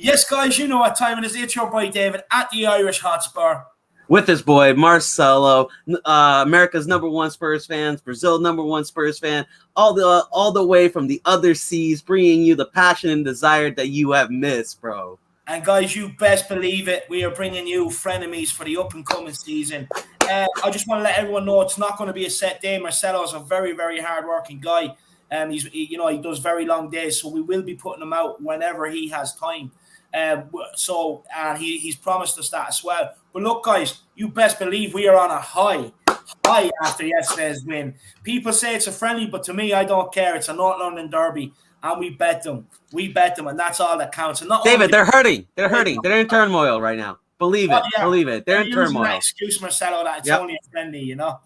Yes, guys, you know what time it is. It's your boy David at the Irish Hotspur. With his boy Marcelo, America's #1 Spurs fans, Brazil #1 Spurs fan, all the way from the other seas, bringing you the passion and desire that you have missed, bro. And guys, you best believe it, we are bringing you frenemies for the up-and-coming season. I just want to let everyone know it's not going to be a set day. Marcelo is a very, very hard-working guy. He does very long days, so we will be putting him out whenever he has time. He's promised us that as well. But look, guys, you best believe we are on a high after yesterday's win. People say it's a friendly, but to me, I don't care. It's a North London derby, and we bet them. And that's all that counts. And not David, they're hurting. They're hurting. They're in turmoil right now. Believe it. Yeah. Believe it. They're in turmoil. That excuse, Marcelo, that it's only a friendly, you know?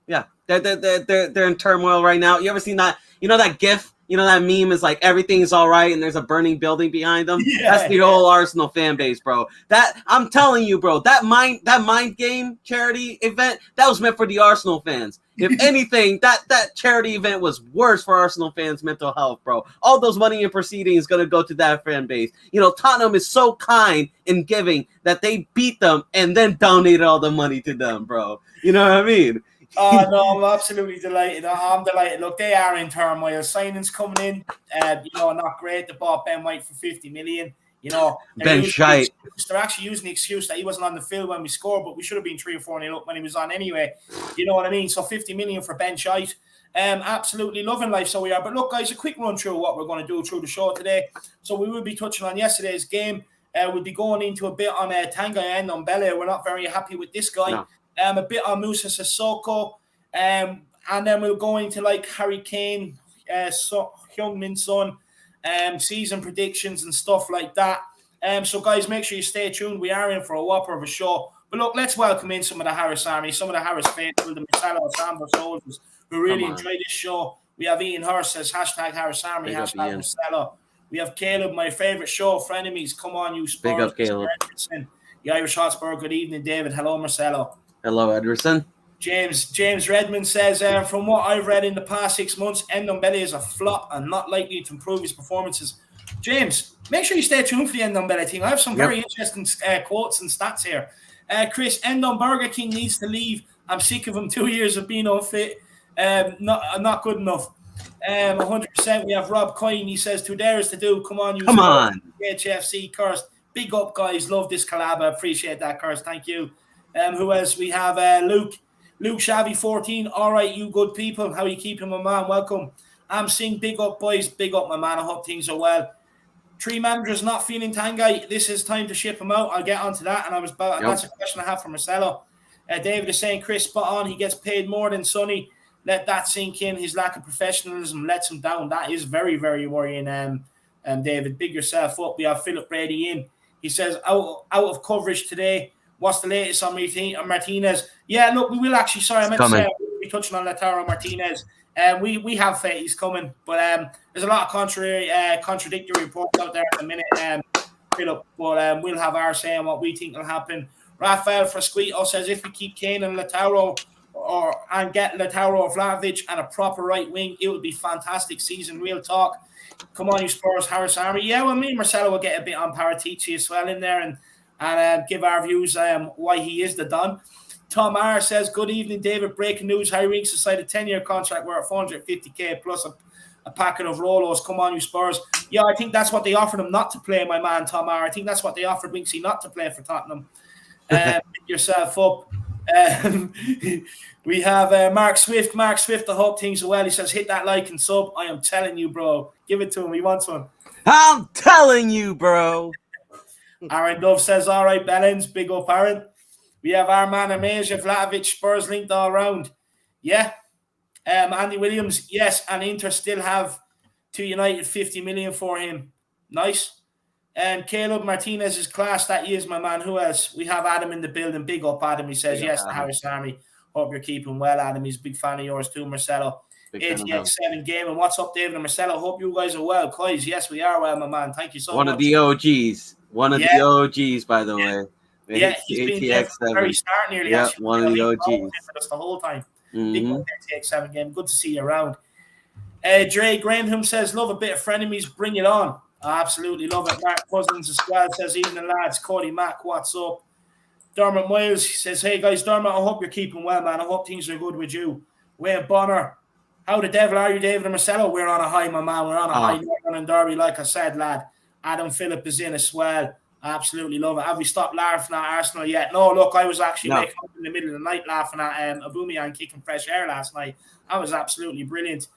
Yeah, they're in turmoil right now. You ever seen that? You know that GIF? You know that meme is like everything's all right and there's a burning building behind them? That's the whole Arsenal fan base, bro. That I'm telling you, bro, that mind game charity event, that was meant for the Arsenal fans. If anything, that charity event was worse for Arsenal fans' mental health, bro. All those money and proceedings gonna go to that fan base. You know, Tottenham is so kind in giving that they beat them and then donated all the money to them, bro. You know what I mean? Oh, no, I'm absolutely delighted. I'm delighted. Look, they are in turmoil. Signings coming in, not great. They bought Ben White for 50 million. You know, Ben Shite. They're actually using the excuse that he wasn't on the field when we scored, but we should have been 3 or 4-0 up when he was on anyway. You know what I mean? So 50 million for Ben Shite. Absolutely loving life, so we are. But look, guys, a quick run through what we're going to do through the show today. So we will be touching on yesterday's game. We'll be going into a bit on Tanganga and Ndombele. We're not very happy with this guy. No. A bit on Moussa Sissoko, and then we'll go into like Harry Kane, Heung-min Son, season predictions and stuff like that. So guys, make sure you stay tuned. We are in for a whopper of a show. But look, let's welcome in some of the Harris Army, some of the Harris faithful, the Marcelo Samba soldiers who really enjoy this show. We have Ian Hurst says hashtag Harris Army, hashtag Marcelo. We have Caleb, my favorite show, frenemies. Come on, you Spurs. Big up, Caleb. The Irish Hotspur. Good evening, David. Hello, Marcelo. Hello, Ederson. James Redmond says, from what I've read in the past 6 months, Ndombele is a flop and not likely to improve his performances. James, make sure you stay tuned for the Ndombele thing. I have some very interesting quotes and stats here. Chris, Burger King needs to leave. I'm sick of him. 2 years of being unfit. Not good enough. 100%. We have Rob Coyne. He says, "2 dares to do. Come on, you. Come on. HFC, Curse. Big up, guys. Love this collab. I appreciate that, Curse. Thank you." Who else? We have Luke Shabby 14. All right, you good people. How are you keeping, my man? Welcome. I'm seeing big up, boys. Big up, my man. I hope things are well. 3 managers not feeling Tangai. This is time to ship him out. I'll get onto that. And that's a question I have for Marcelo. David is saying, Chris, spot on. He gets paid more than Sonny. Let that sink in. His lack of professionalism lets him down. That is very, very worrying. David, big yourself up. We have Philip Brady in. He says, out of coverage today. What's the latest on Martinez? Yeah, look, we will actually. Sorry, I meant to say we'll be touching on Lautaro Martinez. We have faith he's coming, but there's a lot of contradictory reports out there at the minute, Philip. But we'll have our say on what we think will happen. Rafael Frasquito says if we keep Kane and Lautaro and get Lautaro or Vlahovic and a proper right wing, it would be fantastic season. Real talk. Come on, you Spurs, Harris Army. Yeah, well, me and Marcelo will get a bit on Paratici as well in there and give our views why he is the Don. Tom R says, good evening, David. Breaking news, Harry Winks has signed a 10-year contract worth 450k plus a packet of Rolos. Come on, you Spurs. Yeah, I think that's what they offered him not to play, my man, Tom R. I think that's what they offered Winksy not to play for Tottenham. Pick yourself up. We have Mark Swift. Mark Swift, I hope things are well. He says, hit that like and sub. I am telling you, bro. Give it to him. He wants one. I'm telling you, bro. Aaron Dove says, all right, Bellens, big up, Aaron. We have our man, Amasia Vlahovic, Spurs linked all around. Yeah. Andy Williams, yes, and Inter still have to United 50 million for him. Nice. And Caleb Martinez is class. That he is, my man. Who else? We have Adam in the building. Big up, Adam. He says, yes, the Harris Army. Hope you're keeping well, Adam. He's a big fan of yours too, Marcelo. ATX7 game. And what's up, David and Marcelo? Hope you guys are well. Guys, yes, we are well, my man. Thank you so much. One of the OGs. One of the OGs, by the way. Yeah, he's been there from the very start nearly. Yeah, one of the OGs. For us the whole time. Big up ATX7 game. Good to see you around. Dre Graham says, love a bit of frenemies. Bring it on. I absolutely love it. Mark Cousins as well says, evening lads. Cody Mack, what's up? Dermot Miles says, hey guys, Dermot, I hope you're keeping well, man. I hope things are good with you. Wayne Bonner, how the devil are you, David and Marcelo? We're on a high, my man. We're on a high. Northern Derby, like I said, lad. Adam Phillip is in as well. I absolutely love it. Have we stopped laughing at Arsenal yet? No, look, I was actually waking up in the middle of the night laughing at Aubameyang kicking fresh air last night. That was absolutely brilliant.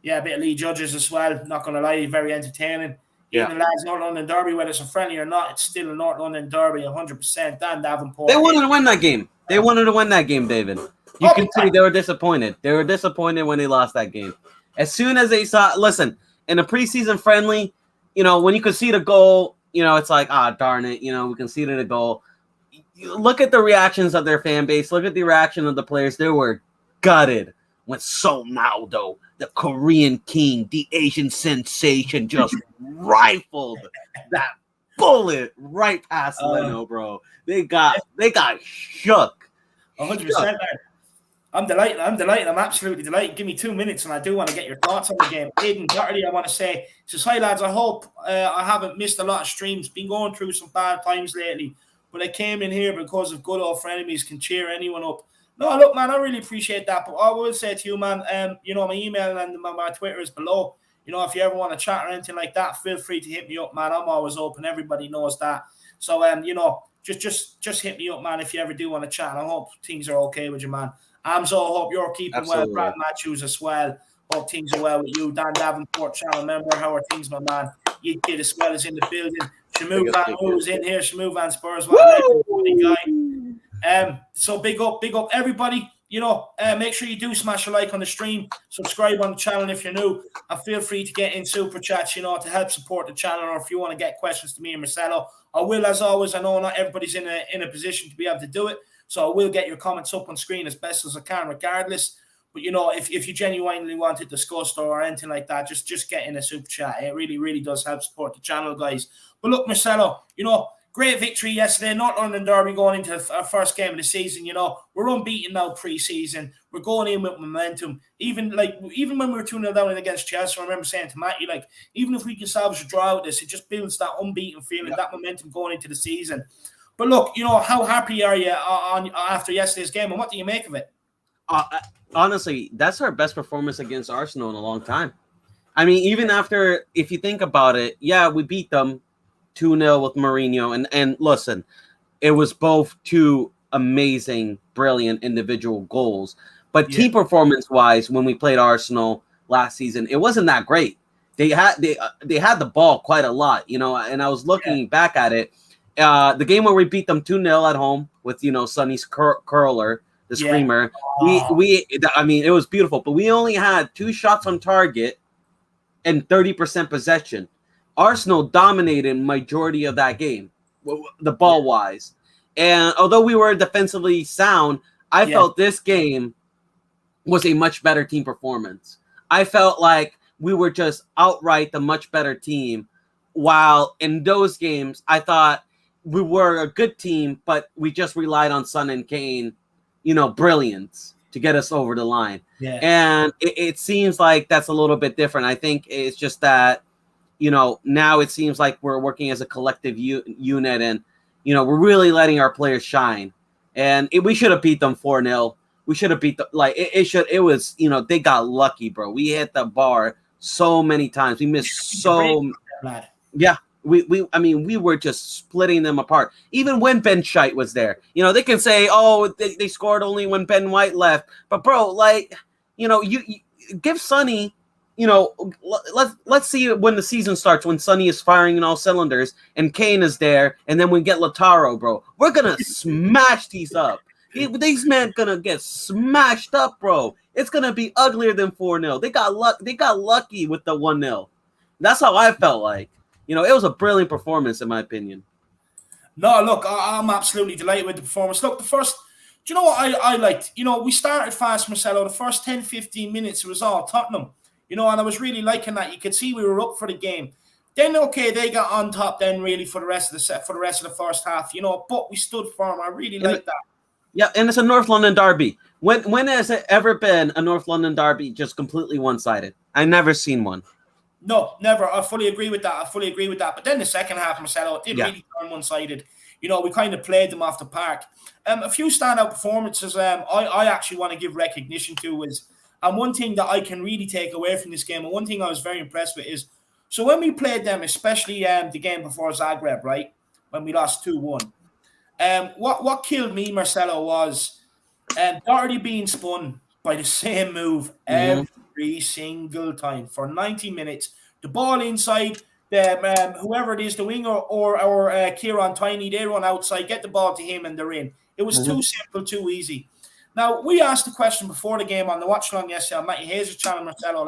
Yeah, a bit of Lee Judges as well. Not going to lie, very entertaining. Even the lads, North London Derby, whether it's a friendly or not, it's still a North London Derby, 100%. Dan Davenport. They wanted to win that game. They wanted to win that game, David. You can see they were disappointed. They were disappointed when they lost that game. As soon as they saw, listen, in a preseason friendly, when you concede a goal, it's like, darn it, we conceded a goal. Look at the reactions of their fan base. Look at the reaction of the players. They were gutted when Sonaldo, the Korean king, the Asian sensation, just rifled that bullet right past Leno, bro. They got shook. 100%. I'm delighted. I'm absolutely delighted. Give me 2 minutes, and I do want to get your thoughts on the game. Aidan Doherty, I want to say, says, hi, lads. I hope I haven't missed a lot of streams. Been going through some bad times lately, but I came in here because of good old frenemies can cheer anyone up. No, look, man, I really appreciate that. But I will say to you, man, my email and my Twitter is below. If you ever want to chat or anything like that, feel free to hit me up, man. I'm always open. Everybody knows that. So, just hit me up, man, if you ever do want to chat. I hope things are okay with you, man. Amzo, hope you're keeping well. Brad Matthews as well. Hope things are well with you. Dan Davenport, channel member. How are things, my man? You kid as well as in the building. Shamu Van who's in here. Shamu Van Spurs. What a guy. So big up everybody. Make sure you do smash a like on the stream, subscribe on the channel if you're new, and feel free to get in super chats, to help support the channel, or if you want to get questions to me and Marcelo. I will, as always. I know not everybody's in a position to be able to do it, so I will get your comments up on screen as best as I can, regardless. But if you genuinely want it discussed or anything like that, just get in a super chat. It really, really does help support the channel, guys. But look, Marcelo, great victory yesterday. North London Derby going into our first game of the season. We're unbeaten now pre-season. We're going in with momentum. Even when we were 2-0 down against Chelsea, I remember saying to Matty, even if we can salvage a draw with this, it just builds that unbeaten feeling, that momentum going into the season. But look, how happy are you after yesterday's game, and what do you make of it? Honestly, that's our best performance against Arsenal in a long time. I mean, even after, if you think about it, we beat them 2-0 with Mourinho. And listen, it was both two amazing, brilliant individual goals. But team performance-wise, when we played Arsenal last season, it wasn't that great. They had the ball quite a lot, and I was looking back at it. The game where we beat them 2-0 at home with, Sonny's curler, the screamer. It was beautiful. But we only had 2 shots on target and 30% possession. Arsenal dominated majority of that game, the ball-wise. And although we were defensively sound, I felt this game was a much better team performance. I felt like we were just outright the much better team, while in those games, I thought we were a good team, but we just relied on Son and Kane, brilliance to get us over the line. Yeah. And it seems like that's a little bit different. I think it's just that, now it seems like we're working as a collective unit, and, we're really letting our players shine. And we should have beat them 4-0. We should have beat them. They got lucky, bro. We hit the bar so many times. We missed we were just splitting them apart. Even when Ben Scheidt was there, they can say, they scored only when Ben White left. But bro, you give Sonny, let's see when the season starts, when Sonny is firing in all cylinders and Kane is there, and then we get Lautaro, bro. We're gonna smash these up. These men gonna get smashed up, bro. It's gonna be uglier than 4-0. They got lucky with the 1-0. That's how I felt like. It was a brilliant performance, in my opinion. No, look, I'm absolutely delighted with the performance. Look, do you know what I liked? We started fast, Marcelo. The first 10, 15 minutes, it was all Tottenham. And I was really liking that. You could see we were up for the game. Then, they got on top then really for the rest of the first half, but we stood firm. I really liked that. Yeah, and it's a North London derby. When has it ever been a North London derby just completely one-sided? I've never seen one. No, never. I fully agree with that. But then the second half, Marcelo, it did really turn one-sided. We kind of played them off the park. A few standout performances I actually want to give recognition to and one thing that I can really take away from this game, and one thing I was very impressed with is, so when we played them, especially the game before Zagreb, right, when we lost 2-1, what killed me, Marcelo, was Doherty being spun by the same move every single time for 90 minutes. The ball inside, whoever it is, the winger or Kieran Tiny, they run outside, get the ball to him, and they're in. It was too simple, too easy. Now, we asked the question before the game on the watch along yesterday on Matty Hayes' channel, Marcelo,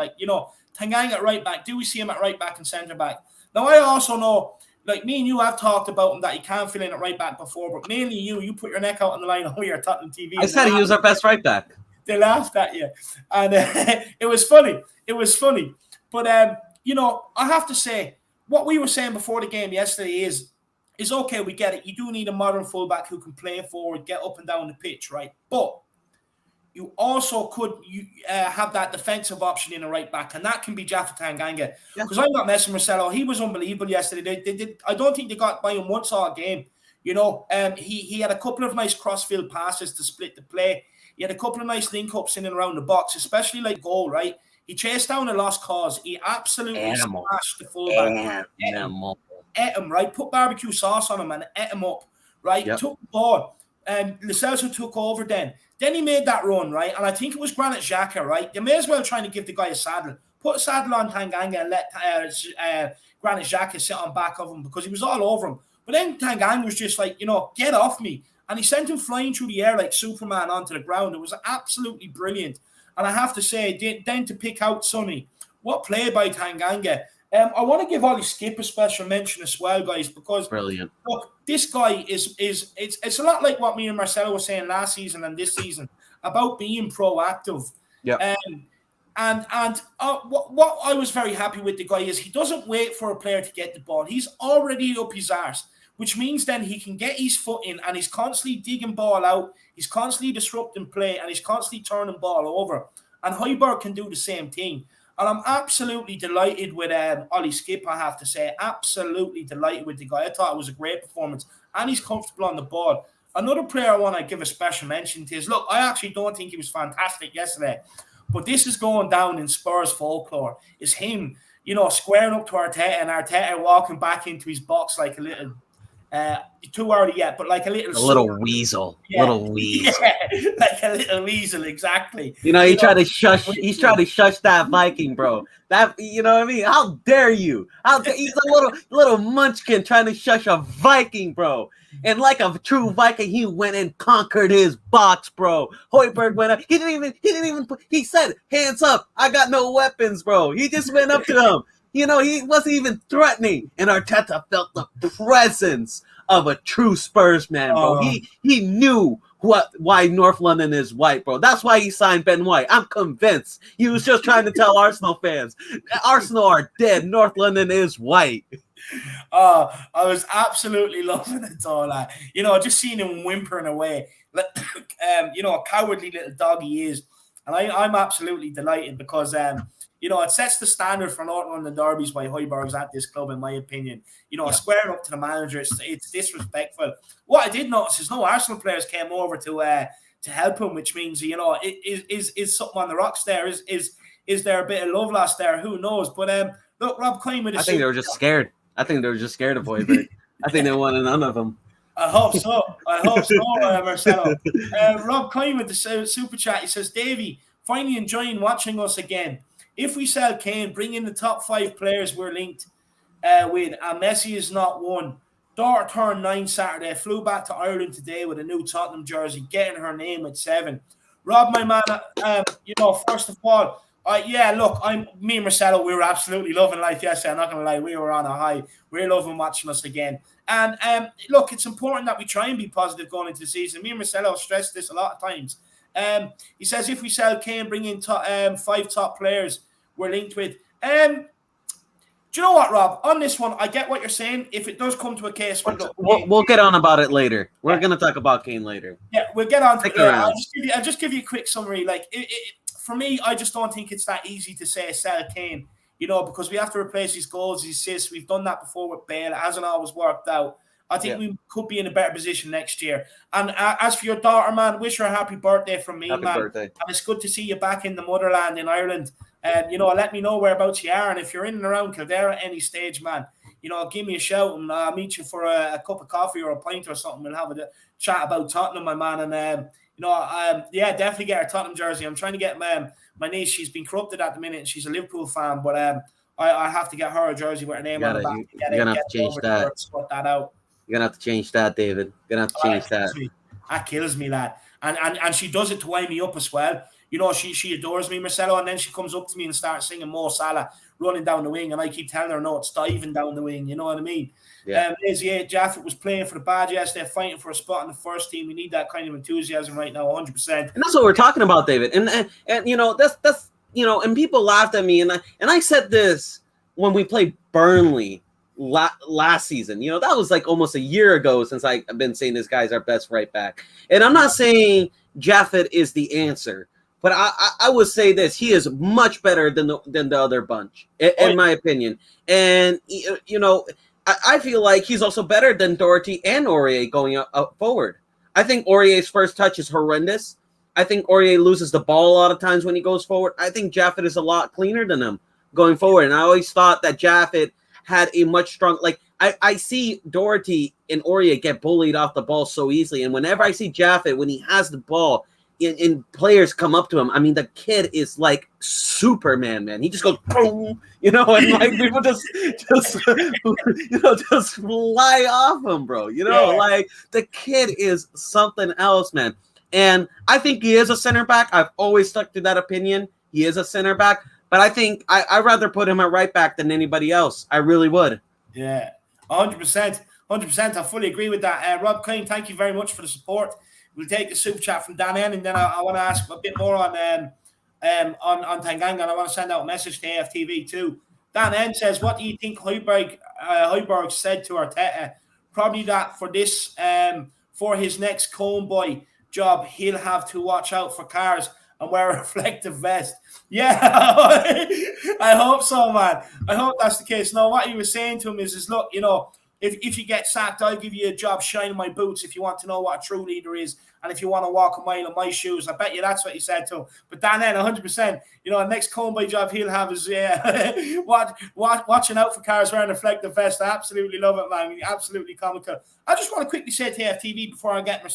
Tanganga at right back, do we see him at right back and centre back? Now, I also know, me and you have talked about him that he can't fill in at right back before, but mainly you put your neck out on the line over your Tottenham TV. I said he was our best right back. They laughed at you. And it was funny. But, I have to say, what we were saying before the game yesterday is okay, we get it. You do need a modern fullback who can play forward, get up and down the pitch, right? But you also could have that defensive option in a right back, and that can be Jaffa Tanganga. Because I'm not messing with Marcelo. He was unbelievable yesterday. They did. I don't think they got by him once all game. He had a couple of nice crossfield passes to split the play. He had a couple of nice link-ups in and around the box, especially goal, right? He chased down a lost cause. He absolutely smashed the fullback. Ate him, right? Put barbecue sauce on him and ate him up, right? Yep. Took the ball. Lo Celso took over then. Then he made that run, right? And I think it was Granit Xhaka, right? They may as well try to give the guy a saddle. Put a saddle on Tanganga and let Granit Xhaka sit on back of him because he was all over him. But then Tanganga was just get off me. And he sent him flying through the air like Superman onto the ground. It was absolutely brilliant. And I have to say, then to pick out Sonny, what play by Tanganga. I want to give Ollie Skip a special mention as well, guys, because brilliant. Look, this guy it's a lot like what me and Marcelo were saying last season and this season about being proactive. Yeah. What I was very happy with the guy is he doesn't wait for a player to get the ball. He's already up his arse, which means then he can get his foot in and he's constantly digging ball out. He's constantly disrupting play and he's constantly turning ball over. And Hojbjerg can do the same thing. And I'm absolutely delighted with Ollie Skip, I have to say. Absolutely delighted with the guy. I thought it was a great performance. And he's comfortable on the ball. Another player I want to give a special mention to is, look, I actually don't think he was fantastic yesterday. But this is going down in Spurs folklore. Is him, squaring up to Arteta and Arteta walking back into his box like a little... too early yet, but like a little weasel. Yeah. Little weasel. Yeah, like a little weasel, exactly. He tried to shush. He's trying to shush that Viking, bro. That what I mean? How dare you? He's a little munchkin trying to shush a Viking, bro. And like a true Viking, he went and conquered his box, bro. Hojbjerg went up. He didn't even. He said, "Hands up! I got no weapons, bro." He just went up to him. He wasn't even threatening. And Arteta felt the presence of a true Spurs man, bro. He knew why North London is white, bro. That's why he signed Ben White. I'm convinced. He was just trying to tell Arsenal fans, Arsenal are dead. North London is white. I was absolutely loving it all. Just seeing him whimpering away. A cowardly little dog he is. And I'm absolutely delighted because... it sets the standard for North London derbies by Hojbjerg's at this club, in my opinion. Squaring up to the manager, it's disrespectful. What I did notice is no Arsenal players came over to help him, which means is something on the rocks there. Is there a bit of love lost there? Who knows? But look, Rob Kane with I think they were just scared. I think they were just scared of Hojbjerg. I think they wanted none of them. I hope so, Marcelo. Rob Kane with the super chat. He says, Davey, finally enjoying watching us again. If we sell Kane, bring in the top 5 players we're linked with, and Messi is not one. Daughter turned 9 Saturday, flew back to Ireland today with a new Tottenham jersey, getting her name at 7. Rob, my man, first of all, me and Marcelo, we were absolutely loving life yesterday. I'm not going to lie, we were on a high. We're loving watching us again. And look, it's important that we try and be positive going into the season. Me and Marcelo stressed this a lot of times. He says if we sell Kane, bring in 5 top players we're linked with. Do you know what, Rob? On this one, I get what you're saying. If it does come to a case, we'll get on about it later. We're going to talk about Kane later. Yeah, we'll get on to it. I'll just give you a quick summary. For me, I just don't think it's that easy to say sell Kane. you know, because we have to replace his goals, his assists. We've done that before with Bale. It hasn't always worked out. I think we could be in a better position next year. And as for your daughter, man, wish her a happy birthday from me, happy man. Birthday. And it's good to see you back in the motherland in Ireland. You know, let me know whereabouts you are. And if you're in and around Kildare at any stage, man, you know, give me a shout and I'll meet you for a cup of coffee or a pint or something. We'll have a chat about Tottenham, my man. And, you know, yeah, definitely get her Tottenham jersey. I'm trying to get my niece. She's been corrupted at the minute and she's a Liverpool fan. But I have to get her a jersey with her name on the back. You're going to have to change that. Sort that out. You're going to have to change that, David. You're going to have to change that. That kills me, lad. And she does it to wind me up as well. You know, she adores me, Marcelo, and then she comes up to me and starts singing Mo Salah running down the wing, and I keep telling her, no, it's diving down the wing. You know what I mean? Yeah. Lazy Jaffet was playing for the badge yesterday, fighting for a spot in the first team. We need that kind of enthusiasm right now, 100%. And that's what we're talking about, David. And you know, that's you know, and people laughed at me, and I said this when we played Burnley last season. You know, that was like almost a year ago since I've been saying this guy's our best right back. And I'm not saying Jaffet is the answer, but I would say this: he is much better than the other bunch, in my opinion. And you know, I feel like he's also better than Doherty and Aurier going up forward. I think Aurier's first touch is horrendous. I think Aurier loses the ball a lot of times when he goes forward. I think Jaffet is a lot cleaner than him going forward. And I always thought that Jaffet had a much strong, like I see Doherty and Aurier get bullied off the ball so easily. And whenever I see Jaffet, when he has the ball and players come up to him, I mean, the kid is like Superman, man. He just goes, boom, you know, and like people just you know, just fly off him, bro. You know, like the kid is something else, man. And I think he is a center back. I've always stuck to that opinion. He is a center back. But I think I'd rather put him at right back than anybody else. I really would. Yeah, 100%. 100%. I fully agree with that. Rob Kane, thank you very much for the support. We'll take a super chat from Dan N, and then I want to ask a bit more on Tanganga, and I want to send out a message to AFTV too. Dan N says, what do you think Hojbjerg said to Arteta? Probably that for his next Coneboy job, he'll have to watch out for cars and wear a reflective vest. Yeah, I hope so, man. I hope that's the case. No, what he was saying to him is look, you know, if you get sacked, I'll give you a job shining my boots if you want to know what a true leader is and if you want to walk a mile in my shoes. I bet you that's what he said to him. But Dan, 100%, you know, the next Coneboy job he'll have is watching out for cars wearing a reflective vest. I absolutely love it, man. Absolutely comical. I just want to quickly say to AFTV before I get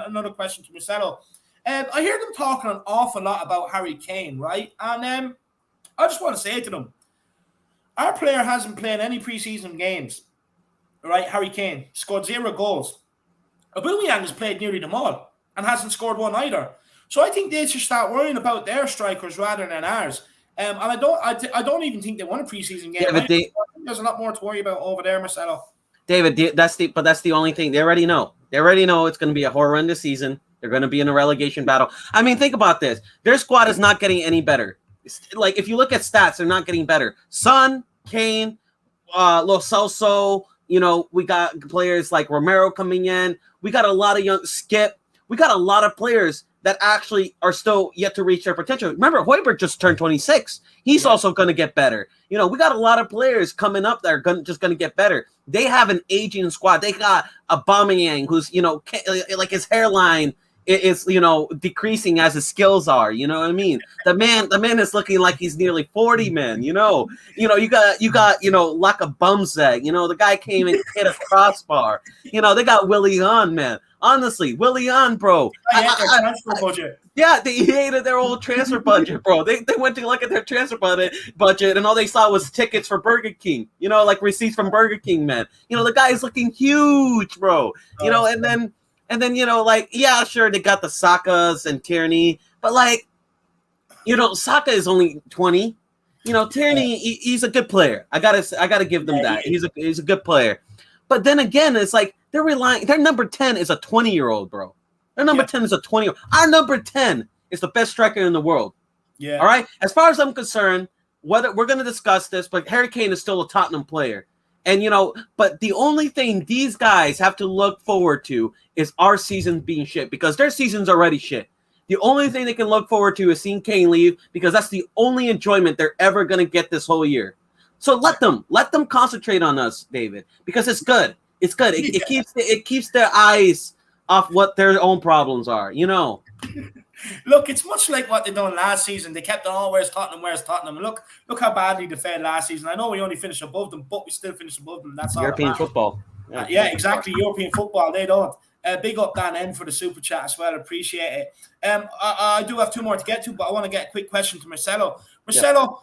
another question to Marcelo. I hear them talking an awful lot about Harry Kane, right? And I just want to say to them, our player hasn't played any preseason games, right? Harry Kane scored 0 goals. Aubameyang has played nearly them all and hasn't scored one either. So I think they should start worrying about their strikers rather than ours. And I don't even think they won a preseason game. Yeah, there's a lot more to worry about over there, Marcelo. David, that's the only thing. They already know. They already know it's going to be a horrendous season. They're going to be in a relegation battle. I mean, think about this. Their squad is not getting any better. Like, if you look at stats, they're not getting better. Son, Kane, Lo Celso, you know, we got players like Romero coming in. We got a lot of young Skip. We got a lot of players that actually are still yet to reach their potential. Remember, Hojbjerg just turned 26. He's also going to get better. You know, we got a lot of players coming up that are just going to get better. They have an aging squad. They got Aubameyang, who's, you know, like his hairline is, you know, decreasing as his skills are. You know what I mean? The man is looking like he's nearly 40, man. You know, you got, you know, like a bumzeg. You know, the guy came and hit a crossbar. You know, they got Willie on, man. Honestly, Willie on, bro. Yeah, they hated their old transfer budget, bro. They went to look at their transfer budget, and all they saw was tickets for Burger King. You know, like receipts from Burger King, man. You know, the guy is looking huge, bro. You know, and then you know, like, yeah, sure, they got the Sakas and Tierney, but like, you know, Saka is only 20. You know, Tierney, he's a good player. I gotta give them that. He's a good player. But then again, it's like they're relying. Their number 10 is a 20-year-old, bro. Their number 10 is a 20-year-old. Our number 10 is the best striker in the world. Yeah. All right. As far as I'm concerned, whether we're going to discuss this, but Harry Kane is still a Tottenham player. And, you know, but the only thing these guys have to look forward to is our season being shit, because their season's already shit. The only thing they can look forward to is seeing Kane leave, because that's the only enjoyment they're ever going to get this whole year. So let them concentrate on us, David, because it's good. It's good. It keeps their eyes off what their own problems are. Look, it's much like what they done last season. They kept on, where's Tottenham? Look how badly they fared last season. I know we only finished above them, but we still finished above them. That's all. European football. Yeah, exactly. European football. They don't. Big up Dan N for the super chat as well. Appreciate it. I do have two more to get to, but I want to get a quick question to Marcelo. Marcelo,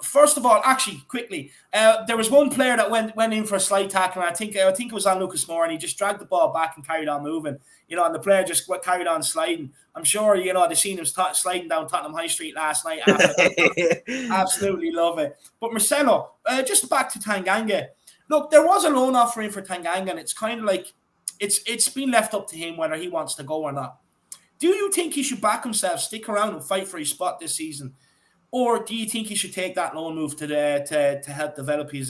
first of all, actually, quickly, there was one player that went in for a slight tackle, and I think it was on Lucas Moura, and he just dragged the ball back and carried on moving. And the player just carried on sliding. I'm sure, they've seen him sliding down Tottenham High Street last night. Absolutely love it. But Marcelo, just back to Tanganga. Look, there was a loan offering for Tanganga, and it's kind of like it's been left up to him whether he wants to go or not. Do you think he should back himself, stick around and fight for his spot this season? Or do you think he should take that loan move to help develop his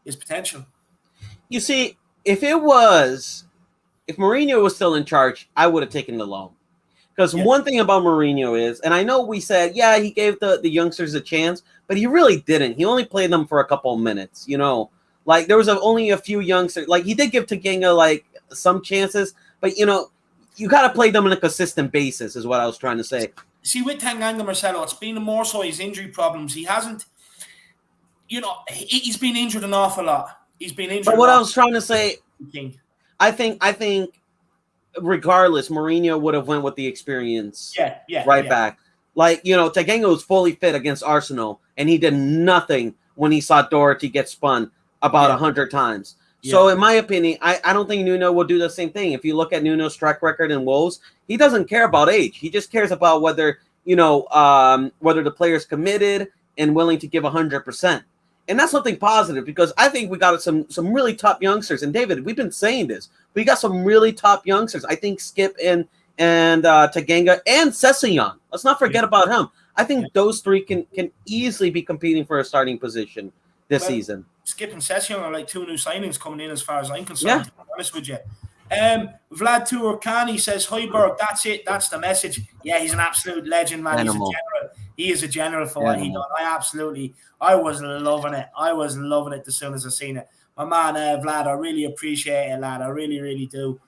potential? You see, if Mourinho was still in charge, I would have taken the loan. Because one thing about Mourinho is, and I know we said, he gave the youngsters a chance, but he really didn't. He only played them for a couple of minutes, Like, there was only a few youngsters. Like, he did give Tanganga, some chances, but, you got to play them on a consistent basis is what I was trying to say. See, with Tanganga, Marcelo, it's been more so his injury problems. He hasn't, he's been injured an awful lot. He's been injured. But what I was trying to say, I think regardless, Mourinho would have went with the experience back. Like, Tanganga was fully fit against Arsenal, and he did nothing when he saw Doherty get spun about 100 times. So, in my opinion, I don't think Nuno will do the same thing. If you look at Nuno's track record in Wolves, he doesn't care about age. He just cares about whether the player's committed and willing to give 100%. And that's something positive because I think we got some really top youngsters. And David, we've been saying this. We got some really top youngsters. I think Skip and Tanganga and Sessegnon. Let's not forget about him. I think those three can easily be competing for a starting position this season. Skip and Sessegnon are like two new signings coming in as far as I'm concerned, to be honest with you. Vlad Turkani says, Hojbjerg, that's it. That's the message. Yeah, he's an absolute legend, man. Animal. He's a general. He is a general for what he done. I was loving it. I was loving it as soon as I seen it. My man, Vlad, I really appreciate it, lad. I really, really do.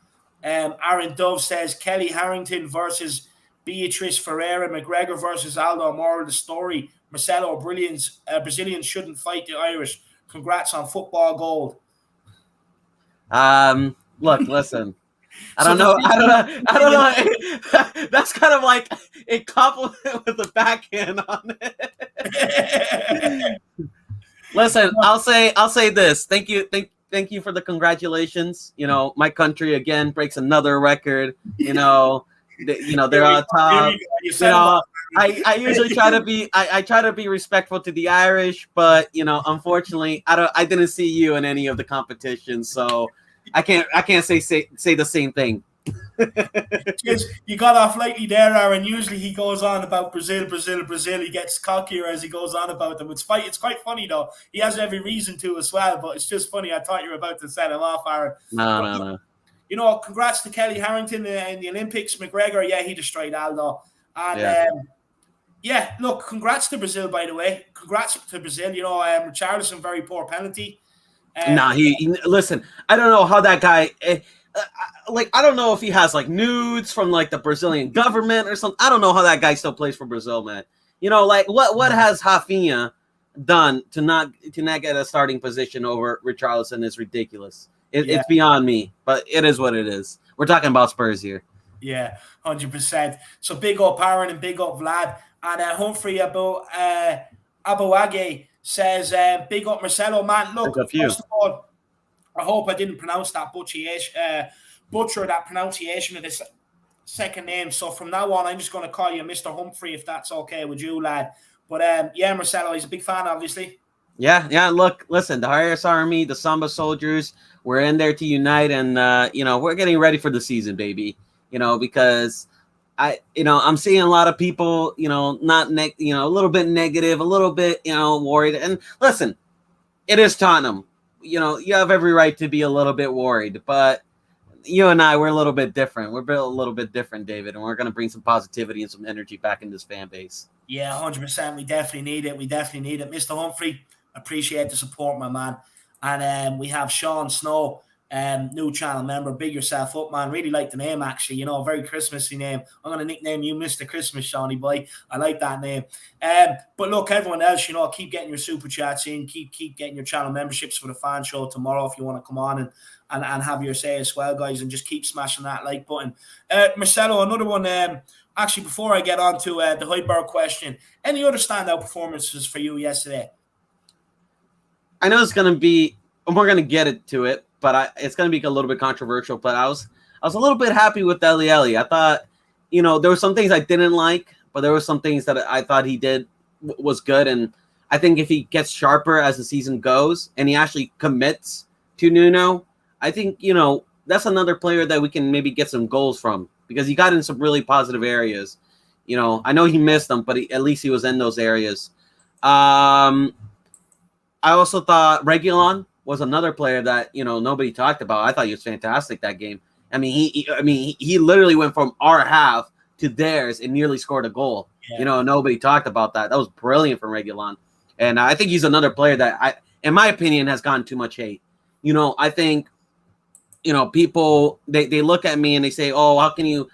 Aaron Dove says, Kelly Harrington versus Beatrice Ferreira, McGregor versus Aldo. Moral of the story, Marcelo, Brazilians shouldn't fight the Irish. Congrats on football gold. Look, listen. I don't know. That's kind of like a compliment with a backhand on it. Listen, I'll say this. Thank you for the congratulations. My country again breaks another record. They're on top. I usually try to be I try to be respectful to the Irish, but unfortunately I didn't see you in any of the competitions, so I can't say the same thing. You got off lightly there, Aaron. Usually he goes on about Brazil. He gets cockier as he goes on about them. It's quite funny though. He has every reason to as well, but it's just funny. I thought you were about to set him off, Aaron. No. Congrats to Kelly Harrington in the Olympics. McGregor, he destroyed Aldo. And look, congrats to Brazil, by the way. Congrats to Brazil. Richarlison, very poor penalty. Listen, I don't know how that guy I don't know if he has nudes from the Brazilian government or something. I don't know how that guy still plays for Brazil, man. What has Rafinha done to not get a starting position over Richarlison is ridiculous. It's beyond me, but it is what it is. We're talking about Spurs here. Yeah, 100%. So big up Aaron and big up Vlad. And Humphrey Abuage says, big up Marcelo, man. Look, first of all, I hope I didn't pronounce that butcher that pronunciation of this second name. So from now on, I'm just going to call you Mr. Humphrey, if that's okay with you, lad. But Marcelo, he's a big fan, obviously. Yeah. Look, listen, the Harris Army, the Samba soldiers, we're in there to unite, and we're getting ready for the season, baby. Because I'm seeing a lot of people, not a little bit negative, a little bit, worried. And listen, it is Tottenham. You have every right to be a little bit worried, but you and I, we're a little bit different. We're built a little bit different, David, and we're going to bring some positivity and some energy back in this fan base. Yeah, 100%. We definitely need it. Mr. Humphrey, Appreciate the support, my man. And we have Sean Snow, new channel member. Big yourself up, man. Really like the name, actually. You know, very Christmassy name. I'm going to nickname you Mr. Christmas, Shawnee boy. I like that name. But look, everyone else, you know, keep getting your super chats in. Keep getting your channel memberships for the fan show tomorrow if you want to come on and have your say as well, guys. And just keep smashing that like button. Marcelo, another one. Actually, before I get on to the Hojbjerg question, any other standout performances for you yesterday? I know it's going to be, we're going to get to it, but it's going to be a little bit controversial. But I was a little bit happy with Dele Alli. I thought, you know, there were some things I didn't like, but there were some things that I thought he did was good. And I think if he gets sharper as the season goes and he actually commits to Nuno, I think, you know, that's another player that we can maybe get some goals from because he got in some really positive areas. You know, I know he missed them, but at least he was in those areas. I also thought Reguilon was another player that, you know, nobody talked about. I thought he was fantastic that game. I mean, he literally went from our half to theirs and nearly scored a goal. Yeah. You know, nobody talked about that. That was brilliant from Reguilon. And I think he's another player that in my opinion, has gotten too much hate. You know, I think, you know, people, they look at me and they say, oh, how can you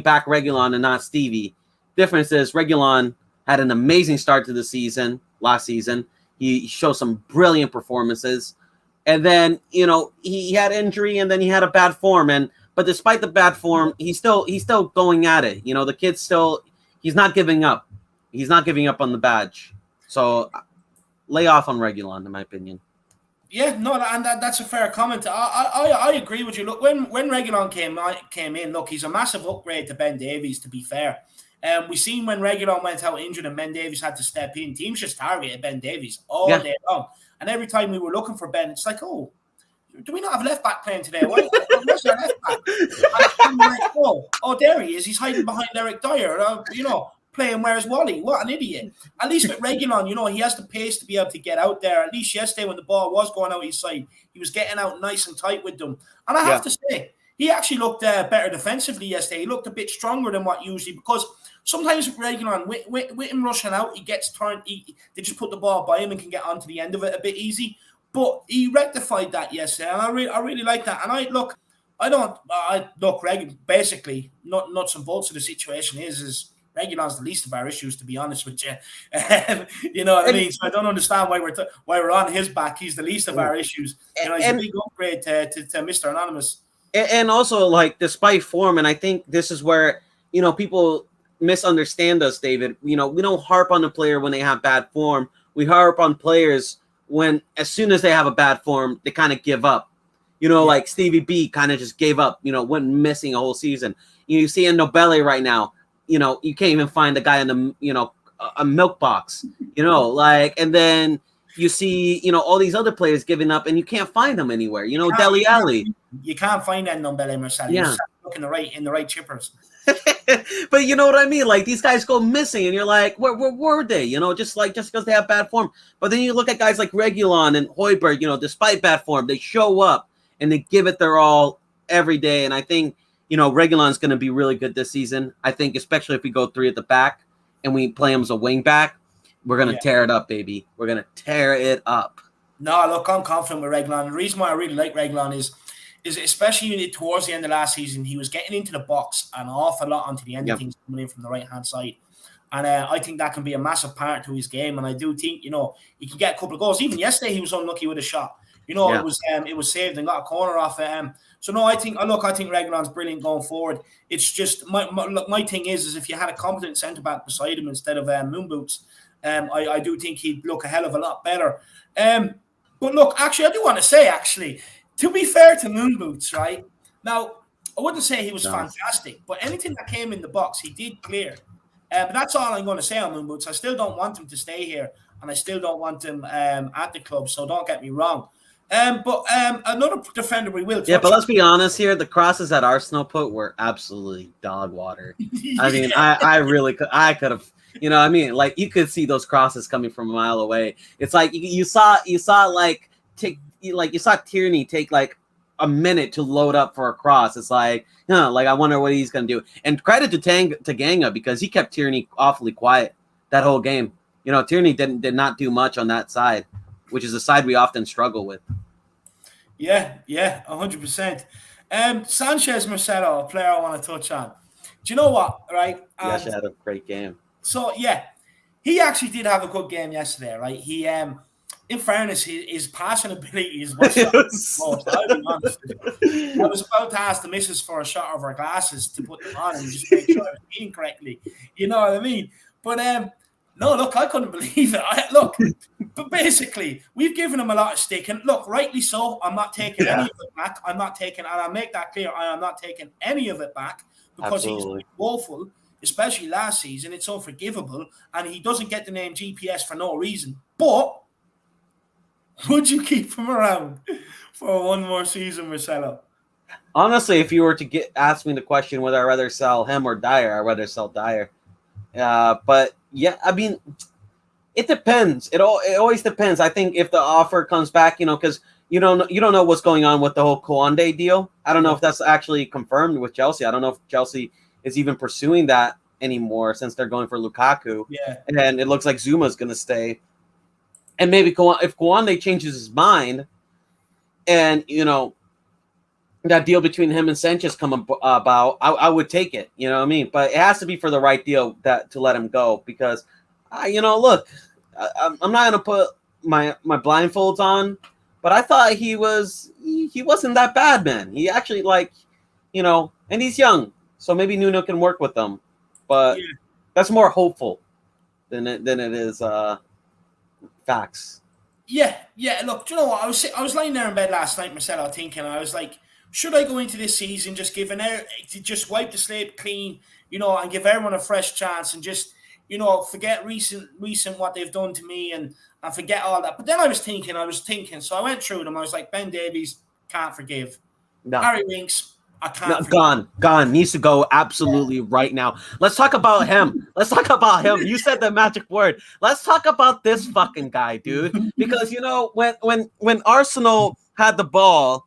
back Reguilon and not Stevie? Difference is Reguilon had an amazing start to the season last season. He showed some brilliant performances. And then, you know, he had injury and then he had a bad form. But despite the bad form, he's still going at it. You know, the kid's he's not giving up. He's not giving up on the badge. So lay off on Reguilon, in my opinion. Yeah, no, and that's a fair comment. I agree with you. Look, when Reguilon came in, look, he's a massive upgrade to Ben Davies, to be fair. We seen when Reguilon went out injured and Ben Davies had to step in, teams just targeted Ben Davies all day long. And every time we were looking for Ben, it's like, oh, do we not have left back playing today? Where's our left back? And like, oh, there he is. He's hiding behind Eric Dyer. You know, playing where's Wally? What an idiot. At least with Reguilon, you know, he has the pace to be able to get out there. At least yesterday when the ball was going out his side, he was getting out nice and tight with them. And I have to say, he actually looked better defensively yesterday. He looked a bit stronger than what usually, because sometimes with Reguilon, with him rushing out, he gets turned. They just put the ball by him and can get onto the end of it a bit easy. But he rectified that yesterday, and I really like that. And basically, nuts and bolts of the situation is Reguilon's the least of our issues, to be honest with you. You know what I mean? So I don't understand why we're on his back. He's the least of our issues. You know, he's a big upgrade to Mr. Anonymous. And also, like, despite form, and I think this is where, you know, people misunderstand us, David. You know, we don't harp on the player when they have bad form. We harp on players when, as soon as they have a bad form, they kind of give up. You know, like Stevie B kind of just gave up, you know, went missing a whole season. You see Ndombele right now, you know, you can't even find the guy in the, you know, a milk box, you know, like, and then you see, you know, all these other players giving up and you can't find them anywhere. You know, Dele Alli. You can't find that Ndombele, Marcelo. Yeah. You look in the right chippers. But you know what I mean? Like, these guys go missing and you're like, where were they? You know, just because they have bad form. But then you look at guys like Reguilon and Hojbjerg, you know, despite bad form, they show up and they give it their all every day. And I think, you know, Reguilon's going to be really good this season. I think, especially if we go 3 at the back and we play him as a wing back, we're going to tear it up, baby. We're going to tear it up. No, look, I'm confident with Reguilon. The reason why I really like Reguilon is especially towards the end of last season, he was getting into the box an awful lot onto the end of things coming in from the right-hand side. And I think that can be a massive part to his game. And I do think, you know, he can get a couple of goals. Even yesterday, he was unlucky with a shot. You know, it was saved and got a corner off it. So no, I think Reguilon's brilliant going forward. It's just my thing is if you had a competent centre back beside him instead of Moon Boots, I do think he'd look a hell of a lot better. But look, actually, I do want to say, to be fair to Moon Boots, right? Now, I wouldn't say he was fantastic, but anything that came in the box, he did clear. But that's all I'm going to say on Moon Boots. I still don't want him to stay here, and I still don't want him at the club, so don't get me wrong. But another defender we will touch. Yeah, but let's be honest here. The crosses that Arsenal put were absolutely dog water. I mean, I could have, you know, I mean, like, you could see those crosses coming from a mile away. It's like you saw Tierney take like a minute to load up for a cross. It's like, like, I wonder what he's going to do. And credit to Tanganga, because he kept Tierney awfully quiet that whole game. You know, Tierney did not do much on that side. which is a side we often struggle with. Yeah, 100%. Sanchez, Marcelo, a player I want to touch on. Do you know what, right? Yeah, she had a great game. So, yeah, he actually did have a good game yesterday, right? He, in fairness, his passing ability is what's most. I'll be honest with you. I was about to ask the missus for a shot of her glasses to put them on and just make sure I was seeing correctly. You know what I mean? But, no, look, I couldn't believe it. But basically, we've given him a lot of stick. And look, rightly so, I'm not taking any of it back. And I'll make that clear, I am not taking any of it back because he's woeful, especially last season. It's unforgivable. And he doesn't get the name GPS for no reason. But would you keep him around for one more season, Marcelo? Honestly, if you were to ask me the question whether I'd rather sell him or Dyer, I'd rather sell Dyer. But yeah, I mean, it depends. It always depends. I think if the offer comes back, because you don't know what's going on with the whole Koundé deal. I don't know if that's actually confirmed with Chelsea. I don't know if Chelsea is even pursuing that anymore since they're going for Lukaku. Yeah, and it looks like Zuma's going to stay. And maybe if Koundé changes his mind, and that deal between him and Sanchez come about, I would take it. You know what I mean? But it has to be for the right deal to let him go because, look, I'm not gonna put my blindfolds on, but I thought he wasn't that bad, man. He actually and he's young, so maybe Nuno can work with them. But that's more hopeful than it is facts. Yeah. Look, do you know what? I was lying there in bed last night, Marcelo, thinking, I was like, should I go into this season just wipe the slate clean, and give everyone a fresh chance and just, forget recent what they've done to me and forget all that. But then I was thinking, so I went through them. I was like, Ben Davies, can't forgive. No. Harry Winks, I can't forgive. Gone. Needs to go absolutely right now. Let's talk about him. You said the magic word. Let's talk about this fucking guy, dude. Because, when Arsenal had the ball,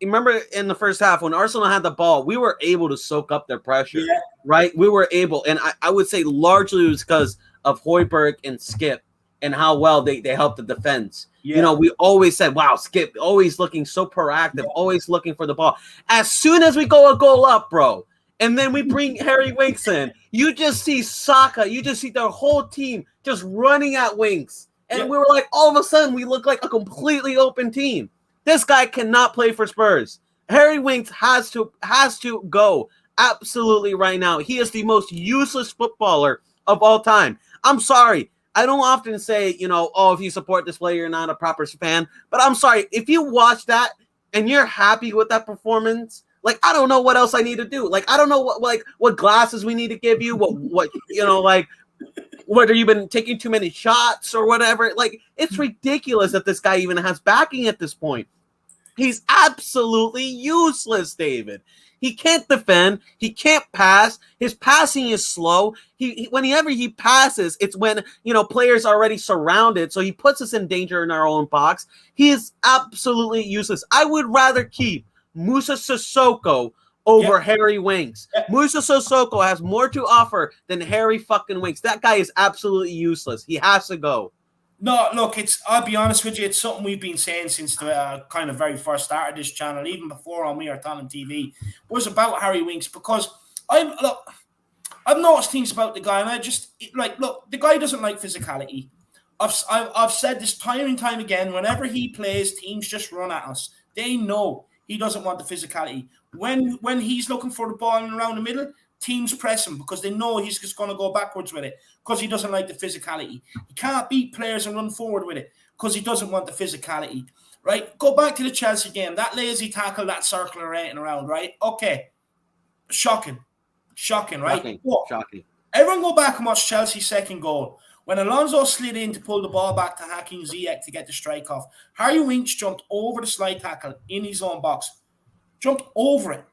remember in the first half when Arsenal had the ball, we were able to soak up their pressure, right? We were able, and I would say largely it was because of Hojbjerg and Skip and how well they helped the defense. Yeah. We always said, wow, Skip, always looking so proactive, always looking for the ball. As soon as we go a goal up, bro, and then we bring Harry Winks in, you just see Saka, you just see their whole team just running at Winks. And we were like, all of a sudden, we look like a completely open team. This guy cannot play for Spurs. Harry Winks has to go absolutely right now. He is the most useless footballer of all time. I'm sorry. I don't often say, if you support this player, you're not a proper fan. But I'm sorry. If you watch that and you're happy with that performance, I don't know what else I need to do. I don't know what glasses we need to give you, whether you've been taking too many shots or whatever. It's ridiculous that this guy even has backing at this point. He's absolutely useless, David. He can't defend. He can't pass. His passing is slow. Whenever he passes, it's when, players are already surrounded. So he puts us in danger in our own box. He is absolutely useless. I would rather keep Moussa Sissoko over Harry Winks. Moussa Sissoko has more to offer than Harry fucking Winks. That guy is absolutely useless. He has to go. No, look, I'll be honest with you, it's something we've been saying since the kind of very first start of this channel, even before on We Are Talent TV, was about Harry Winks, because I've noticed things about the guy, and I just, look, the guy doesn't like physicality. I've said this time and time again, whenever he plays, teams just run at us. They know he doesn't want the physicality. When he's looking for the ball around the middle, teams press him because they know he's just going to go backwards with it because he doesn't like the physicality. He can't beat players and run forward with it because he doesn't want the physicality, right? Go back to the Chelsea game. That lazy tackle, that circle around, right? Okay. Shocking, right? Shocking. Everyone go back and watch Chelsea's second goal. When Alonso slid in to pull the ball back to Hakim Ziyech to get the strike off, Harry Winks jumped over the slide tackle in his own box. Jumped over it.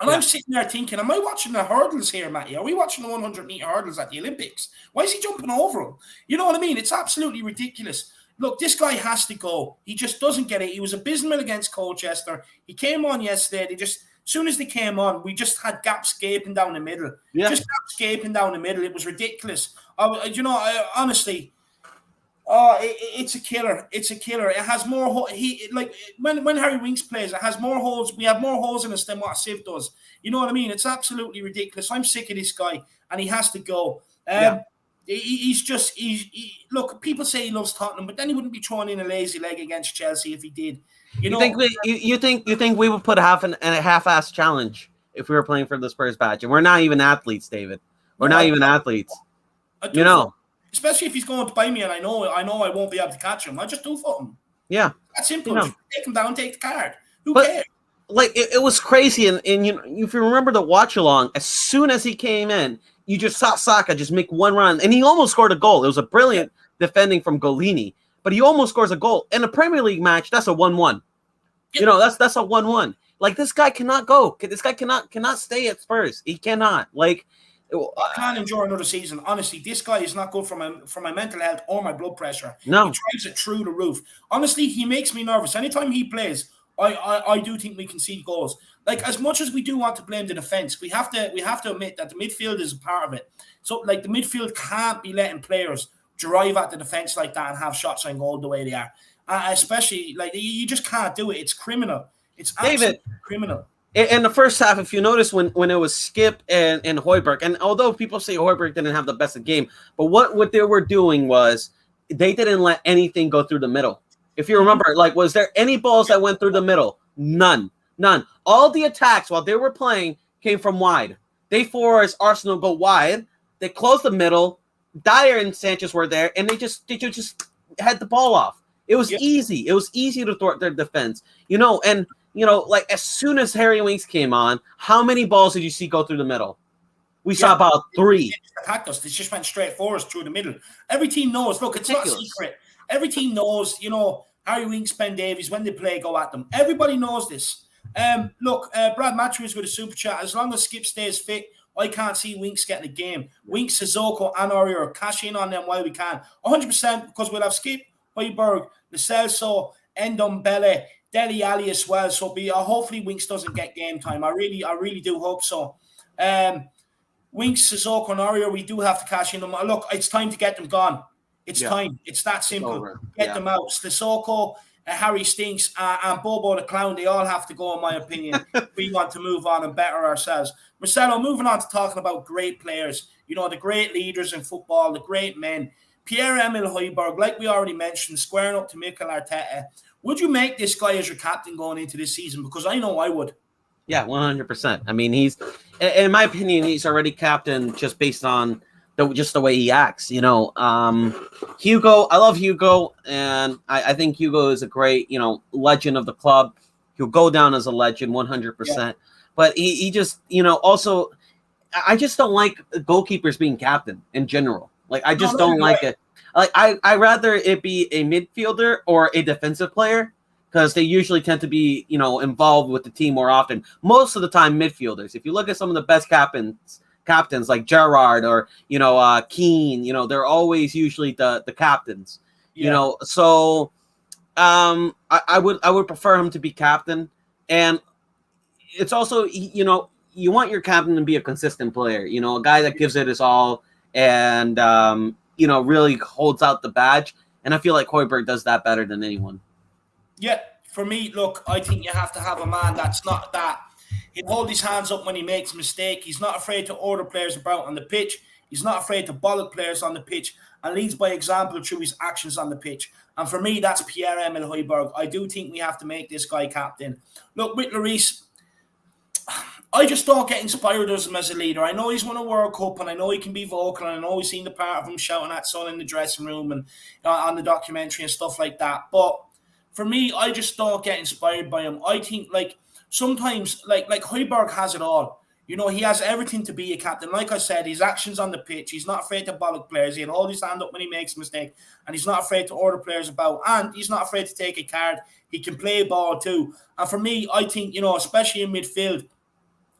And I'm sitting there thinking, am I watching the hurdles here, Matty? Are we watching the 100-meter hurdles at the Olympics? Why is he jumping over them? You know what I mean? It's absolutely ridiculous. Look, this guy has to go. He just doesn't get it. He was abysmal against Colchester. He came on yesterday. As soon as they came on, we just had gaps gaping down the middle. Yeah. Just gaps gaping down the middle. It was ridiculous. Honestly, Oh, it's a killer. It's a killer. It has more. When Harry Winks plays, it has more holes. We have more holes in us than what Siv does. You know what I mean? It's absolutely ridiculous. I'm sick of this guy, and he has to go. Look. People say he loves Tottenham, but then he wouldn't be throwing in a lazy leg against Chelsea if he did. You think we would put a half-ass challenge if we were playing for the Spurs badge, and we're not even athletes, David. We're not even athletes. Especially if he's going to buy me, and I know I won't be able to catch him. I just do for him. Yeah, that's simple. Take him down, take the card. Who cares? Like it was crazy, and if you remember the watch along, as soon as he came in, you just saw Saka just make one run, and he almost scored a goal. It was a brilliant defending from Golini, but he almost scores a goal in a Premier League match. That's a 1-1. Yep. That's a 1-1. Like, this guy cannot go. This guy cannot stay at Spurs. He cannot. Like, I can't enjoy another season. Honestly, this guy is not good for my mental health or my blood pressure. No. He drives it through the roof. Honestly, he makes me nervous. Anytime he plays, I do think we can see goals. Like, as much as we do want to blame the defense, we have to admit that the midfield is a part of it. So, like, the midfield can't be letting players drive at the defense like that and have shots on goal the way they are. Especially, like, you just can't do it. It's criminal. It's absolutely criminal. In the first half, if you notice when it was Skip and Hojbjerg, and although people say Hojbjerg didn't have the best of game, but what they were doing was they didn't let anything go through the middle. If you remember, like, was there any balls that went through the middle? None. All the attacks while they were playing came from wide. They forced Arsenal go wide. They closed the middle. Dyer and Sanchez were there, and they just had the ball off. It was easy. It was easy to thwart their defense. Like, as soon as Harry Winks came on, how many balls did you see go through the middle? We saw about 3. They attacked us. They just went straight for us through the middle. Every team knows. Look, it's not secret. Every team knows, Harry Winks, Ben Davies, when they play, go at them. Everybody knows this. Brad Matthews with a super chat. As long as Skip stays fit, I can't see Winks getting a game. Winks, Sissoko, and Aurier, cash in on them while we can. 100%, because we'll have Skip, Hojbjerg, Lo Celso, Ndombele, Dele Alli as well. So hopefully Winks doesn't get game time. I really do hope so. Winks, Sissoko, and Aurier, we do have to cash in them. Look, it's time to get them gone. It's time. It's that simple. Get them out. Sissoko, Harry Stinks, and Bobo the Clown, they all have to go, in my opinion, if we want to move on and better ourselves. Marcelo, moving on to talking about great players, the great leaders in football, the great men. Pierre-Emile Hojbjerg, like we already mentioned, squaring up to Mikel Arteta. Would you make this guy as your captain going into this season? Because I know I would. Yeah, 100%. I mean, he's, in my opinion, he's already captain just based on just the way he acts. Hugo, I love Hugo, and I think Hugo is a great, legend of the club. He'll go down as a legend 100%. Yeah. But he just, also, I just don't like goalkeepers being captain in general. Like, I just don't like it. Like, I rather it be a midfielder or a defensive player, because they usually tend to be, involved with the team more often. Most of the time, midfielders. If you look at some of the best captains like Gerrard or, Keane, they're always usually the captains. Yeah. So I would prefer him to be captain. And it's also, you want your captain to be a consistent player, a guy that gives it his all and, really holds out the badge. And I feel like Hojbjerg does that better than anyone. Yeah, for me, look, I think you have to have a man that's not that. He'll hold his hands up when he makes a mistake. He's not afraid to order players about on the pitch. He's not afraid to bollock players on the pitch and leads by example through his actions on the pitch. And for me, that's Pierre-Emile Hojbjerg. I do think we have to make this guy captain. Look, with Lloris, I just don't get inspired as him as a leader. I know he's won a World Cup, and I know he can be vocal, and I know we've seen the part of him shouting at Son in the dressing room and on the documentary and stuff like that. But for me, I just don't get inspired by him. I think, sometimes, like Hojbjerg has it all. He has everything to be a captain. Like I said, his actions on the pitch, he's not afraid to bollock players. He'll hold his hand up when he makes a mistake, and he's not afraid to order players about, and he's not afraid to take a card. He can play ball too. And for me, I think, especially in midfield,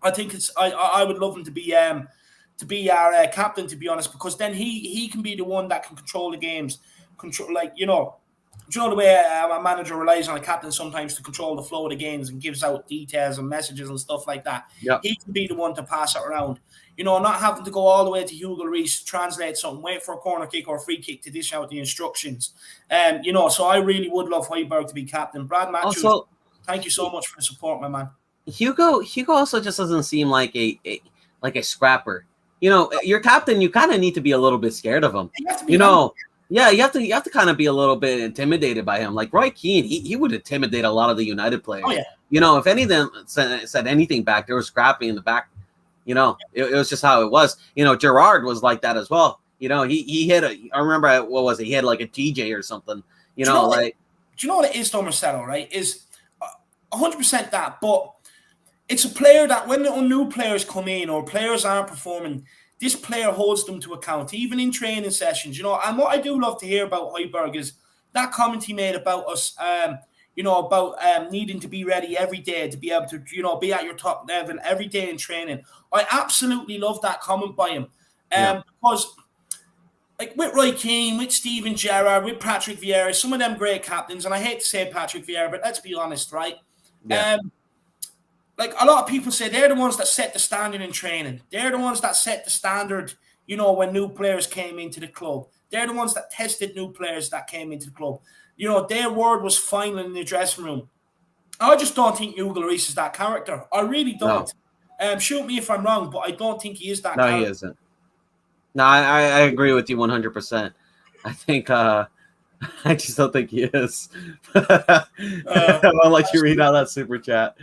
I think I would love him to be our captain, to be honest, because then he can be the one that can control the games, Do you know the way a manager relies on a captain sometimes to control the flow of the games and gives out details and messages and stuff like that? Yeah. He can be the one to pass it around. You know, not having to go all the way to Hugo Lloris, translate something, wait for a corner kick or a free kick to dish out the instructions. You know, so I really would love Hojbjerg to be captain. Brad Matthews, Also, thank you so much for the support, my man. Hugo also just doesn't seem like a scrapper. You know, your captain, you kind of need to be a little bit scared of him. You know, yeah, you have to kind of be a little bit intimidated by him. Like Roy Keane, he would intimidate a lot of the United players. Oh, yeah. You know, if any of them said anything back, there was scrapping in the back. You know, it was just how it was. You know, Gerrard was like that as well. You know, he hit I remember what was it? He had like a TJ or something. Do you know what it is, though, Marcelo, right? Is 100% that, but it's a player that when the new players come in or players aren't performing, this player holds them to account, even in training sessions, you know. And what I do love to hear about Hojbjerg is that comment he made about us, you know, about needing to be ready every day to be able to, you know, be at your top level every day in training. I absolutely love that comment by him. Because like with Roy Keane, with Steven Gerrard, with Patrick Vieira, some of them great captains, and I hate to say Patrick Vieira, but let's be honest, right? Yeah. Like a lot of people say they're the ones that set the standard in training. They're the ones that set the standard, you know, when new players came into the club. They're the ones that tested new players that came into the club. You know, their word was final in the dressing room. I just don't think Hugo Lloris is that character. I really don't. No. Shoot me if I'm wrong, but I don't think he is that character. No, he isn't. No, I agree with you 100%. I think I just don't think he is. I'll let you read out that super chat.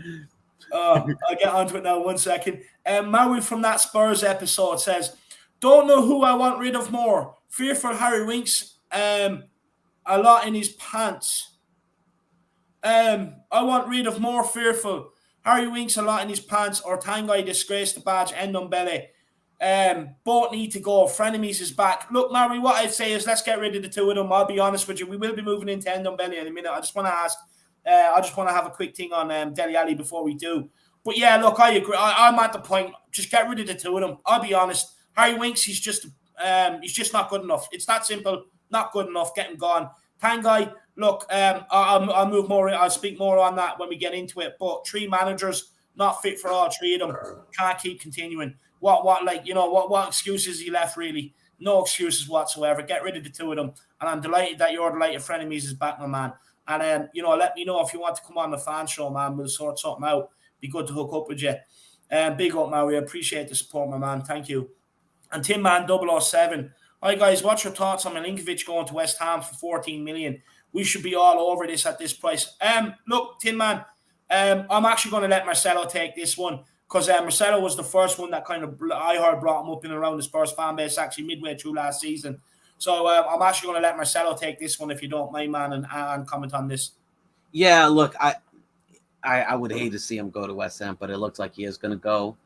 I'll get onto it now. 1 second. Maui from that Spurs episode says, "Don't know who I want rid of more. Fearful Harry Winks a lot in his pants. I want rid of more Fearful Harry Winks a lot in his pants or Tanganga disgraced the badge Ndombele. Both need to go. Frenemies is back. Look, Maui, what I'd say is let's get rid of the two of them. I'll be honest with you. We will be moving into Ndombele in a minute. I just want to ask. I just want to have a quick thing on Dele Alli before we do. But yeah, look, I agree. I'm at the point. Just get rid of the two of them. I'll be honest. Harry Winks, he's just not good enough. It's that simple. Not good enough. Get him gone. Tanguy, look, I'll move more. I'll speak more on that when we get into it. But 3 managers not fit for all 3 of them. Can't keep continuing. What excuses he left really? No excuses whatsoever. Get rid of the 2 of them. And I'm delighted that your delighted frenemies is back, my man. And, you know, let me know if you want to come on the fan show, man. We'll sort something out. Be good to hook up with you. Big up, Mario. I appreciate the support, my man. Thank you. And Tim Man 007. Hi, guys. What's your thoughts on Milinkovic going to West Ham for 14 million? We should be all over this at this price. Look, Tim Man, I'm actually going to let Marcelo take this one because Marcelo was the first one that kind of, I heard, brought him up in and around the Spurs fan base actually midway through last season. So I'm actually going to let Marcelo take this one if you don't mind, man, and comment on this. Yeah, look, I would hate to see him go to West Ham, but it looks like he is going to go.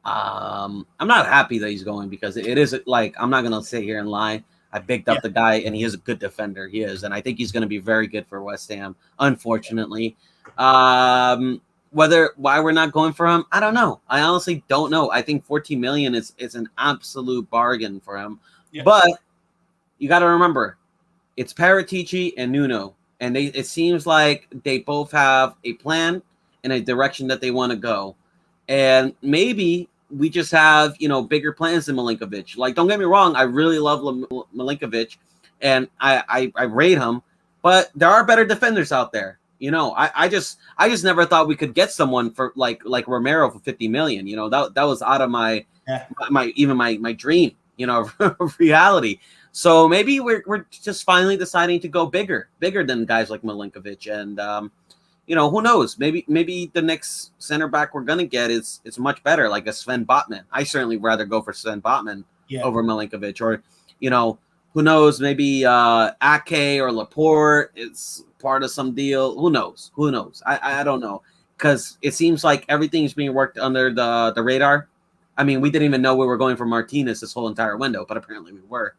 I'm not happy that he's going because it is like, I'm not going to sit here and lie. I picked up the guy, and he is a good defender. He is, and I think he's going to be very good for West Ham, unfortunately. Why we're not going for him, I don't know. I honestly don't know. I think 14 million is an absolute bargain for him. Yeah. But you got to remember, it's Paratici and Nuno, and it seems like they both have a plan and a direction that they want to go. And maybe we just have, you know, bigger plans than Milinkovic. Like, don't get me wrong, I really love Milinkovic, and I rate him, but there are better defenders out there. You know, I just never thought we could get someone for like Romero for 50 million. You know, that was out of my dream, you know, reality. So maybe we're just finally deciding to go bigger than guys like Milinkovic. And, you know, who knows? Maybe the next center back we're going to get is much better, like a Sven Botman. I certainly rather go for Sven Botman over Milinkovic. Or, you know, who knows? Maybe Ake or Laporte is part of some deal. Who knows? I don't know. Because it seems like everything's being worked under the radar. I mean, we didn't even know we were going for Martinez this whole entire window, but apparently we were.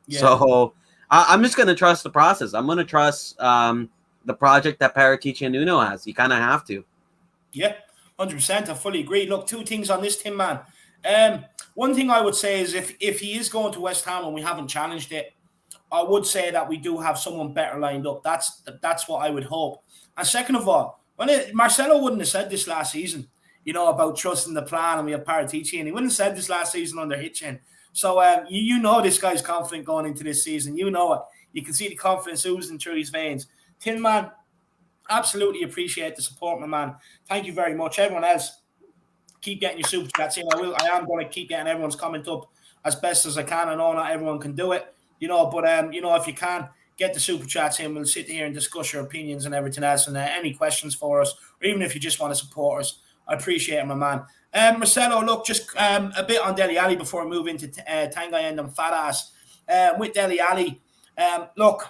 Yeah. So I'm just going to trust the process. I'm going to trust the project that Paratici and Nuno has. You kind of have to. Yeah, 100%. I fully agree. Look, 2 things on this, Tim, man. One thing I would say is if he is going to West Ham and we haven't challenged it, I would say that we do have someone better lined up. That's what I would hope. And second of all, Marcelo wouldn't have said this last season, about trusting the plan and we have Paratici, and he wouldn't have said this last season under Hitchin. So you know this guy's confident going into this season. You know it. You can see the confidence oozing through his veins. Tin Man, absolutely appreciate the support, my man. Thank you very much. Everyone else, keep getting your super chats in. I am going to keep getting everyone's comment up as best as I can. I know not everyone can do it, but if you can, get the super chats in. We'll sit here and discuss your opinions and everything else, and any questions for us, or even if you just want to support us, I appreciate it, my man. Marcelo, look, just a bit on Dele Alli before I move into Tanganga and them fat ass. With Dele Alli, look,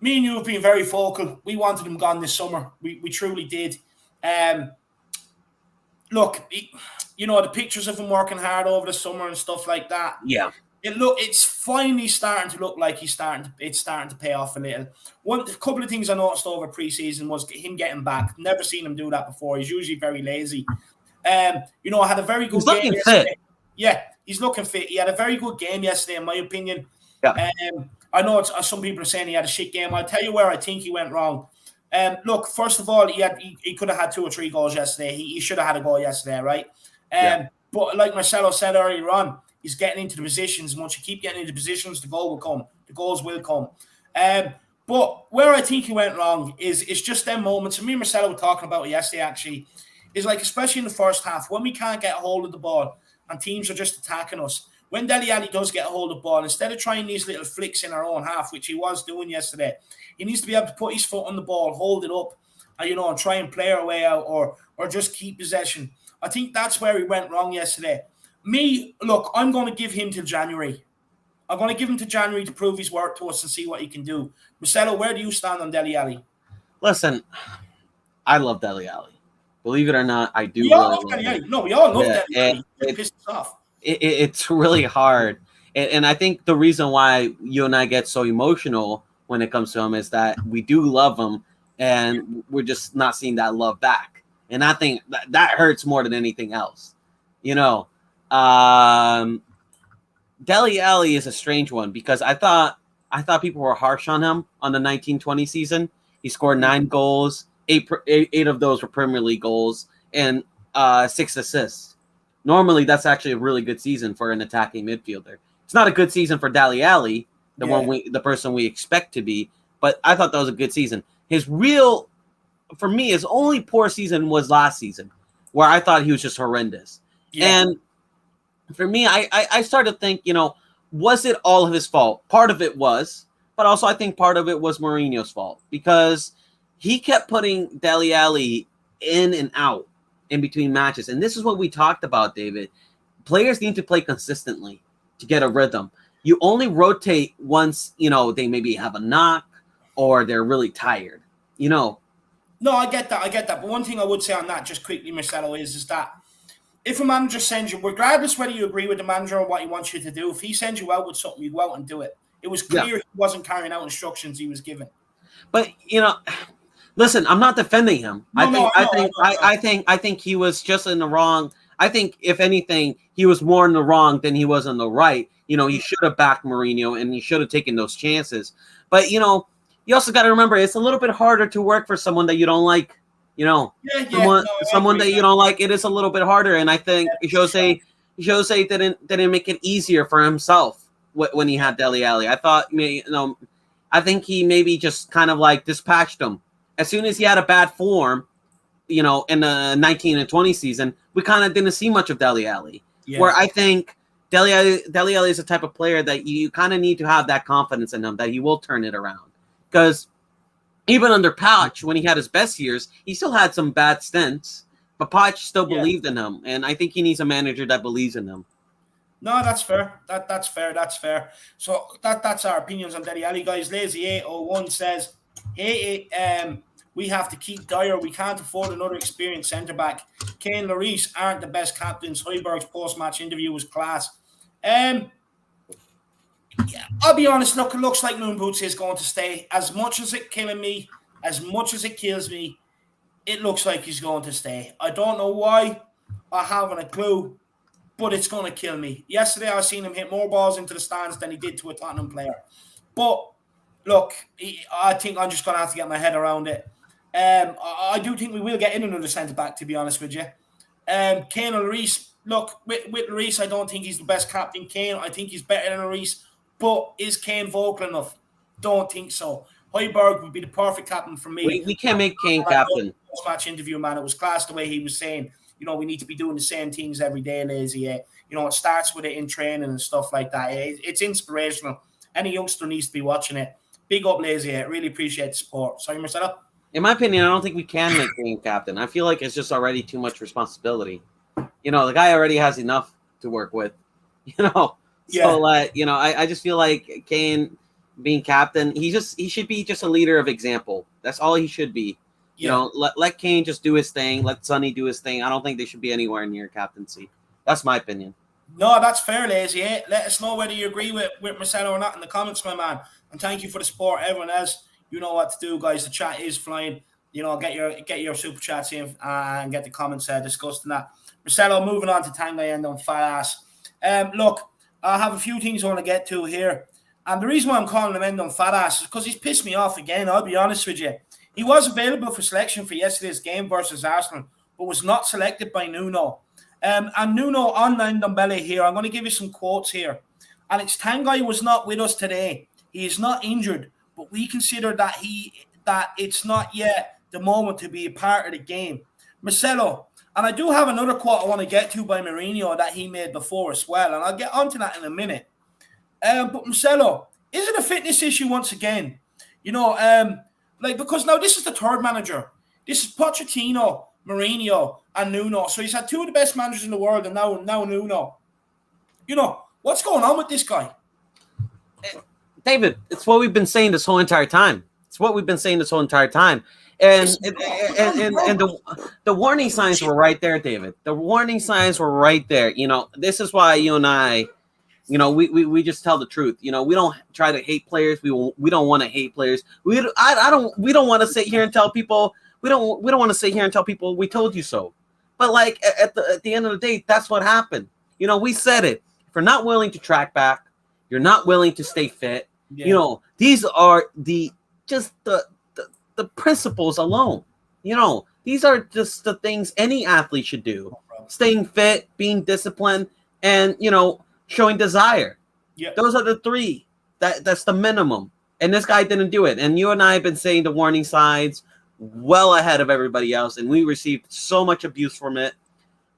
me and you have been very vocal. We wanted him gone this summer. We truly did. Look, the pictures of him working hard over the summer and stuff like that. Yeah. It's finally starting to look like it's starting to pay off a little. A couple of things I noticed over preseason was him getting back. Never seen him do that before. He's usually very lazy. I had a very good game yesterday. Fit. Yeah, he's looking fit. He had a very good game yesterday, in my opinion. Yeah. I know some people are saying he had a shit game. I'll tell you where I think he went wrong. Look, first of all, he could have had 2 or 3 goals yesterday. He should have had a goal yesterday, right? But like Marcelo said earlier on, he's getting into the positions. Once you keep getting into positions, the goal will come. The goals will come. But where I think he went wrong is just them moments. And me and Marcelo were talking about it yesterday, actually, is like, especially in the first half, when we can't get a hold of the ball and teams are just attacking us. When Dele Alli does get a hold of the ball, instead of trying these little flicks in our own half, which he was doing yesterday, he needs to be able to put his foot on the ball, hold it up, and try and play our way out or just keep possession. I think that's where he went wrong yesterday. Look, I'm going to give him till January. I'm going to give him to January to prove his worth to us and see what he can do. Marcelo, where do you stand on Dele Alli? Listen, I love Dele Alli. Believe it or not, I do. We all love Dele Alli. No, we all love Dele Alli. It pisses us off. It's really hard. And I think the reason why you and I get so emotional when it comes to him is that we do love him and we're just not seeing that love back. And I think that hurts more than anything else. Dele Alli is a strange one because I thought people were harsh on him on the 1920 season. He scored 9 goals, 8 of those were Premier League goals, and 6 assists. Normally, that's actually a really good season for an attacking midfielder. It's not a good season for Dele Alli, the person we expect to be, but I thought that was a good season. His only poor season was last season, where I thought he was just horrendous. Yeah. And for me, I started to think, was it all of his fault? Part of it was, but also I think part of it was Mourinho's fault because he kept putting Dele Alli in and out in between matches. And this is what we talked about, David. Players need to play consistently to get a rhythm. You only rotate once, they maybe have a knock or they're really tired, No, I get that. But one thing I would say on that, just quickly, Marcelo, is that if a manager sends you, regardless whether you agree with the manager or what he wants you to do, if he sends you out with something, you go out and do it. It was clear he wasn't carrying out instructions he was given. But, listen, I'm not defending him. I think he was just in the wrong. I think if anything, he was more in the wrong than he was in the right. He should have backed Mourinho and he should have taken those chances. But you also got to remember it's a little bit harder to work for someone that you don't like. Someone that you don't like. It is a little bit harder, and I think Jose didn't make it easier for himself when he had Dele Alli. I think he maybe just kind of like dispatched him. As soon as he had a bad form, in the 19 and 20 season, we kind of didn't see much of Dele Alli. Yeah. Where I think Dele Alli is the type of player that you kind of need to have that confidence in him that he will turn it around. Because even under Poch, when he had his best years, he still had some bad stints, but Poch still believed in him, and I think he needs a manager that believes in him. No, that's fair. That's fair. So that's our opinions on Dele Alli, guys. Lazy801 says, "Hey, we have to keep Dyer. We can't afford another experienced centre back. Kane, Lloris aren't the best captains. Hojbjerg's post-match interview was class." I'll be honest. Look, it looks like Moon Boots is going to stay. As much as it kills me, it looks like he's going to stay. I don't know why. I haven't a clue, but it's going to kill me. Yesterday, I seen him hit more balls into the stands than he did to a Tottenham player. But look, I think I'm just going to have to get my head around it. I do think we will get in another centre back, to be honest with you. Kane or Lloris, look, with Lloris, I don't think he's the best captain. Kane, I think he's better than Lloris. But is Kane vocal enough? Don't think so. Hojbjerg would be the perfect captain for me. We can't make Kane captain. Post-match interview, man, it was class the way he was saying, we need to be doing the same things every day, lazy. It starts with it in training and stuff like that. It's inspirational. Any youngster needs to be watching it. Big up, lazy. Really appreciate the support. Sorry, Marcelo. In my opinion, I don't think we can make Kane captain. I feel like it's just already too much responsibility. The guy already has enough to work with. So I just feel like Kane being captain, he should be just a leader of example. That's all he should be. Let Kane just do his thing. Let Sonny do his thing. I don't think they should be anywhere near captaincy. That's my opinion. No, that's fair, lazy. Let us know whether you agree with Marcelo or not in the comments, my man. And thank you for the support. Everyone else, you know what to do, guys. The chat is flying. Get your super chats in and get the comments discussed in that. Marcelo, moving on to Tanganga and on fat ass. Look, I have a few things I want to get to here. And the reason why I'm calling him End on fat ass is because he's pissed me off again. I'll be honest with you. He was available for selection for yesterday's game versus Arsenal, but was not selected by Nuno. And Nuno on Ndombele here, I'm going to give you some quotes here. And it's Tanganga was not with us today. He is not injured, but we consider that it's not yet the moment to be a part of the game. Marcelo, and I do have another quote I want to get to by Mourinho that he made before as well, and I'll get onto that in a minute. But Marcelo, is it a fitness issue once again? Because now this is the third manager. This is Pochettino, Mourinho, and Nuno. So he's had two of the best managers in the world, and now Nuno. What's going on with this guy? David, it's what we've been saying this whole entire time. And the warning signs were right there, David. The warning signs were right there. This is why you and I, we just tell the truth. We don't try to hate players. We don't want to hate players. We don't want to sit here and tell people we don't want to sit here and tell people we told you so. But like at the end of the day, that's what happened. We said it. If you're not willing to track back, you're not willing to stay fit. Yeah. These are the principles alone. These are just the things any athlete should do. Staying fit, being disciplined, and showing desire. Yeah. Those are the three. That's the minimum. And this guy didn't do it. And you and I have been saying the warning signs well ahead of everybody else, and we received so much abuse from it.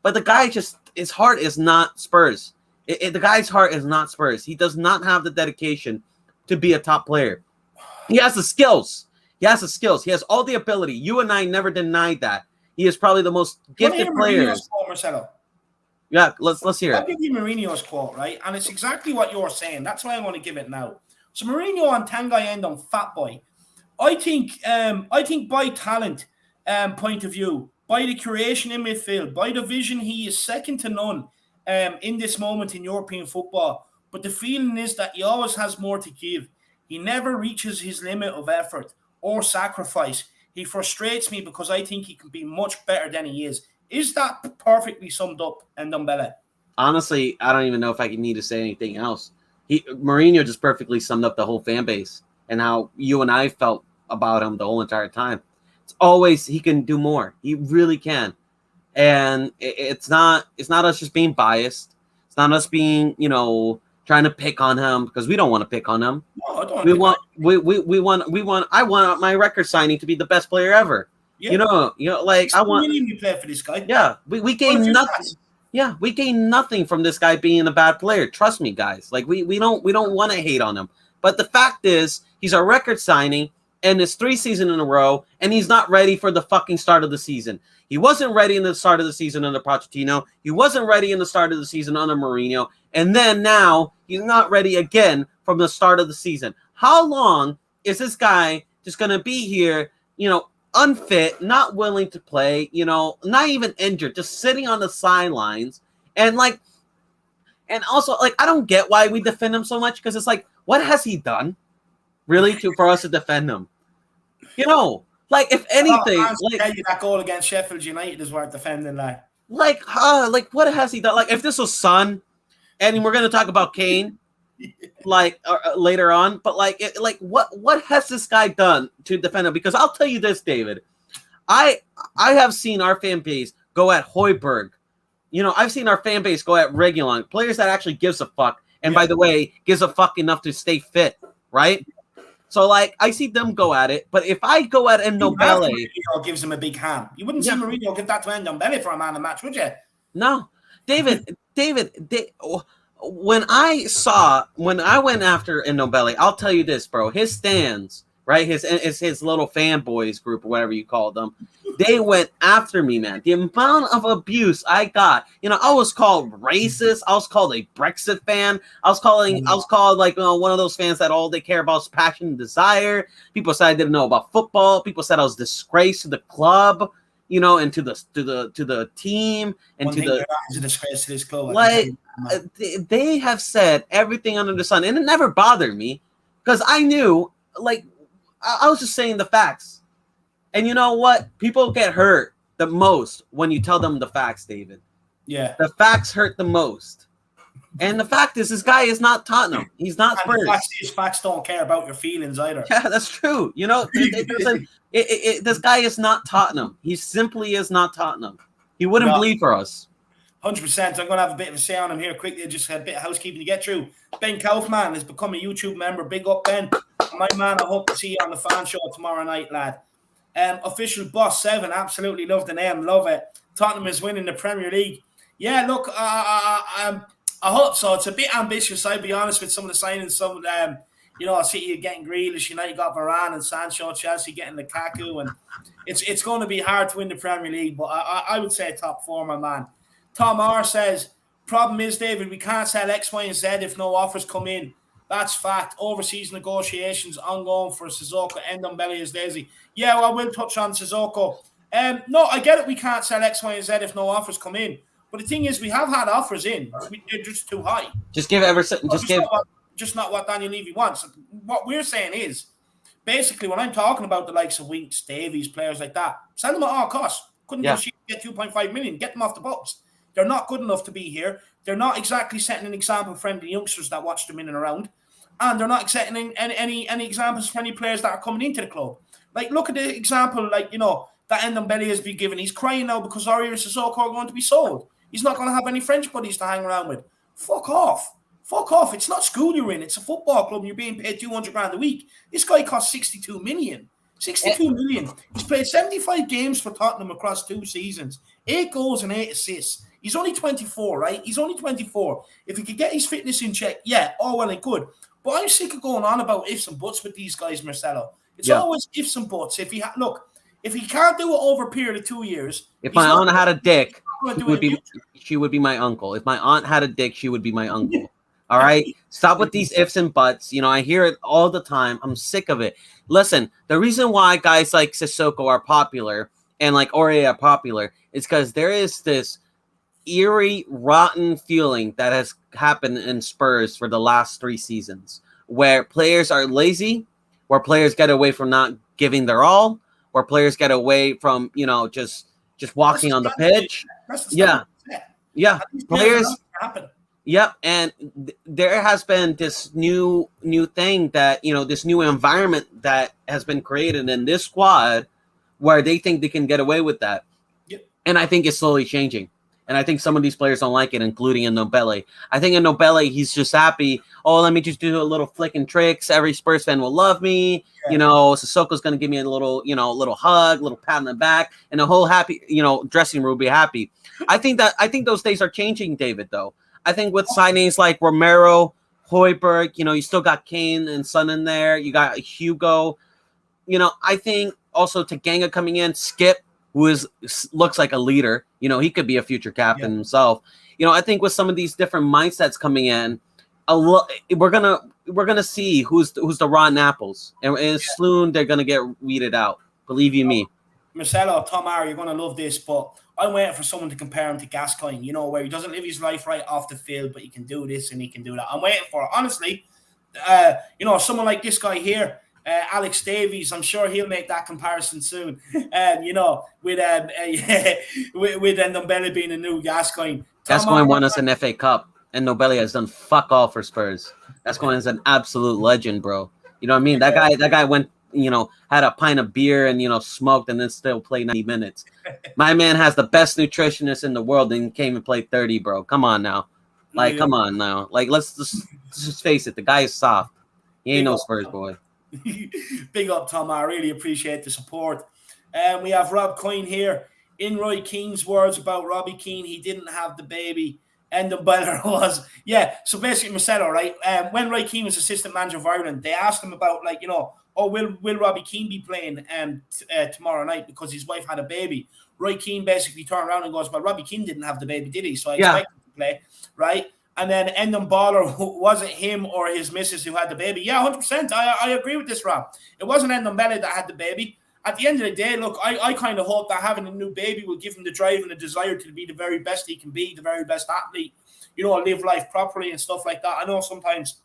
But the guy his heart is not Spurs. The guy's heart is not Spurs. He does not have the dedication to be a top player. He has the skills. He has all the ability. You and I never denied that. He is probably the most gifted player. Marcelo. Yeah, let's hear it. I'll give you Mourinho's quote, right? And it's exactly what you're saying. That's why I want to give it now. So Mourinho on Tanganga end on Fat Boy. I think by talent point of view, by the creation in midfield, by the vision, he is second to none in this moment in European football. But the feeling is that he always has more to give. He never reaches his limit of effort or sacrifice. He frustrates me because I think he can be much better than he is. Is that perfectly summed up, Ndombele? Honestly, I don't even know if I need to say anything else. Mourinho just perfectly summed up the whole fan base and how you and I felt about him the whole entire time. It's always he can do more. He really can. And it's not us just being biased. It's not us being, trying to pick on him because we don't want to pick on him. No, I don't. I want my record signing to be the best player ever. Yeah. I want. You play for this guy. Yeah, we gain nothing. Yeah, we gain nothing from this guy being a bad player. Trust me, guys. We don't want to hate on him. But the fact is, he's a record signing, and it's 3 seasons in a row, and he's not ready for the fucking start of the season. He wasn't ready in the start of the season under Pochettino. He wasn't ready in the start of the season under Mourinho. And then now he's not ready again from the start of the season. How long is this guy just going to be here, unfit, not willing to play, not even injured, just sitting on the sidelines? And also, I don't get why we defend him so much because it's like, what has he done really for us to defend him? If anything, that goal against Sheffield United is worth defending. What has he done? If this was Son, and we're going to talk about Kane, like later on. But like, what has this guy done to defend him? Because I'll tell you this, David, I have seen our fan base go at Hojbjerg. I've seen our fan base go at Reguilon, players that actually gives a fuck. And by the way, gives a fuck enough to stay fit, right? So, like, I see them go at it. But if I go at Ndombele... Mourinho gives him a big hand. You wouldn't see Mourinho give that to Ndombele for a man of the match, would you? No. David, when I went after Ndombele, I'll tell you this, bro. His stands, right? His little fanboys group or whatever you call them. They went after me, man. The amount of abuse I got. I was called racist. I was called a Brexit fan. I was called like one of those fans that all they care about is passion and desire. People said I didn't know about football. People said I was a disgrace to the club, and to the team and to the a disgrace to this club. Like they have said everything under the sun, and it never bothered me because I knew, like, I was just saying the facts. And you know what? People get hurt the most when you tell them the facts, David. Yeah. The facts hurt the most. And the fact is, this guy is not Tottenham. He's not Spurs. Facts don't care about your feelings either. Yeah, that's true. This guy is not Tottenham. He simply is not Tottenham. He wouldn't bleed for us. 100%. I'm going to have a bit of a say on him here quickly. Just a bit of housekeeping to get through. Ben Kaufman has become a YouTube member. Big up, Ben. My man, I hope to see you on the fan show tomorrow night, lad. Official Boss 7, absolutely love the name, love it. Tottenham is winning the Premier League. Yeah, look, I hope so. It's a bit ambitious, I'll be honest, with some of the signings. Some of them, City getting Grealish, United got Varane and Sancho, Chelsea getting Lukaku, and it's going to be hard to win the Premier League, but I would say top 4, my man. Tom R says, problem is, David, we can't sell X, Y, and Z if no offers come in. That's fact. Overseas negotiations ongoing for Sissoko. Ndombele is lazy. Yeah, well, we'll touch on Sissoko. No, I get it. We can't sell X, Y, and Z if no offers come in. But the thing is, we have had offers in. They're just too high. Just give Everton. Just not what Daniel Levy wants. What we're saying is, basically, when I'm talking about the likes of Winks, Davies, players like that, sell them at all costs. Couldn't get 2.5 million. Get them off the books. They're not good enough to be here. They're not exactly setting an example for any youngsters that watch them in and around. And they're not setting any examples for any players that are coming into the club. Like, look at the example, that Ndombele has been given. He's crying now because Aurier and Sissoko are going to be sold. He's not going to have any French buddies to hang around with. Fuck off. Fuck off. It's not school you're in. It's a football club and you're being paid 200 grand a week. This guy costs 62 million. 62 million. He's played 75 games for Tottenham across 2 seasons. 8 goals and 8 assists. He's only 24, right? He's only 24. If he could get his fitness in check, all well and good. But I'm sick of going on about ifs and buts with these guys, Marcelo. It's always ifs and buts. If he can't do it over a period of 2 years. If my aunt had a dick, she would be my uncle. If my aunt had a dick, she would be my uncle. All right? Stop with these ifs and buts. I hear it all the time. I'm sick of it. Listen, the reason why guys like Sissoko are popular and like Aurier are popular is because there is this eerie, rotten feeling that has happened in Spurs for the last 3 seasons, where players are lazy, where players get away from not giving their all, where players get away from just walking on the pitch. Yeah. Players. Yep, and there has been this new thing that this new environment that has been created in this squad, where they think they can get away with that, and I think it's slowly changing. And I think some of these players don't like it, including Ndombele. I think Ndombele, he's just happy. Oh, let me just do a little flick and tricks. Every Spurs fan will love me. Yeah. Sissoko's going to give me a little, little hug, little pat on the back, and the whole happy, dressing room will be happy. I think those days are changing, David, though. I think with signings like Romero, Hojbjerg, you still got Kane and Son in there. You got Hugo. I think also Tanganga coming in, Skip, who looks like a leader. He could be a future captain himself. I think with some of these different mindsets coming in, we're gonna see who's the rotten apples, and soon they're gonna get weeded out. Believe you me. Marcelo, Tom R, you're gonna love this, but I'm waiting for someone to compare him to Gascoigne. Where he doesn't live his life right off the field, but he can do this and he can do that. I'm waiting for it. Honestly, someone like this guy here. Alex Davies, I'm sure he'll make that comparison soon. With Ndombele being a new Gascoigne. Gascoigne won us an FA Cup, and Ndombele has done fuck all for Spurs. Gascoigne's an absolute legend, bro. You know what I mean? That guy went, had a pint of beer and, smoked and then still played 90 minutes. My man has the best nutritionist in the world and he came and played 30, bro. Come on now. Like, come on now. Like, let's just face it. The guy is soft. He ain't no Spurs boy. Big up, Tom. I really appreciate the support. We have Rob Coyne here. In Roy Keane's words about Robbie Keane, he didn't have the baby. Ndombele was. Yeah, so basically, Marcelo, right? When Roy Keane was assistant manager of Ireland, they asked him about, will Robbie Keane be playing tomorrow night because his wife had a baby? Roy Keane basically turned around and goes, well, Robbie Keane didn't have the baby, did he? So I expect him to play, right? And then Ndombele, was it him or his missus who had the baby? Yeah, 100%. I agree with this, Rob. It wasn't Ndombele that had the baby. At the end of the day, look, I kind of hope that having a new baby will give him the drive and the desire to be the very best he can be, the very best athlete, live life properly and stuff like that. I know sometimes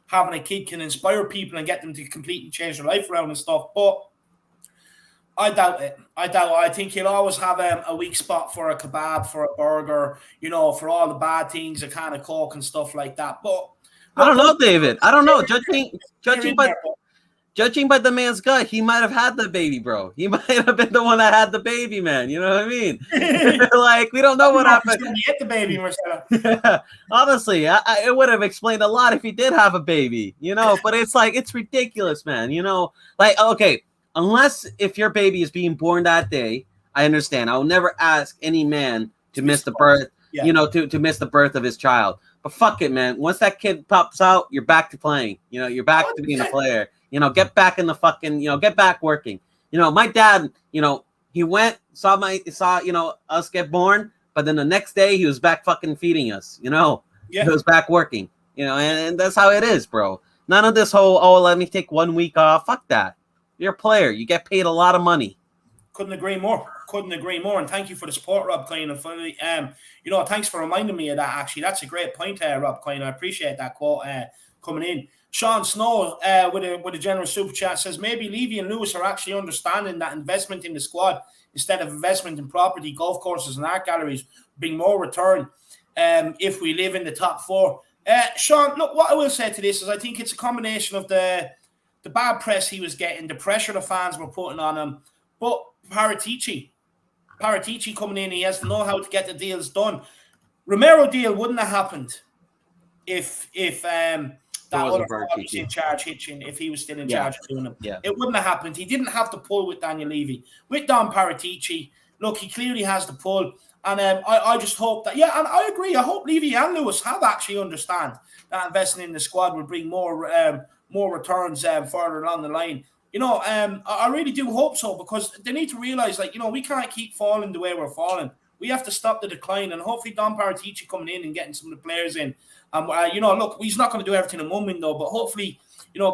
having a kid can inspire people and get them to completely change their life around and stuff, but I doubt it. I think he'll always have a weak spot for a kebab, for a burger, for all the bad things, a can of Coke and stuff like that. But I don't know, David. I don't know. Judging by the man's gut, he might have had the baby, bro. He might have been the one that had the baby, man. You know what I mean? Like, we don't know what happened. He hit the baby, Marcelo. Honestly, it would have explained a lot if he did have a baby, But it's ridiculous, man. Okay, unless if your baby is being born that day, I understand. I will never ask any man to miss the birth, to miss the birth of his child. But fuck it, man. Once that kid pops out, you're back to playing. You're back to being a player. Get back in the fucking, get back working. My dad, he went, saw us get born, but then the next day he was back fucking feeding us, He was back working, and that's how it is, bro. None of this whole, let me take 1 week off. Fuck that. You're a player. You get paid a lot of money. Couldn't agree more. And thank you for the support, Rob Coyne. And finally, thanks for reminding me of that, actually. That's a great point, Rob Coyne. I appreciate that quote coming in. Sean Snow with a generous super chat says maybe Levy and Lewis are actually understanding that investment in the squad instead of investment in property, golf courses and art galleries bring more return if we live in the top four. Sean, look, what I will say to this is I think it's a combination of the bad press he was getting, the pressure the fans were putting on him, but Paratici coming in, he has to know how to get the deals done. Romero deal wouldn't have happened if that other was in charge, Hitchin, if he was still in charge of doing them. Yeah. It wouldn't have happened. He didn't have to pull with Daniel Levy. With Don Paratici, look, he clearly has the pull. And I just hope that, and I agree. I hope Levy and Lewis have actually understand that investing in the squad will bring more returns further along the line. I really do hope so, because they need to realize, we can't keep falling the way we're falling. We have to stop the decline, and hopefully Don Paratici coming in and getting some of the players in. Look, he's not going to do everything in 1 window, but hopefully,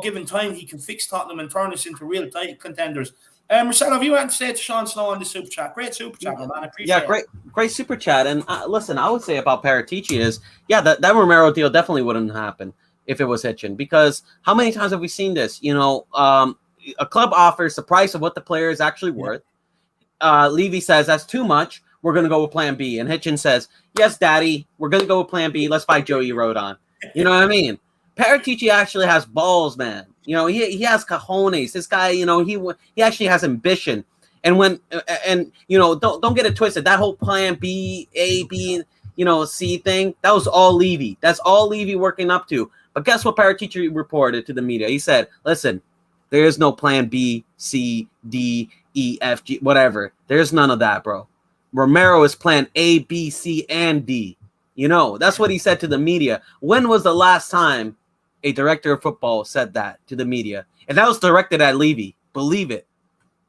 given time, he can fix Tottenham and turn us into real title contenders. Marcelo, have you want to say to Sean Snow on the super chat? Great super chat, man. I appreciate it. Great super chat. And listen, I would say about Paratici is, that Romero deal definitely wouldn't happen if it was Hitchin, because how many times have we seen this? A club offers the price of what the player is actually worth. Levy says that's too much. We're going to go with plan B. And Hitchin says, yes, daddy, we're going to go with plan B. Let's buy Joey Rodon. You know what I mean? Paratici actually has balls, man. He has cojones. This guy, he actually has ambition. And don't get it twisted. That whole plan B, A, B, C thing, that was all Levy. That's all Levy working up to. But guess what Paratici reported to the media? He said, listen, there is no plan B, C, D, E, F, G, whatever. There's none of that, bro. Romero is plan A, B, C, and D. That's what he said to the media. When was the last time a director of football said that to the media? And that was directed at Levy. Believe it.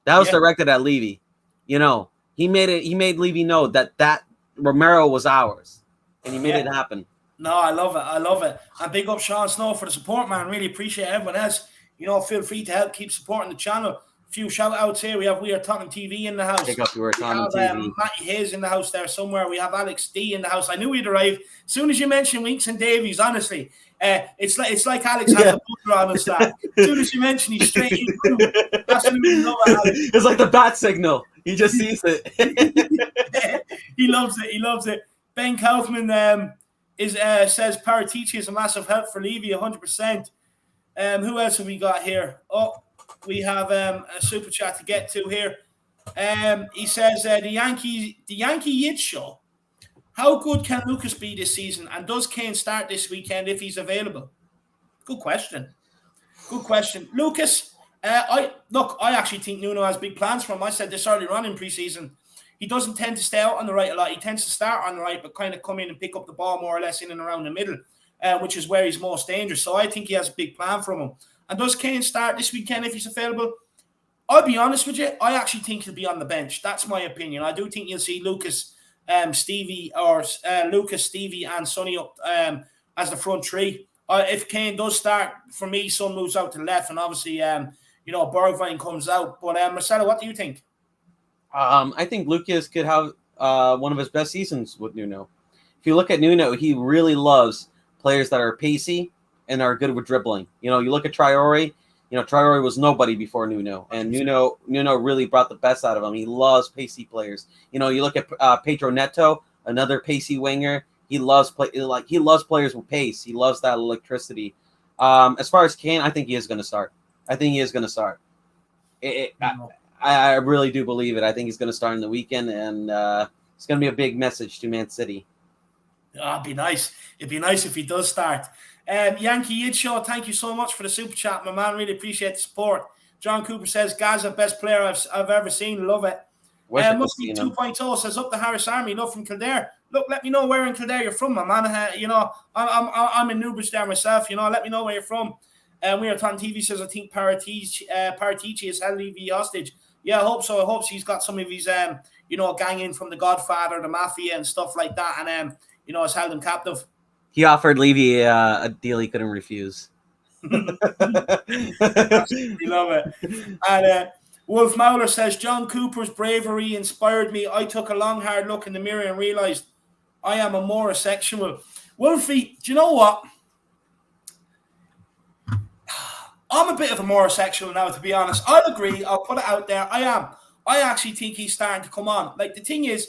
That was directed at Levy. He made Levy know that Romero was ours. And he made it happen. No, I love it. And big up Sean Snow for the support, man. Really appreciate everyone else. Feel free to help keep supporting the channel. Few shout outs here. We have Tottenham TV in the house. Pick up your Tottenham TV. Matty Hayes in the house there somewhere. We have Alex D in the house. I knew he'd arrive. As soon as you mentioned Winks and Davies, honestly, it's like Alex has a butler on his staff. As soon as you mention, he's straight in. Absolutely love it, Alex. It's like the bat signal. He just sees it. He loves it. Ben Kaufman says Paratici is a massive help for Levy, 100%. Who else have we got here? Oh, we have a super chat to get to here. He says the Yankee Yid show. How good can Lucas be this season? And does Kane start this weekend if he's available? Good question. Lucas, I actually think Nuno has big plans for him. I said this earlier on in preseason. He doesn't tend to stay out on the right a lot. He tends to start on the right, but kind of come in and pick up the ball more or less in and around the middle, which is where he's most dangerous. So I think he has a big plan from him. And does Kane start this weekend if he's available? I'll be honest with you. I actually think he'll be on the bench. That's my opinion. I do think you'll see Lucas, Stevie, and Sonny up as the front three. If Kane does start, for me, Son moves out to the left, and obviously, Bergwijn comes out. But Marcelo, what do you think? I think Lucas could have one of his best seasons with Nuno. If you look at Nuno, he really loves players that are pacey and are good with dribbling. You look at Traore. Traore was nobody before Nuno, and Nuno really brought the best out of him. He loves pacey players. You look at Pedro Neto, another pacey winger. He loves players with pace. He loves that electricity. As far as Kane, I think he is going to start. I really do believe it. I think he's going to start in the weekend, and it's going to be a big message to Man City. Oh, it'd be nice. It'd be nice if he does start. Yankee Yid Show, thank you so much for the super chat, my man. Really appreciate the support. John Cooper says, Gaza, best player I've ever seen. Love it. Must be 2.0 says, up the Harris Army. Love from Kildare. Look, let me know where in Kildare you're from, my man. I'm in Newbridge there myself. Let me know where you're from. We are on TV says, I think Paratici is held Levy hostage. Yeah, I hope so. I hope he's got some of his, gang in from the Godfather, the Mafia, and stuff like that, and has held him captive. He offered Levy a deal he couldn't refuse. Absolutely love it. And Wolf Mauler says, John Cooper's bravery inspired me. I took a long, hard look in the mirror and realized I am a morosexual. Wolfie, do you know what? I'm a bit of a morosexual now, to be honest. I'll agree. I'll put it out there. I am. I actually think he's starting to come on. Like, the thing is,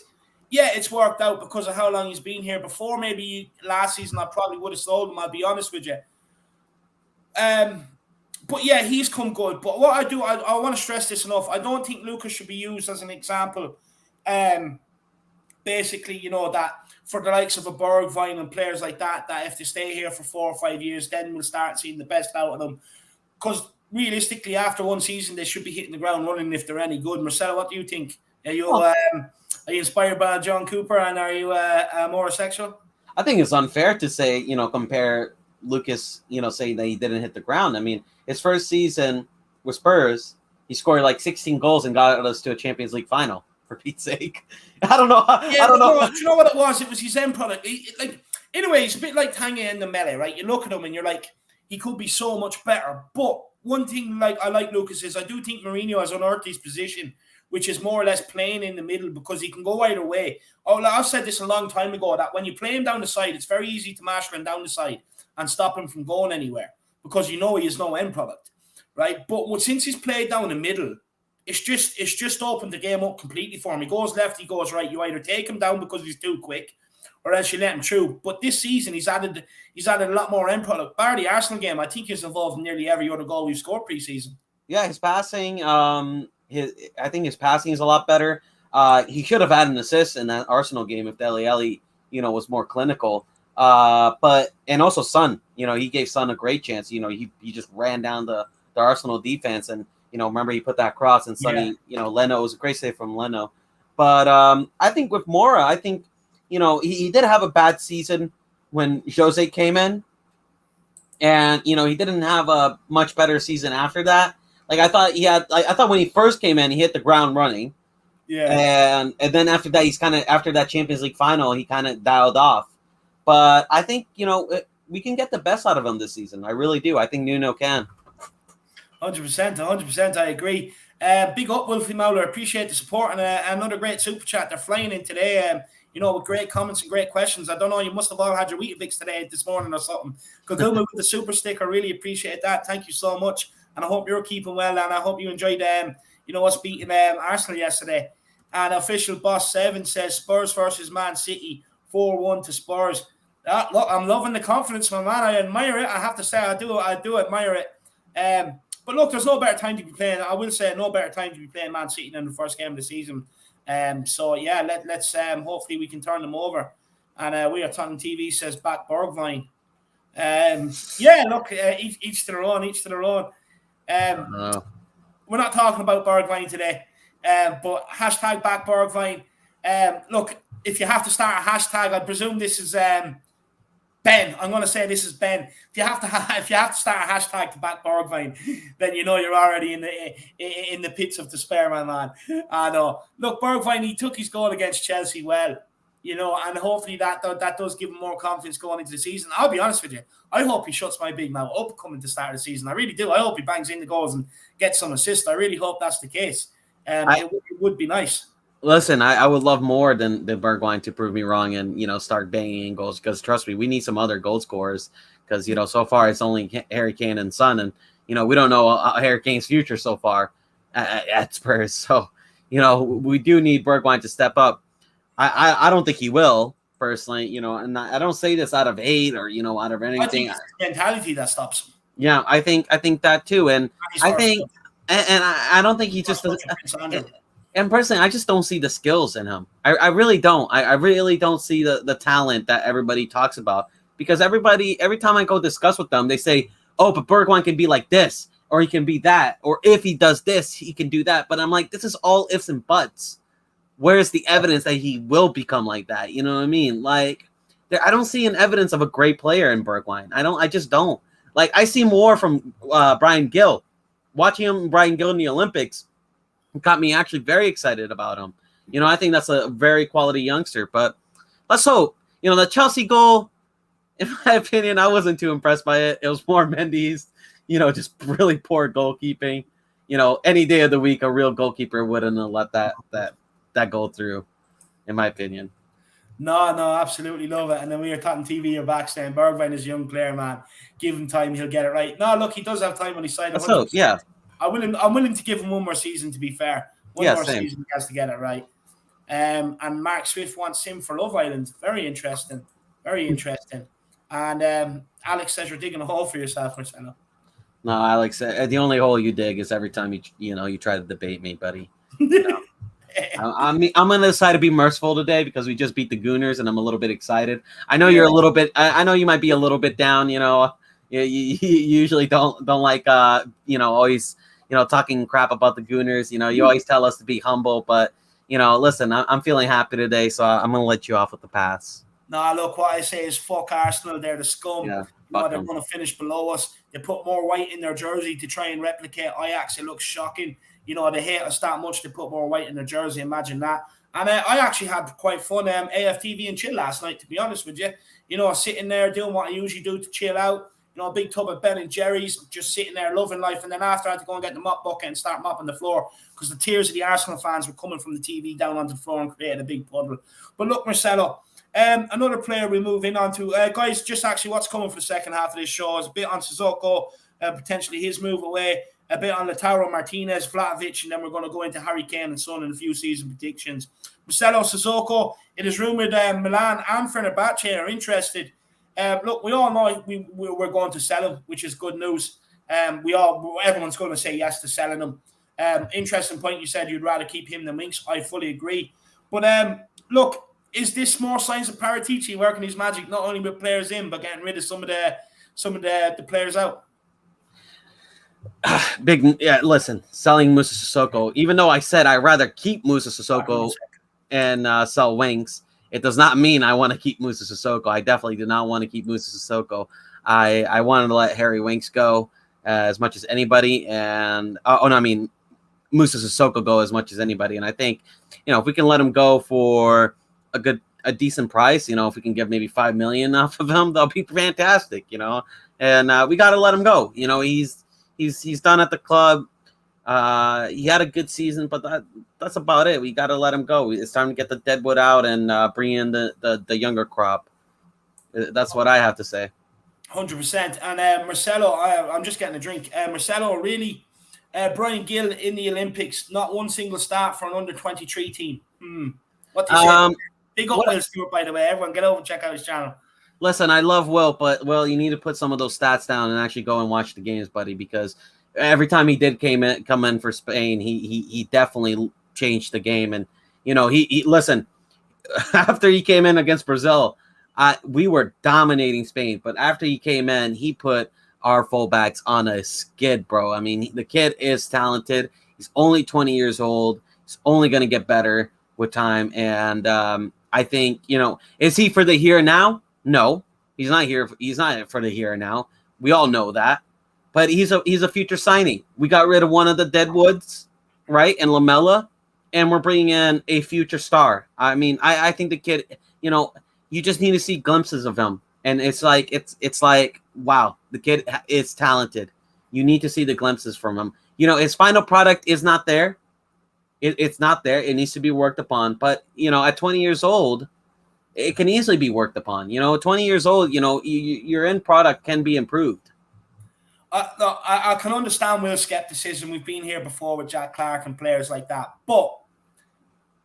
yeah, it's worked out because of how long he's been here. Before, maybe last season, I probably would have sold him, I'll be honest with you. But yeah, he's come good. But what I do, I want to stress this enough. I don't think Lucas should be used as an example. Basically, that for the likes of a Bergwijn and players like that if they stay here for 4 or 5 years, then we'll start seeing the best out of them. Because realistically, after one season, they should be hitting the ground running if they're any good. Marcelo, what do you think? Are you inspired by John Cooper, and are you morosexual? I think it's unfair to say, compare Lucas, saying that he didn't hit the ground. I mean, his first season with Spurs, he scored like 16 goals and got us to a Champions League final, for Pete's sake. I don't know. Yeah, I don't know. Do you know what it was? It was his end product. Anyway, it's a bit like Tanganga and Ndombele, right? You look at him and you're like, he could be so much better. But one thing I like Lucas is I do think Mourinho has unearthed his position, which is more or less playing in the middle because he can go either way. I've said this a long time ago, that when you play him down the side, it's very easy to marshal him down the side and stop him from going anywhere because he has no end product, right? But since he's played down the middle, it's just opened the game up completely for him. He goes left, he goes right. You either take him down because he's too quick, or else you let him through. But this season, he's added a lot more end product. Bar the Arsenal game, I think he's involved in nearly every other goal we've scored pre-season. Yeah, his passing, I think his passing is a lot better. He should have had an assist in that Arsenal game if Dele Alli, was more clinical. And also Son, he gave Son a great chance. He just ran down the Arsenal defense, and remember he put that cross, and Sonny, Leno, it was a great save from Leno. But I think with Moura, I think he did have a bad season when Jose came in, and he didn't have a much better season after that. Like I thought when he first came in, he hit the ground running. Yeah. And then after that, after that Champions League final, he kind of dialed off. But I think, we can get the best out of him this season. I really do. I think Nuno can. 100%. I agree. Big up, Wolfie Mauler. Appreciate the support, and another great super chat. They're flying in today. With great comments and great questions. I don't know, you must have all had your Weetabix today this morning or something. Kaguma with the super stick. I really appreciate that. Thank you so much. And I hope you're keeping well, and I hope you enjoyed us beating Arsenal yesterday. And official boss 7 says Spurs versus Man City 4-1 to Spurs. Look, I'm loving the confidence, my man. I admire it. I have to say, I do admire it. But look, there's no better time to be playing. I will say, no better time to be playing Man City than the first game of the season. So yeah, let's hopefully we can turn them over. And we are talking TV says back Bergwijn. Yeah, look, each to their own. Each to their own. We're not talking about Bergwijn today, but hashtag back Bergwijn. Look, if you have to start a hashtag, I presume this is Ben. I'm going to say this is Ben. If you have to start a hashtag to back Bergwijn, then you know you're already in the pits of despair, my man. I know. Look, Bergwijn, he took his goal against Chelsea well, you know, and hopefully that does give him more confidence going into the season. I'll be honest with you. I hope he shuts my big mouth up coming to start of the season. I really do. I hope he bangs in the goals and gets some assists. I really hope that's the case. It would be nice. Listen, I would love more than Bergwijn to prove me wrong and, you know, start banging in goals, because trust me, we need some other goal scorers, because, you know, so far it's only Harry Kane and Son, and, you know, we don't know Harry Kane's future so far at Spurs. So, you know, we do need Bergwijn to step up. I don't think he will, personally, you know, and I don't say this out of hate or, you know, out of anything. I think it's the mentality that stops him. Yeah, I think that too, and I think, and I don't think he just doesn't. And personally, I just don't see the skills in him. I really don't. I really don't see the talent that everybody talks about, because every time I go discuss with them, they say, oh, but Bergwijn can be like this, or he can be that, or if he does this, he can do that. But I'm like, this is all ifs and buts. Where's the evidence that he will become like that? You know what I mean? Like, I don't see an evidence of a great player in Bergwijn. I just don't. Like, I see more from Bryan Gil. Watching Bryan Gil in the Olympics got me actually very excited about him. You know, I think that's a very quality youngster. But let's hope. You know, the Chelsea goal, in my opinion, I wasn't too impressed by it. It was more Mendy's, you know, just really poor goalkeeping. You know, any day of the week, a real goalkeeper wouldn't have let that go through, in my opinion. No, absolutely love it. And then we were talking TV, you're back saying Bergwijn is a young player, man. Give him time, he'll get it right. No, look, he does have time on his side. Let's hope, yeah. I'm willing to give him one more season, to be fair. One more season, he has to get it right. And Mark Swift wants him for Love Island. Very interesting. Very interesting. And Alex says you're digging a hole for yourself, Marcelo. No, Alex, the only hole you dig is every time you try to debate me, buddy. You know? I'm going to decide to be merciful today, because we just beat the Gooners and I'm a little bit excited. I know you're a little bit. I know you might be a little bit down. You know, you usually don't like always talking crap about the Gooners. You know, you always tell us to be humble, but you know, listen, I'm feeling happy today, so I'm going to let you off with the pass. No, look, what I say is fuck Arsenal. They're the scum. Yeah, they're going to finish below us. They put more white in their jersey to try and replicate Ajax. It looks shocking. You know, they hate us that much. They put more white in their jersey. Imagine that. And I actually had quite fun AFTV and chill last night, to be honest with you. You know, sitting there doing what I usually do to chill out. You know, a big tub of Ben and Jerry's, just sitting there loving life. And then after, I had to go and get the mop bucket and start mopping the floor, because the tears of the Arsenal fans were coming from the TV down onto the floor and created a big puddle. But look, Marcelo, another player we move in on to. Guys, just actually what's coming for the second half of this show is a bit on Sissoko, potentially his move away, a bit on Lautaro Martinez, Vlahovic, and then we're going to go into Harry Kane and Son in a few season predictions. Marcelo, Sissoko, it is rumoured Milan and Fenerbahce are interested. Look, we all know we're going to sell him, which is good news. Everyone's going to say yes to selling him. Interesting point, you said you'd rather keep him than Winks. I fully agree. But look, is this more signs of Paratici working his magic, not only with players in, but getting rid of some of the players out? Listen, selling Moussa Sissoko, even though I said I'd rather keep Moussa Sissoko and sell Winks, it does not mean I want to keep Moussa Sissoko. I definitely do not want to keep Moussa Sissoko. I wanted to let Harry Winks go as much as anybody, and Moussa Sissoko go as much as anybody. And I think, you know, if we can let him go for a decent price, you know, if we can get maybe $5 million off of him, that'll be fantastic, you know. And we got to let him go. You know, he's done at the club. He had a good season, but that's about it. We got to let him go. It's time to get the deadwood out and bring in the younger crop. That's what I have to say. 100%. And Marcelo, I'm just getting a drink. Marcelo, really, Bryan Gil in the Olympics, not one single start for an under-23 team. What do you say? Big up Will Stewart, by the way. Everyone get over and check out his channel. Listen, I love Will, but Will, you need to put some of those stats down and actually go and watch the games, buddy, because every time he did come in for Spain, he definitely changed the game. And he listen, after he came in against Brazil, we were dominating Spain, but after he came in, he put our fullbacks on a skid, bro. I mean, the kid is talented. He's only 20 years old. He's only going to get better with time. And I think, is he for the here and now? No, he's not here. He's not for the here and now. We all know that. But he's a future signing. We got rid of one of the Deadwoods, right? And Lamella, and we're bringing in a future star. I mean, I think the kid, you just need to see glimpses of him. And it's like, wow, the kid is talented. You need to see the glimpses from him. His final product is not there. It's not there. It needs to be worked upon. But, at 20 years old, it can easily be worked upon. 20 years old, your end product can be improved. I can understand Will's skepticism. We've been here before with Jack Clark and players like that. But,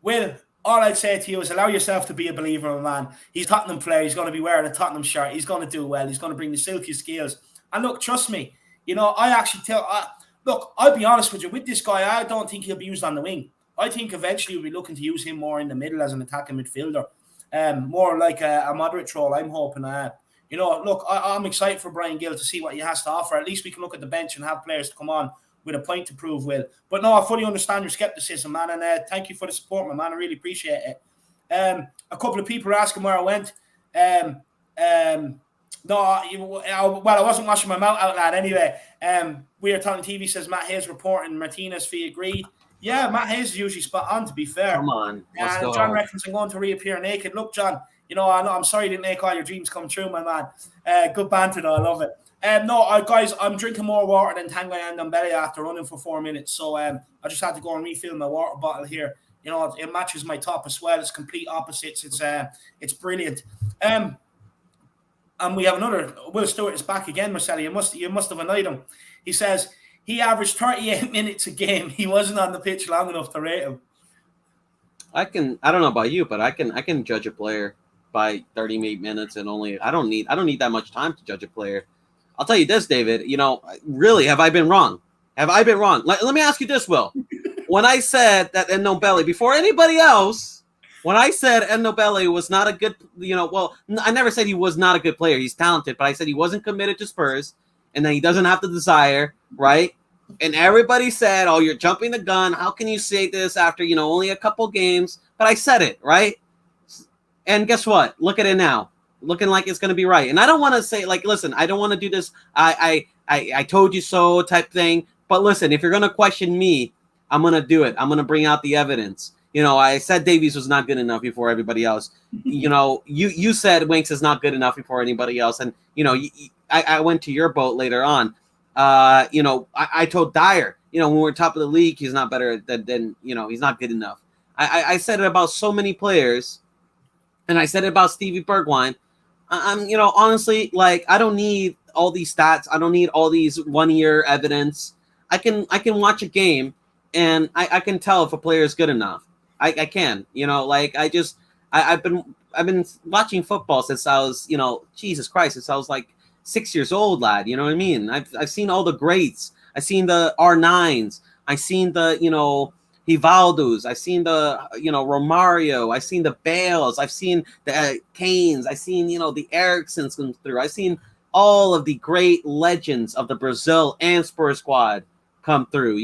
Will, all I'd say to you is allow yourself to be a believer, man. He's a Tottenham player. He's going to be wearing a Tottenham shirt. He's going to do well. He's going to bring the silky skills. And look, trust me, I actually look, I'll be honest with you. With this guy, I don't think he'll be used on the wing. I think eventually we'll be looking to use him more in the middle as an attacking midfielder. More like a moderate role, I'm hoping. Look, I'm excited for Bryan Gil to see what he has to offer. At least we can look at the bench and have players to come on with a point to prove, Will. But no, I fully understand your skepticism, man, and thank you for the support, my man. I really appreciate it. A couple of people are asking where I went. No, I wasn't washing my mouth out, lad. Anyway, We Are Talking TV says Matt Hayes reporting Martinez fee agreed. Yeah, Matt Hayes is usually spot on, to be fair. Come on. Let's go. John reckons I'm going to reappear naked. Look, John, I'm sorry you didn't make all your dreams come true, my man. Good banter, though. I love it. Guys, I'm drinking more water than Tanganga and Ndombele after running for 4 minutes. So I just had to go and refill my water bottle here. It matches my top as well. It's complete opposites. It's brilliant. And we have another. Will Stewart is back again, Marcelo. You must have annoyed him. He says he averaged 38 minutes a game. He wasn't on the pitch long enough to rate him. I don't know about you, but I can judge a player by 38 minutes and I don't need that much time to judge a player. I'll tell you this, David, really, have I been wrong? Let me ask you this, Will. When I said that Ndombele, before anybody else, when I said Ndombele was not a good, I never said he was not a good player. He's talented, but I said he wasn't committed to Spurs and that he doesn't have the desire, right? And everybody said, oh, you're jumping the gun. How can you say this after, only a couple games? But I said it, right? And guess what? Look at it now. Looking like it's going to be right. And I don't want to say, listen, I don't want to do this I told you so type thing. But listen, if you're going to question me, I'm going to do it. I'm going to bring out the evidence. I said Davies was not good enough before everybody else. You said Winks is not good enough before anybody else. And, I went to your boat later on. I told Dyer, when we're top of the league, he's not better than he's not good enough. I said it about so many players. And I said it about Stevie Bergwijn. I'm, honestly, I don't need all these stats. I don't need all these 1 year evidence. I can watch a game and I can tell if a player is good enough. I can, I've been watching football since I was, Jesus Christ, since I was 6 years old, lad. You know what I mean? I've seen all the greats. I've seen the R9s. I've seen the, Rivaldo's. I've seen the, Romario. I've seen the Bales. I've seen the Kanes. I've seen, the Ericssons come through. I've seen all of the great legends of the Brazil and Spurs squad come through.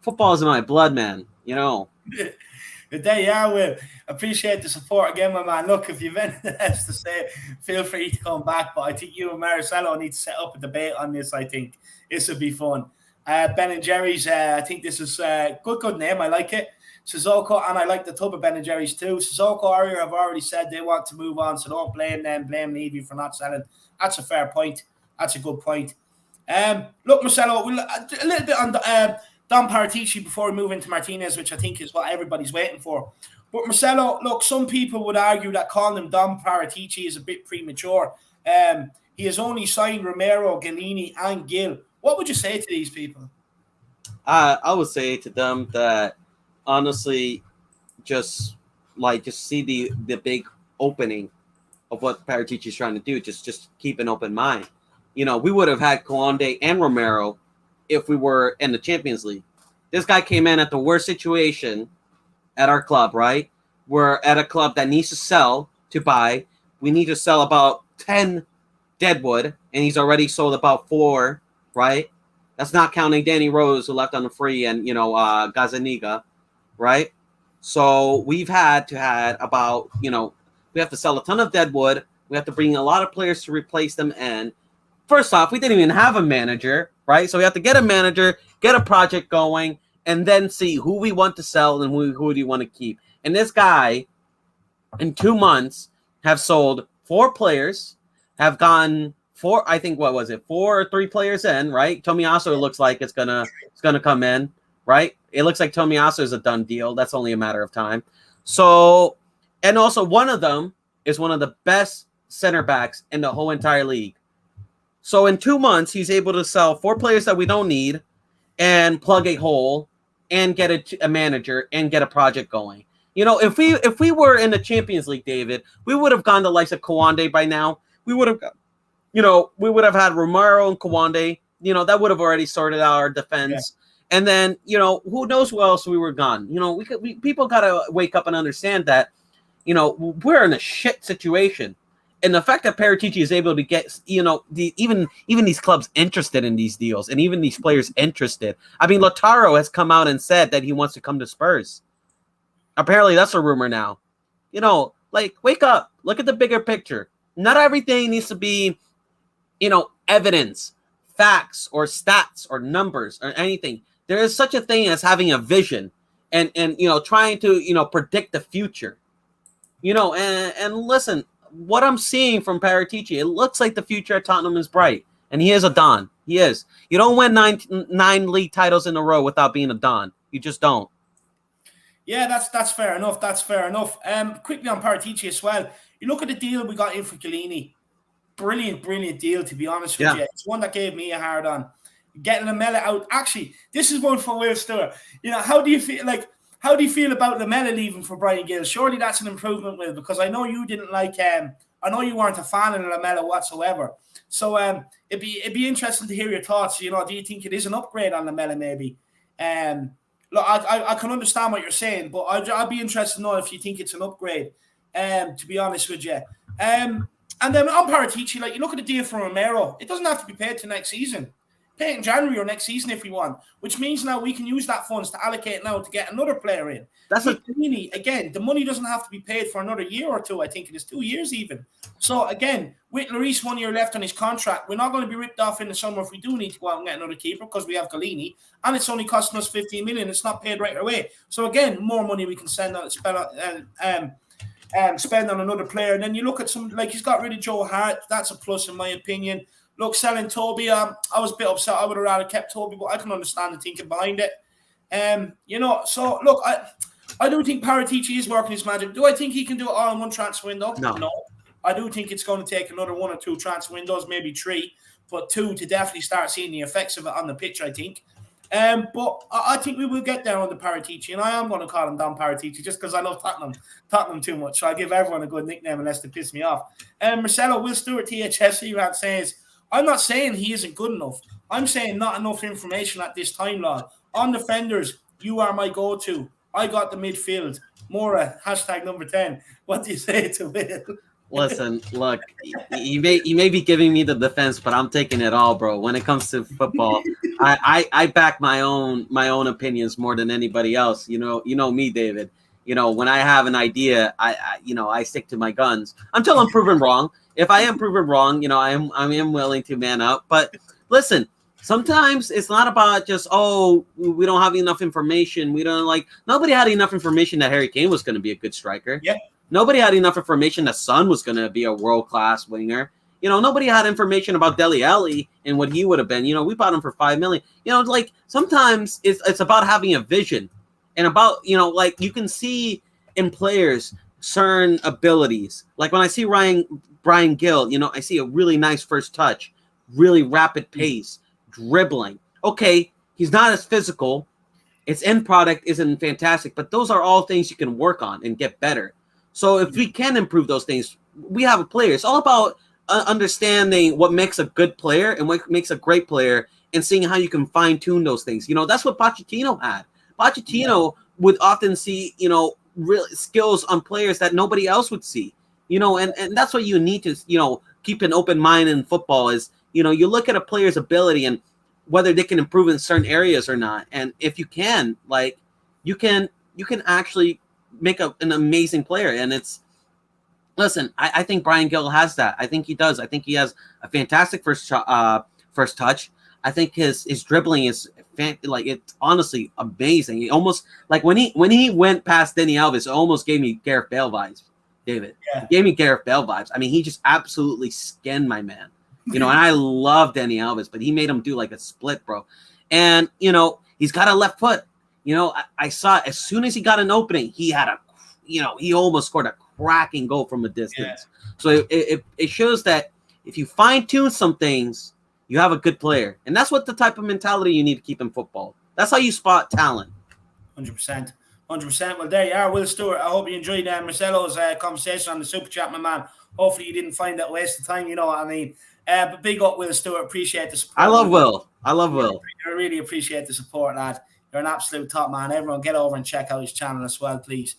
Football is in my blood, man. There you are, Will. Appreciate the support again, my man. Look, if you've anything else to say, feel free to come back. But I think you and Marcelo need to set up a debate on this. I think this would be fun. Ben and Jerry's, I think this is a good name. I like it. Sissoko, and I like the tub of Ben and Jerry's too. Sissoko Ariel have already said they want to move on, so don't blame them. Blame Levy for not selling. That's a fair point. That's a good point. Look, Marcelo, a little bit on Dom Paratici before we move into Martinez, which I think is what everybody's waiting for. But Marcelo, look, some people would argue that calling him Dom Paratici is a bit premature. He has only signed Romero, Galini, and Gil. What would you say to these people? I would say to them that honestly, just see the big opening of what Paratici is trying to do. Just keep an open mind. We would have had Koundé and Romero if we were in the Champions League. This guy came in at the worst situation at our club, right? We're at a club that needs to sell to buy. We need to sell about 10 deadwood, and he's already sold about 4, right? That's not counting Danny Rose, who left on the free, and, Gazaniga, right? So we've had to have about, we have to sell a ton of deadwood. We have to bring a lot of players to replace them. And first off, we didn't even have a manager, right? So we have to get a manager, get a project going, and then see who we want to sell and who do you want to keep. And this guy, in 2 months, have sold 4 players, have gone 4, I think, what was it, 4 or 3 players in, right? Tomiyasu looks like it's gonna come in, right? It looks like Tomiyasu is a done deal. That's only a matter of time. So, and also one of them is one of the best center backs in the whole entire league. So in 2 months, he's able to sell 4 players that we don't need and plug a hole and get a manager and get a project going. If we were in the Champions League, David, we would have gone to likes of Koundé by now. We would have, we would have had Romero and Koundé. That would have already sorted out our defense. Yeah. And then, who knows who else we were gone. People got to wake up and understand that, we're in a shit situation. And the fact that Paratici is able to get, even these clubs interested in these deals and even these players interested. I mean, Lautaro has come out and said that he wants to come to Spurs. Apparently, that's a rumor now. Wake up. Look at the bigger picture. Not everything needs to be, evidence, facts, or stats, or numbers, or anything. There is such a thing as having a vision and trying to, predict the future. And listen, what I'm seeing from Paratici, it looks like the future at Tottenham is bright. And he is a Don. He is. You don't win nine league titles in a row without being a Don. You just don't. Yeah, that's fair enough. That's fair enough. Quickly on Paratici as well. You look at the deal we got in for Chiellini. Brilliant deal, to be honest with you. It's one that gave me a hard on. Getting Lamela out. Actually, this is one for Will Stewart. How do you feel about Lamela leaving for Bryan Gil? Surely that's an improvement, Will, because I know you didn't like I know you weren't a fan of Lamela whatsoever. So it'd be interesting to hear your thoughts. Do you think it is an upgrade on Lamela maybe? Look, I can understand what you're saying, but I'd be interested to know if you think it's an upgrade, to be honest with you. And then on Paratici, you look at the deal for Romero, it doesn't have to be paid to next season. Pay it in January or next season if we want, which means now we can use that funds to allocate now to get another player in. Again, the money doesn't have to be paid for another year or two. I think it is 2 years even. So again, with Lloris 1 year left on his contract, we're not going to be ripped off in the summer if we do need to go out and get another keeper because we have Chiellini, and it's only costing us 15 million. It's not paid right away. So again, more money we can spend on another player. And then you look at some, he's got rid of Joe Hart. That's a plus in my opinion. Look, selling Toby, I was a bit upset. I would have rather kept Toby, but I can understand the thinking behind it. So look, I do think Paratici is working his magic. Do I think he can do it all in one transfer window? No. I do think it's going to take another 1 or 2 transfer windows, maybe 3, but 2 to definitely start seeing the effects of it on the pitch, I think. But I think we will get there on the Paratici, and I am going to call him Don Paratici just because I love Tottenham too much. So I give everyone a good nickname unless they piss me off. Marcelo, Will Stewart, THFC says, I'm not saying he isn't good enough. I'm saying not enough information at this time, lad. On defenders, you are my go-to. I got the midfield. Moura, #10. What do you say to Will? Listen, look, you may be giving me the defense, but I'm taking it all, bro. When it comes to football, I back my own opinions more than anybody else. You know me, David. When I have an idea, I stick to my guns until I'm proven wrong. If I am proven wrong, I am willing to man up. But listen, sometimes it's not about just, we don't have enough information. Nobody had enough information that Harry Kane was going to be a good striker. Yeah. Nobody had enough information that Son was going to be a world-class winger. Nobody had information about Dele Alli and what he would have been. We bought him for $5 million. Sometimes it's about having a vision and about, you can see in players certain abilities. Like when I see Bryan Gil, I see a really nice first touch, really rapid pace, dribbling. Okay, he's not as physical. Its end product isn't fantastic, but those are all things you can work on and get better. So if we can improve those things, we have a player. It's all about understanding what makes a good player and what makes a great player, and seeing how you can fine tune those things. That's what Pochettino had. Pochettino would often see, real skills on players that nobody else would see. And that's what you need to, keep an open mind in football. Is you look at a player's ability and whether they can improve in certain areas or not. And if you can, you can actually make an amazing player. And listen, I think Bryan Gil has that. I think he does. I think he has a fantastic first touch. I think his dribbling is it's honestly amazing. He almost when he went past Dele Alli, it almost gave me Gareth Bale vibes, David. Yeah. It gave me Gareth Bale vibes. I mean, he just absolutely skinned my man. And I love Dele Alli, but he made him do a split, bro. And he's got a left foot. I saw as soon as he got an opening, he had he almost scored a cracking goal from a distance. Yeah. So it shows that if you fine tune some things, you have a good player. And that's what the type of mentality you need to keep in football. That's how you spot talent. 100%. 100%. Well, there you are, Will Stewart. I hope you enjoyed Marcelo's conversation on the Super Chat, my man. Hopefully you didn't find that a waste of time, you know what I mean? But big up, Will Stewart. Appreciate the support. I love Will. I really appreciate the support, lad. You're an absolute top man. Everyone get over and check out his channel as well, please.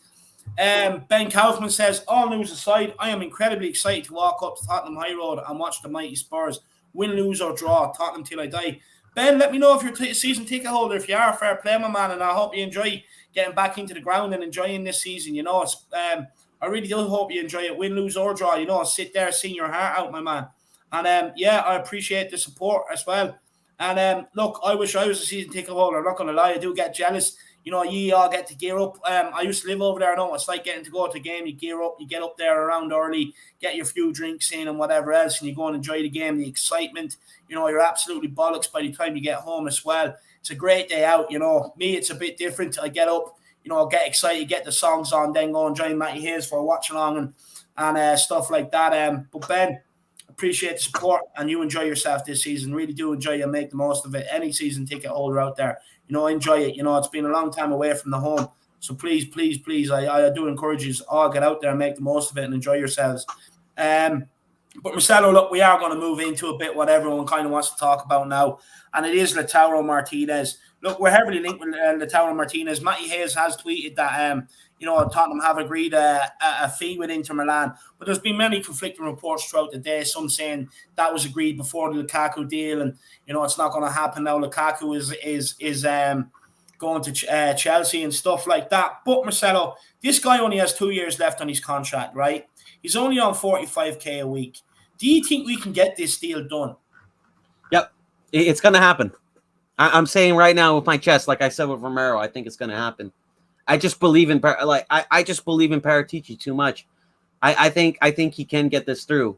Ben Kaufman says, all news aside, I am incredibly excited to walk up to Tottenham High Road and watch the mighty Spurs win, lose or draw, Tottenham till I die. Ben, let me know if you're a season ticket holder. If you are, fair play, my man, and I hope you enjoy getting back into the ground and enjoying this season. It's I really do hope you enjoy it, win, lose or draw. Sit there, sing your heart out, my man. And I appreciate the support as well. And look, I wish I was a season ticket holder. I'm not going to lie, I do get jealous. You all get to gear up. I used to live over there. I know it's like getting to go to a game. You gear up, you get up there around early, get your few drinks in and whatever else, and you go and enjoy the game, the excitement. You're absolutely bollocks by the time you get home as well. It's a great day out. Me, it's a bit different. I get up, get excited, get the songs on, then go and join Matty Hayes for a watch along and stuff like that. But Ben, appreciate the support, and you enjoy yourself this season. Really do enjoy it. Make the most of it. Any season ticket holder out there, enjoy it. It's been a long time away from the home, so please, I do encourage you to all get out there and make the most of it and enjoy yourselves. But Marcelo, look, we are going to move into a bit what everyone kind of wants to talk about now, and it is Lautaro Martinez. Look, we're heavily linked with Lautaro Martinez. Matty Hayes has tweeted that Tottenham have agreed a fee with Inter Milan, but there's been many conflicting reports throughout the day. Some saying that was agreed before the Lukaku deal, and it's not going to happen now. Lukaku is going to Chelsea and stuff like that. But Marcelo, this guy only has 2 years left on his contract, right? He's only on 45k a week. Do you think we can get this deal done? Yep, it's going to happen. I'm saying right now with my chest, like I said with Romero, I think it's going to happen. I just believe in I just believe in Paratici too much. I think he can get this through,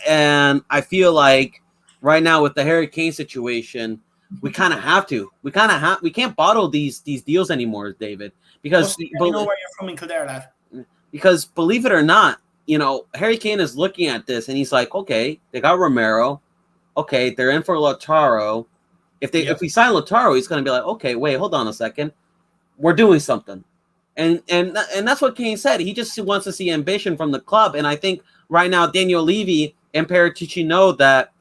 and I feel like right now with the Harry Kane situation, we kind of have to. We can't bottle these deals anymore, David. Because you know where you're from in Kildare, lad. Because believe it or not, Harry Kane is looking at this and he's like, okay, they got Romero, okay, they're in for Lautaro. If we sign Lautaro, he's going to be like, okay, wait, hold on a second. We're doing something. And that's what Kane said. He just wants to see ambition from the club. And I think right now Daniel Levy and Paratici know that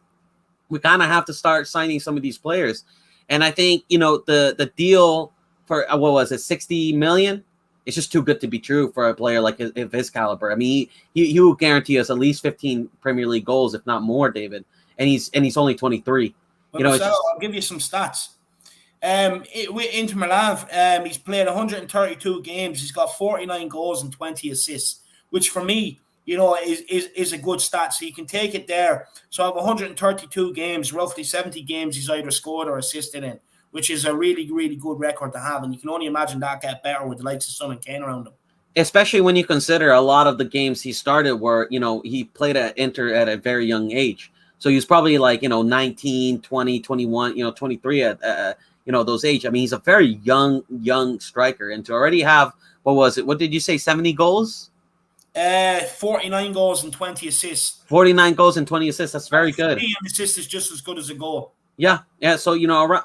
we kind of have to start signing some of these players. And I think, the deal for, what was it, 60 million? It's just too good to be true for a player like his caliber. I mean, he will guarantee us at least 15 Premier League goals, if not more, David. And he's only 23. Well, I'll give you some stats. With Inter Milan, he's played 132 games. He's got 49 goals and 20 assists, which for me, is a good stat. So you can take it there. So I have 132 games, roughly 70 games he's either scored or assisted in, which is a really, really good record to have. And you can only imagine that get better with the likes of Son and Kane around him. Especially when you consider a lot of the games he started were, he played at Inter at a very young age. So he was probably 19, 20, 21, 23 at those age. I mean, he's a very young striker. And to already have, what did you say, 70 goals? 49 goals and 20 assists. 49 goals and 20 assists. That's very good. An assist is just as good as a goal. Yeah. So,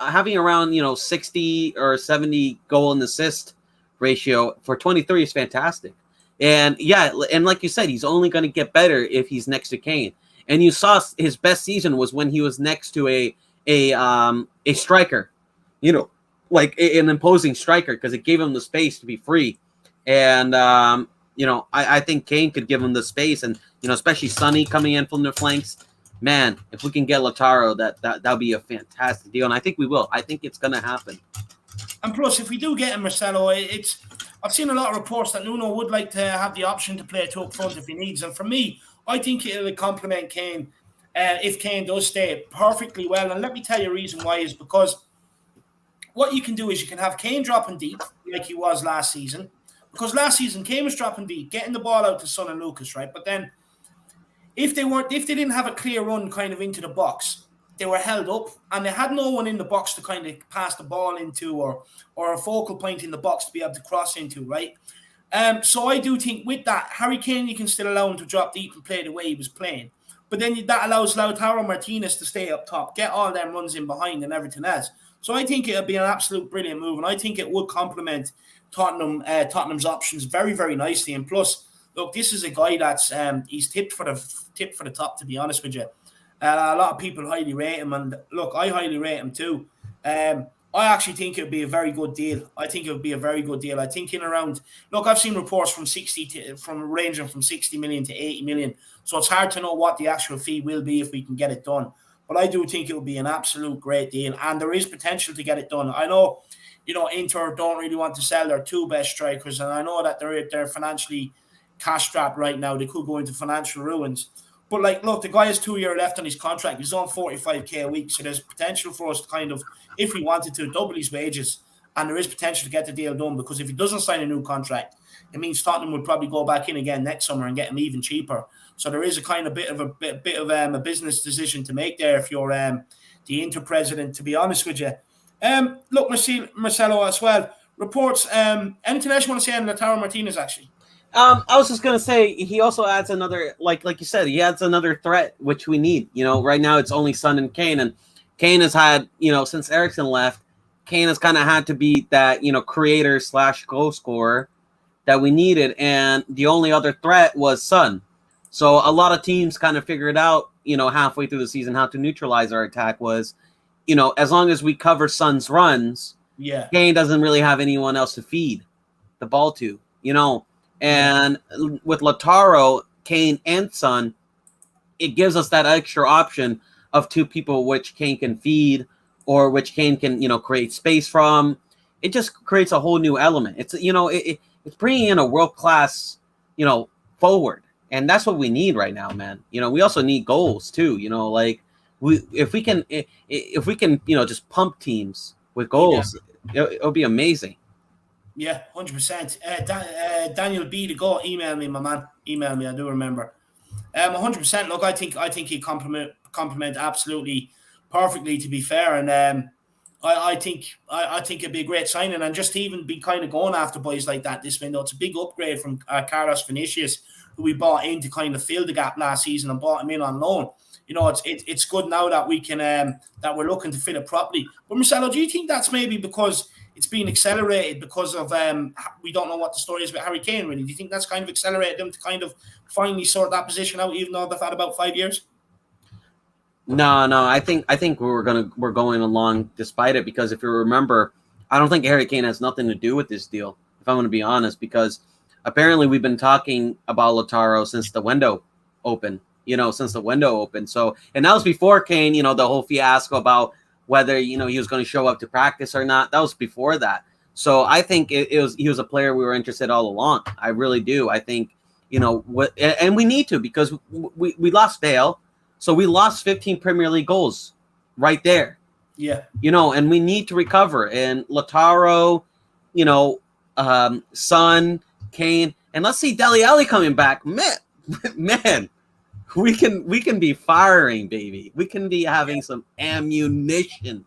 having around, 60 or 70 goal and assist ratio for 23 is fantastic. And yeah, and like you said, he's only going to get better if he's next to Kane. And you saw his best season was when he was next to a striker, you know, like an imposing striker, because it gave him the space to be free. And you know, I think Kane could give him the space, and you know, especially Sonny coming in from the flanks. Man, if we can get Lautaro, that'll be a fantastic deal, and I think we will. I think it's going to happen. And plus, if we do get him, Marcelo, I've seen a lot of reports that Nuno would like to have the option to play two up front if he needs. And for me, I think it'll complement Kane if Kane does stay perfectly well. And let me tell you a reason why is because what you can do is you can have Kane dropping deep like he was last season. Because last season, Kane was dropping deep, getting the ball out to Son and Lucas, right? But then if they didn't have a clear run kind of into the box, they were held up and they had no one in the box to kind of pass the ball into or a focal point in the box to be able to cross into, right? So I do think with that, Harry Kane, you can still allow him to drop deep and play the way he was playing. But then that allows Lautaro Martinez to stay up top, get all them runs in behind and everything else. So I think it'll be an absolute brilliant move, and I think it would complement Tottenham's options very, very nicely. And plus, look, this is a guy that's he's tipped for the top, to be honest with you. A lot of people highly rate him, and look, I highly rate him too. I actually think it would be a very good deal. I think in around, look, I've seen reports ranging from 60 million to 80 million. So it's hard to know what the actual fee will be if we can get it done. But I do think it will be an absolute great deal, and there is potential to get it done. I know, you know, Inter don't really want to sell their two best strikers, and I know that they're financially cash strapped right now. They could go into financial ruins. But, like, look, the guy has 2 years left on his contract. He's on 45k a week. So there's potential for us to kind of, if we wanted to, double his wages. And there is potential to get the deal done, because if he doesn't sign a new contract, it means Tottenham would probably go back in again next summer and get him even cheaper. So there is a kind of bit of a business decision to make there if you're the Inter president, to be honest with you. Look, Marcelo as well. Reports, anything else you want to say on Lautaro Martinez, actually? I was just gonna say he also adds another, like you said, he adds another threat which we need. You know, right now it's only Son and Kane, and Kane has had, you know, since Eriksen left, Kane has kind of had to be that, you know, creator / goal scorer that we needed, and the only other threat was Son. So a lot of teams kind of figured out, you know, halfway through the season how to neutralize our attack was, you know, as long as we cover Son's runs, yeah, Kane doesn't really have anyone else to feed the ball to, you know. And with Lautaro, Kane, and Son, it gives us that extra option of two people which Kane can feed or which Kane can, you know, create space from. It just creates a whole new element. It's, you know, it's bringing in a world-class, you know, forward. And that's what we need right now, man. You know, we also need goals too. You know, like if we can, you know, just pump teams with goals, it'll be amazing. Yeah, 100%. Daniel B to go. Email me, my man. Email me. I do remember. 100%. Look, I think he complement absolutely perfectly, to be fair, and I think it'd be a great signing, and just to even be kind of going after boys like that this window, it's a big upgrade from Carlos Vinicius, who we bought in to kind of fill the gap last season and bought him in on loan. You know, it's good now that we can that we're looking to fill it properly. But Marcelo, do you think that's maybe because it's been accelerated because of we don't know what the story is about Harry Kane, really? Do you think that's kind of accelerated them to kind of finally sort that position out, even though they've had about 5 years? No, I think we're going along despite it, because if you remember, I don't think Harry Kane has nothing to do with this deal, if I'm going to be honest, because apparently we've been talking about Lautaro since the window opened. So, and that was before Kane, you know, the whole fiasco about whether, you know, he was going to show up to practice or not. That was before that. So I think he was a player we were interested all along. I really do. I think, you know, and we need to, because we lost Bale. So we lost 15 Premier League goals right there. Yeah. You know, and we need to recover. And Lautaro, you know, Son, Kane, and let's see Dele Alli coming back. Man, we can be firing, baby. We can be having some ammunition.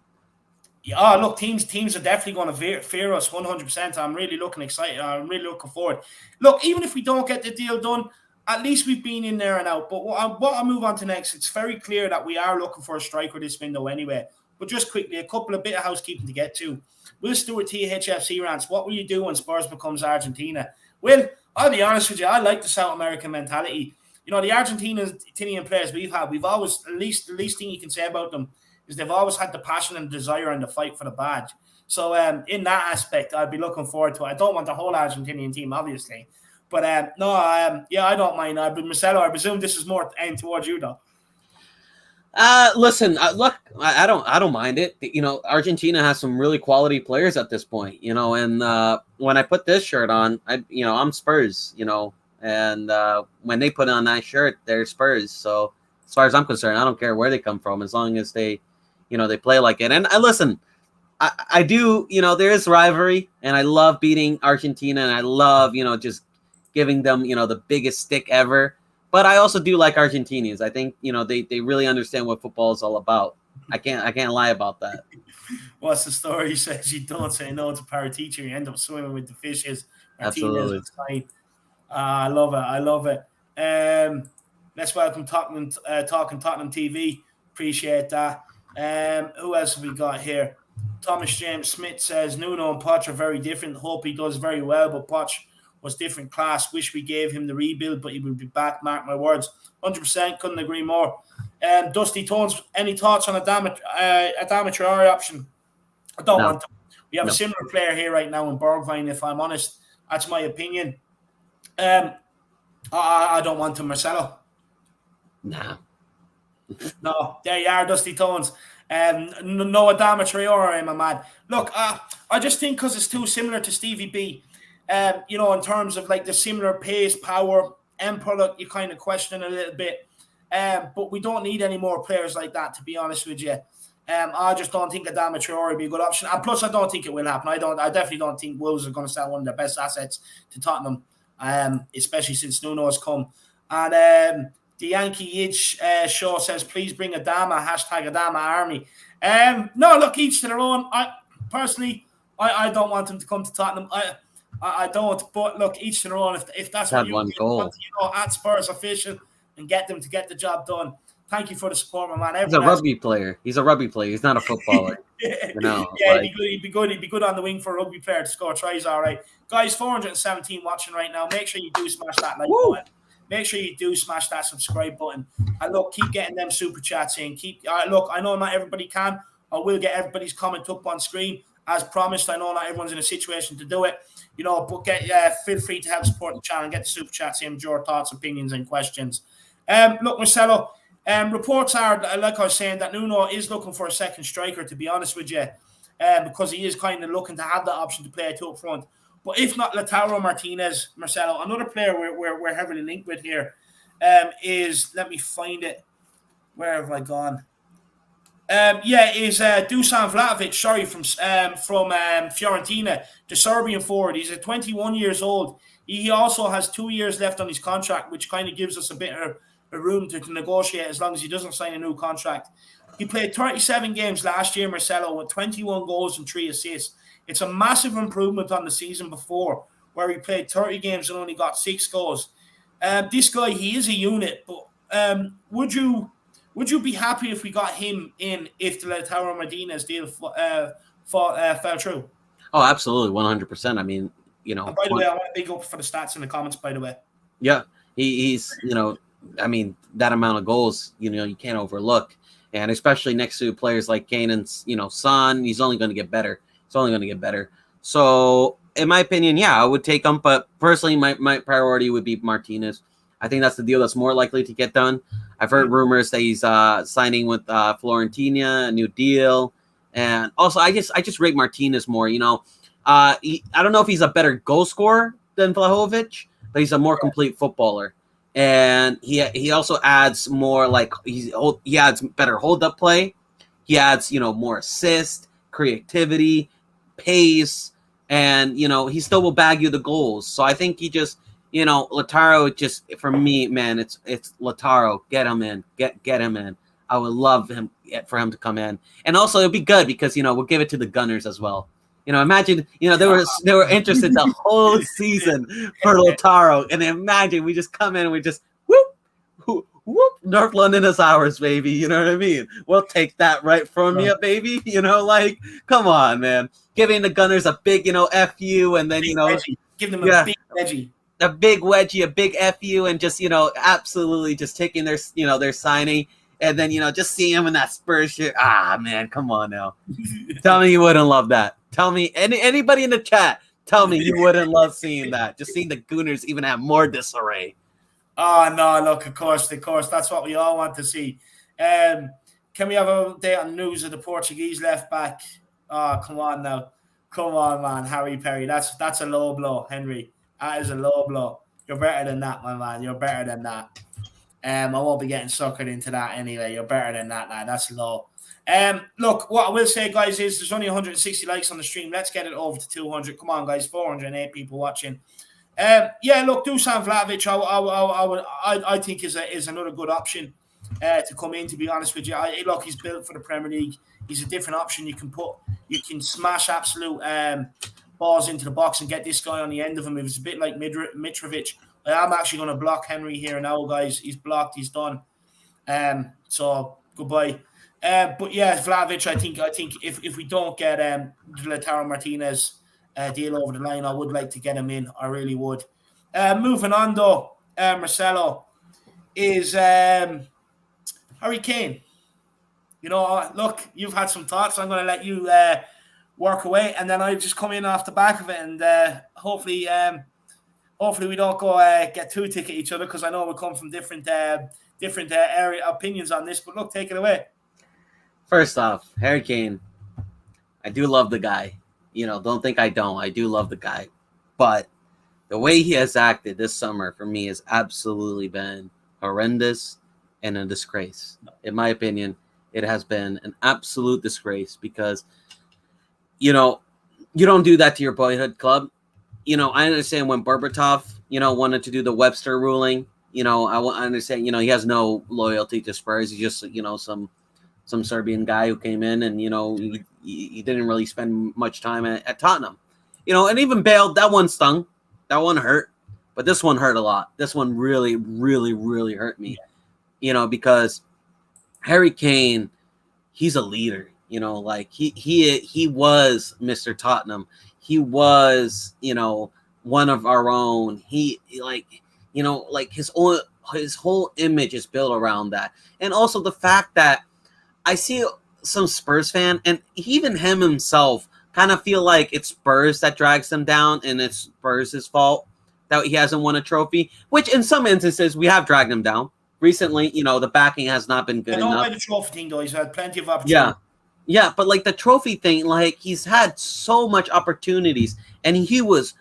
Yeah, look, teams are definitely going to fear us 100%. I'm really excited. I'm really looking forward. Look, even if we don't get the deal done, at least we've been in there and out. But what I'll move on to next, it's very clear that we are looking for a striker this window anyway. But just quickly, a couple of bit of housekeeping to get to. Will Stewart, THFC rants, what will you do when Spurs becomes Argentina? Well, I'll be honest with you, I like the South American mentality. You know, the Argentinian players we've always, the least thing you can say about them is they've always had the passion and desire and the fight for the badge. So in that aspect, I'd be looking forward to it. I don't want the whole Argentinian team, obviously. But I don't mind. Marcelo, I presume this is more aimed towards you, though. Listen, look, I don't mind it. You know, Argentina has some really quality players at this point, you know, and when I put this shirt on, I'm Spurs, you know, and when they put on that shirt, they're Spurs. So as far as I'm concerned, I don't care where they come from, as long as they, you know, they play like it. And listen, I do, you know, there is rivalry, and I love beating Argentina, and I love, you know, just giving them, you know, the biggest stick ever. But I also do like Argentinians. I think, you know, they really understand what football is all about. I can't lie about that. What's the story? He says you don't say no to Paratici, you end up swimming with the fishes. Absolutely. I love it. Let's welcome Talking Tottenham TV. Appreciate that. Who else have we got here? Thomas James Smith says Nuno and Poch are very different. Hope he does very well, but Poch was different class. Wish we gave him the rebuild, but he will be back. Mark my words. 100%. Couldn't agree more. Dusty Tones, any thoughts on Adama Traore option? I don't want to. We have a similar player here right now in Bergwijn, if I'm honest. That's my opinion. I don't want him, Marcelo. Nah. No, there you are, Dusty Tones. No Adama Traore, my man. Look, I just think because it's too similar to Stevie B. You know, in terms of like the similar pace, power, end product, you kind of question a little bit. But we don't need any more players like that, to be honest with you. I just don't think Adama Traore would be a good option. And plus, I don't think it will happen. I definitely don't think Wolves are going to sell one of their best assets to Tottenham, especially since Nuno has come. And the Yankee Itch show says, please bring Adama, #Adama Army. No, look, each to their own. I don't want him to come to Tottenham. I don't, but look, each to their own. If that's what you want, you know, at Spurs official and get them to get the job done. Thank you for the support, my man. He's a rugby player. He's not a footballer. You know, yeah, he'd be good on the wing for a rugby player to score tries. All right, guys, 417 watching right now. Make sure you do smash that like button. Make sure you do smash that subscribe button. And look, keep getting them super chats in. Look, I know not everybody can. I will get everybody's comment up on screen as promised. I know not everyone's in a situation to do it. You know, but feel free to help support the channel and get the super chats in, your thoughts, opinions, and questions. Look, Marcelo, reports are, like I was saying, that Nuno is looking for a second striker, to be honest with you, because he is kind of looking to have the option to play two up front. But if not Lautaro Martinez, Marcelo, another player we're heavily linked with here is, let me find it. Where have I gone? Is Dusan Vlahovic, from Fiorentina, the Serbian forward. He's 21 years old. He also has 2 years left on his contract, which kind of gives us a bit of a room to negotiate as long as he doesn't sign a new contract. He played 37 games last year, Marcelo, with 21 goals and 3 assists. It's a massive improvement on the season before, where he played 30 games and only got 6 goals. This guy, he is a unit, but would you be happy if we got him in if the Lautaro Martinez deal fell through? Oh, absolutely, 100%. I mean, you know. And by the way, I want to big up for the stats in the comments, by the way. Yeah, he's, you know, I mean, that amount of goals, you know, you can't overlook. And especially next to players like Kane and, you know, Son, he's only going to get better. So, in my opinion, yeah, I would take him. But personally, my priority would be Martinez. I think that's the deal that's more likely to get done. I've heard rumors that he's signing with Fiorentina, a new deal. And also, I just rate Martinez more. You know, I don't know if he's a better goal scorer than Vlahovic, but he's a more complete footballer. And he also adds more, like, he adds better hold-up play. He adds, you know, more assist, creativity, pace, and, you know, he still will bag you the goals. So I think he just, you know, Lautaro, just, for me, man, it's Lautaro. Get him in. Get him in. I would love for him to come in. And also, it'd be good because, you know, we'll give it to the Gunners as well. You know, imagine, you know, they were interested the whole season for Lautaro. And imagine we just come in and we just, whoop, North London is ours, baby. You know what I mean? We'll take that right from you, baby. You know, like, come on, man. Giving the Gunners a big, you know, FU, and then, you know. Give them a big edgy. a big wedgie, a big FU, and just, absolutely just taking their signing. And then, just seeing him in that Spurs shirt. Ah, man, come on now. Tell me you wouldn't love that. Tell me, anybody in the chat, tell me you wouldn't love seeing that. Just seeing the Gooners even have more disarray. Oh, no, look, of course. That's what we all want to see. Can we have an update on news of the Portuguese left back? Oh, come on now. Come on, man. Harry Perry. That's a low blow, Henry. That is a low blow. You're better than that, my man. You're better than that. I won't be getting suckered into that anyway. You're better than that, lad. That's low. Look, what I will say, guys, is there's only 160 likes on the stream. Let's get it over to 200. Come on, guys. 408 people watching. Look, Dusan Vlahovic, I think is another good option to come in. To be honest with you, look, he's built for the Premier League. He's a different option. You can smash absolute balls into the box and get this guy on the end of him. It was a bit like Mitrovic. I'm actually going to block Henry here now, guys. He's blocked. He's done. So goodbye. But yeah, Vlahovic. I think if we don't get Lautaro Martinez deal over the line, I would like to get him in. I really would. Moving on though, Marcelo is Harry Kane. Look, you've had some thoughts. I'm going to let you work away, and then I just come in off the back of it, and hopefully we don't go get too thick at each other, because I know we come from different area opinions on this. But look, take it away. First off, Harry Kane, I do love the guy. Don't think I don't. I do love the guy. But the way he has acted this summer for me has absolutely been horrendous and a disgrace. In my opinion, it has been an absolute disgrace, because, you don't do that to your boyhood club. I understand when Berbatov, wanted to do the Webster ruling. I understand, he has no loyalty to Spurs. He's just, some Serbian guy who came in and, he didn't really spend much time at Tottenham. And even Bale, that one stung. That one hurt. But this one hurt a lot. This one really, really, really hurt me. Because Harry Kane, he's a leader. He was Mr. Tottenham. He was, one of our own. He his whole image is built around that. And also the fact that I see some Spurs fan, and even him himself, kind of feel like it's Spurs that drags them down, and it's Spurs' fault that he hasn't won a trophy, which in some instances we have dragged him down. Recently, the backing has not been good enough. I don't like the trophy thing, though. He's had plenty of opportunities. Yeah, but like the trophy thing, he's had so much opportunities, and he was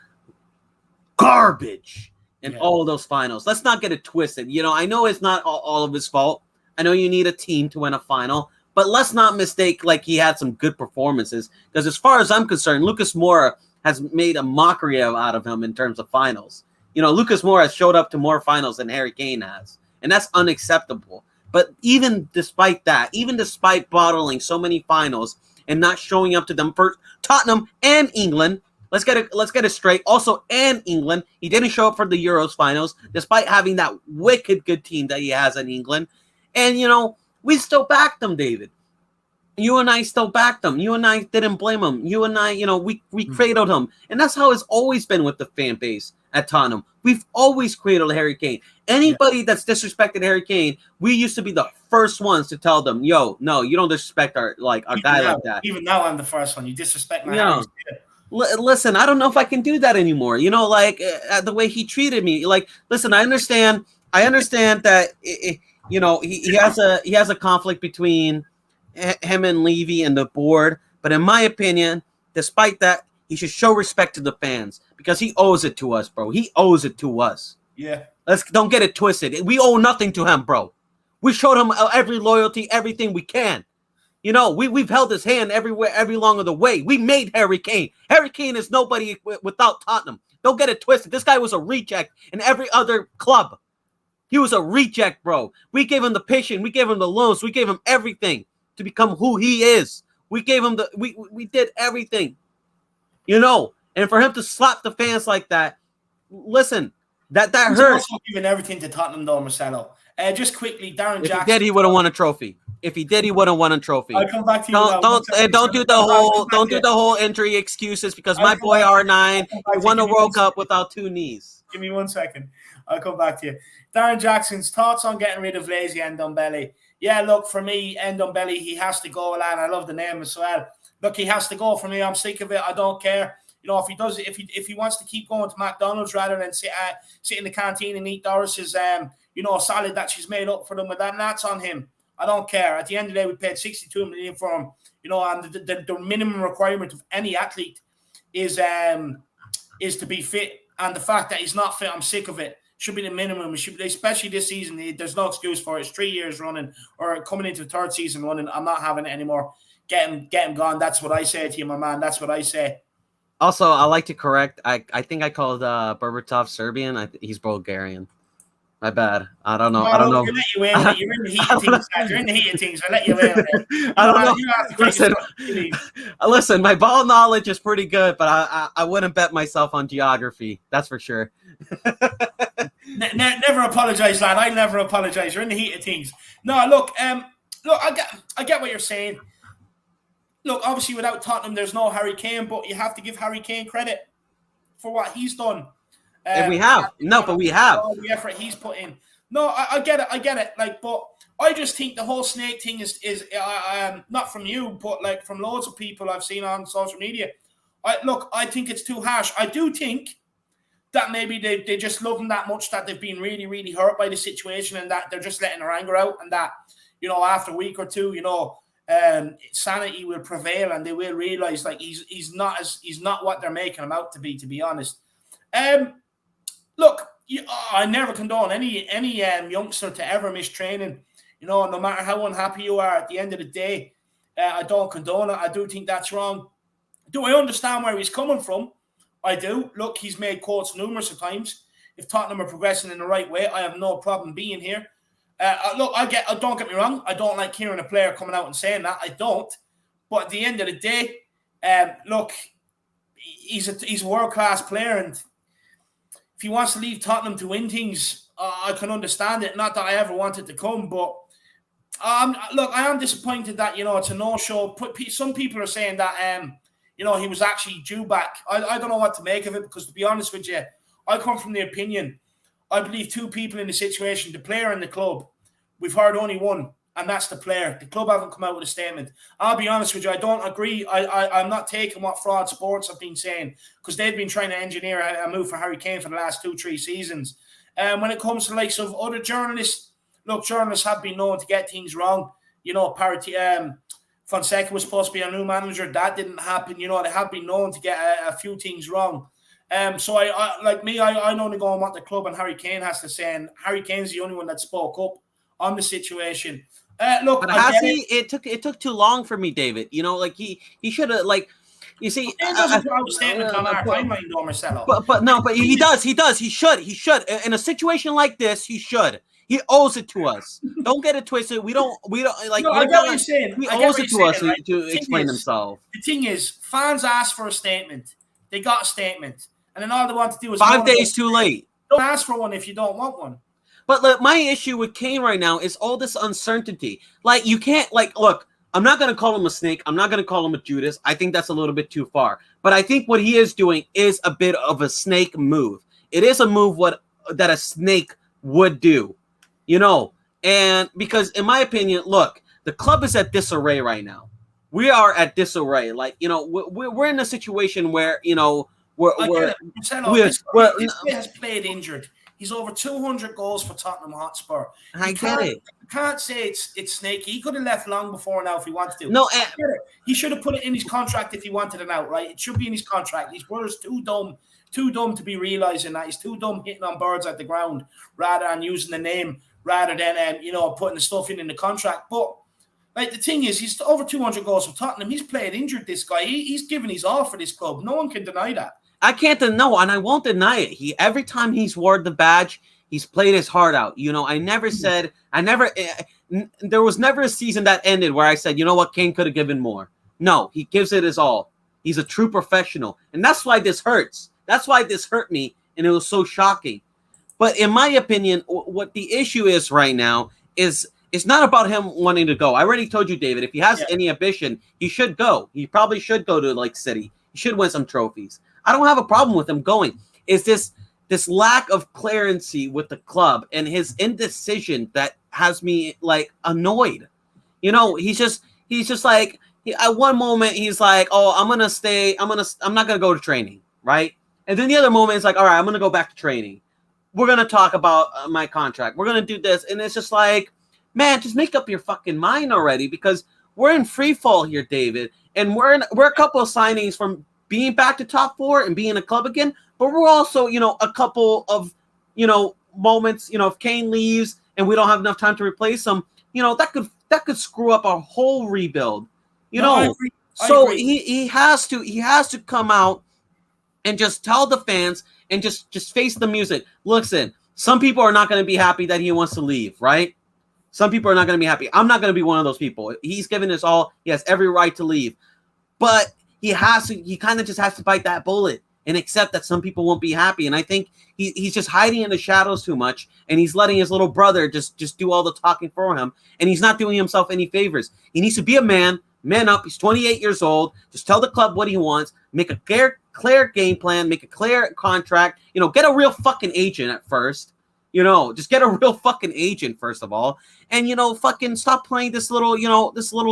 garbage in all of those finals. Let's not get it twisted. I know it's not all of his fault. I know you need a team to win a final, but let's not mistake he had some good performances, because as far as I'm concerned, Lucas Moura has made a mockery out of him in terms of finals. Lucas Moura has showed up to more finals than Harry Kane has, and that's unacceptable. But even despite that, even despite bottling so many finals and not showing up to them for Tottenham and England, let's get it straight. Also, and England, he didn't show up for the Euros finals, despite having that wicked good team that he has in England. And we still backed them, David. You and I still backed them. You and I didn't blame him. You and I, we cradled him, and that's how it's always been with the fan base at Tottenham. We've always cradled Harry Kane. Anybody that's disrespected Harry Kane, we used to be the first ones to tell them, "Yo, no, you don't disrespect our guy like that." Even now, I'm the first one. You disrespect my Harry. Listen, I don't know if I can do that anymore. The way he treated me. Listen, I understand that he has a conflict between him and Levy and the board, but in my opinion, despite that, he should show respect to the fans, because he owes it to us, bro. He owes it to us. Yeah. Don't get it twisted. We owe nothing to him, bro. We showed him every loyalty, everything we can. We've held his hand everywhere, every long of the way. We made Harry Kane. Harry Kane is nobody without Tottenham. Don't get it twisted. This guy was a reject in every other club. He was a reject, bro. We gave him the patience. We gave him the loans. We gave him everything to become who he is. We gave him we did everything. And for him to slap the fans like that, listen, that He's hurt. Also giving everything to Tottenham, though, Marcelo. Just quickly, Darren Jackson. If he did, he would have won a trophy. If he did, he would have won a trophy. I'll come back to you. Don't do the whole injury excuses, because my boy R9 won a World Cup without two knees. Give me 1 second. I'll come back to you. Darren Jackson's thoughts on getting rid of lazy Ndombele. Yeah, look, for me, Ndombele, he has to go, lad. I love the name as well. Look, he has to go for me. I'm sick of it. I don't care. You know, if he does, if he wants to keep going to McDonald's rather than sit in the canteen and eat Doris's, salad that she's made up for them, with that, and that's on him. I don't care. At the end of the day, we paid 62 million for him. You know, and the minimum requirement of any athlete is to be fit. And the fact that he's not fit, I'm sick of it. Should be the minimum. It should, especially this season. There's no excuse for it. It's 3 years running, or coming into the third season running. I'm not having it anymore. Get him gone. That's what I say to you, my man. That's what I say. Also, I like to correct. I think I called Berbatov Serbian. He's Bulgarian. My bad. I don't know. No, I don't know. You're in the heat of things. You're in the heat of things. I let you in. I don't know. Listen, my ball knowledge is pretty good, but I wouldn't bet myself on geography. That's for sure. Never apologize, lad. I never apologize. You're in the heat of things. No, look. I get what you're saying. Look, obviously, without Tottenham, there's no Harry Kane, but you have to give Harry Kane credit for what he's done. And we have. No, but we have. All the effort he's put in. No, I get it. Like, but I just think the whole snake thing is not from you, but like from loads of people I've seen on social media. I think it's too harsh. I do think that maybe they just love him that much that they've been really, really hurt by the situation, and that they're just letting their anger out, and that, you know, after a week or two, you know, sanity will prevail, and they will realize like he's not what they're making him out to be honest. Look, I never condone any youngster to ever miss training. You know, no matter how unhappy you are, at the end of the day, I don't condone it. I do think that's wrong. Do I understand where he's coming from? I do. Look, he's made quotes numerous of times. If Tottenham are progressing in the right way, I have no problem being here. Look, don't get me wrong. I don't like hearing a player coming out and saying that. I don't. But at the end of the day, look, he's a world-class player, and if he wants to leave Tottenham to win things, I can understand it. Not that I ever wanted to come, but look, I am disappointed that, you know, it's a no-show. Some people are saying that, you know, he was actually due back. I don't know what to make of it, because to be honest with you, I come from the opinion, I believe two people in the situation, the player and the club. We've heard only one, and that's the player. The club haven't come out with a statement. I'll be honest with you, I don't agree. I'm not taking what Fraud Sports have been saying, because they've been trying to engineer a move for Harry Kane for the last 2-3 seasons. When it comes to likes of other journalists, look, journalists have been known to get things wrong. You know, Fonseca was supposed to be a new manager. That didn't happen. You know, they have been known to get a few things wrong. So I only go on what the club and Harry Kane has to say, and Harry Kane's the only one that spoke up on the situation. Look, but has he? It took too long for me, David. You know, like he should have, like, you see. Doesn't put out a statement on our timeline, though, Marcelo. But he does. He should. In a situation like this, he should. He owes it to us. Don't get it twisted. We don't like. No, I get what you're saying. He owes it to us to explain himself. The thing is, fans asked for a statement. They got a statement, and then all they want to do is 5 days too late. Don't ask for one if you don't want one. But look, my issue with Kane right now is all this uncertainty. Like, you can't, like, look, I'm not going to call him a snake. I'm not going to call him a Judas. I think that's a little bit too far. But I think what he is doing is a bit of a snake move. It is a move that a snake would do, you know. And because, in my opinion, look, the club is at disarray right now. We are at disarray. Like, you know, we're in a situation where, you know, this guy has played injured. He's over 200 goals for Tottenham Hotspur. I get it. You can't say it's snaky. He could have left long before now if he wanted to. No, he should have put it in his contract if he wanted an out, right? It should be in his contract. His brother's too dumb to be realising that. He's too dumb hitting on birds at the ground rather than using the name, rather than, you know, putting the stuff in the contract. But, like, the thing is, he's over 200 goals for Tottenham. He's played injured, this guy. He's given his all for this club. No one can deny that. I can't deny, and I won't deny it. Every time he's worn the badge, he's played his heart out. You know, there was never a season that ended where I said, you know what, Kane could have given more. No, he gives it his all. He's a true professional. And that's why this hurts. That's why this hurt me, and it was so shocking. But in my opinion, what the issue is right now is it's not about him wanting to go. I already told you, David, if he has any ambition, he should go. He probably should go to, like, City. He should win some trophies. I don't have a problem with him going. Is this this lack of clarity with the club and his indecision that has me like annoyed. You know, he's just like at one moment he's like, oh, I'm not gonna go to training, right? And then the other moment it's like, all right, I'm gonna go back to training. We're gonna talk about my contract. We're gonna do this, and it's just like, man, just make up your fucking mind already, because we're in free fall here, David, and we're a couple of signings from being back to top 4 and being a club again. But we're also, you know, a couple of, you know, moments, you know, if Kane leaves and we don't have enough time to replace him, you know, that could screw up our whole rebuild. You know, I agree. So he has to come out and just tell the fans and just face the music. Listen, some people are not going to be happy that he wants to leave, right? Some people are not going to be happy. I'm not going to be one of those people. He's given us all. He has every right to leave, but he kind of just has to bite that bullet and accept that some people won't be happy. And I think he's just hiding in the shadows too much, and he's letting his little brother just do all the talking for him, and he's not doing himself any favors. He needs to be a man up. He's 28 years old. Just tell the club what he wants. Make a clear game plan. Make a clear contract. You know, get a real fucking agent at first. You know, just get a real fucking agent first of all. And, you know, fucking stop playing this little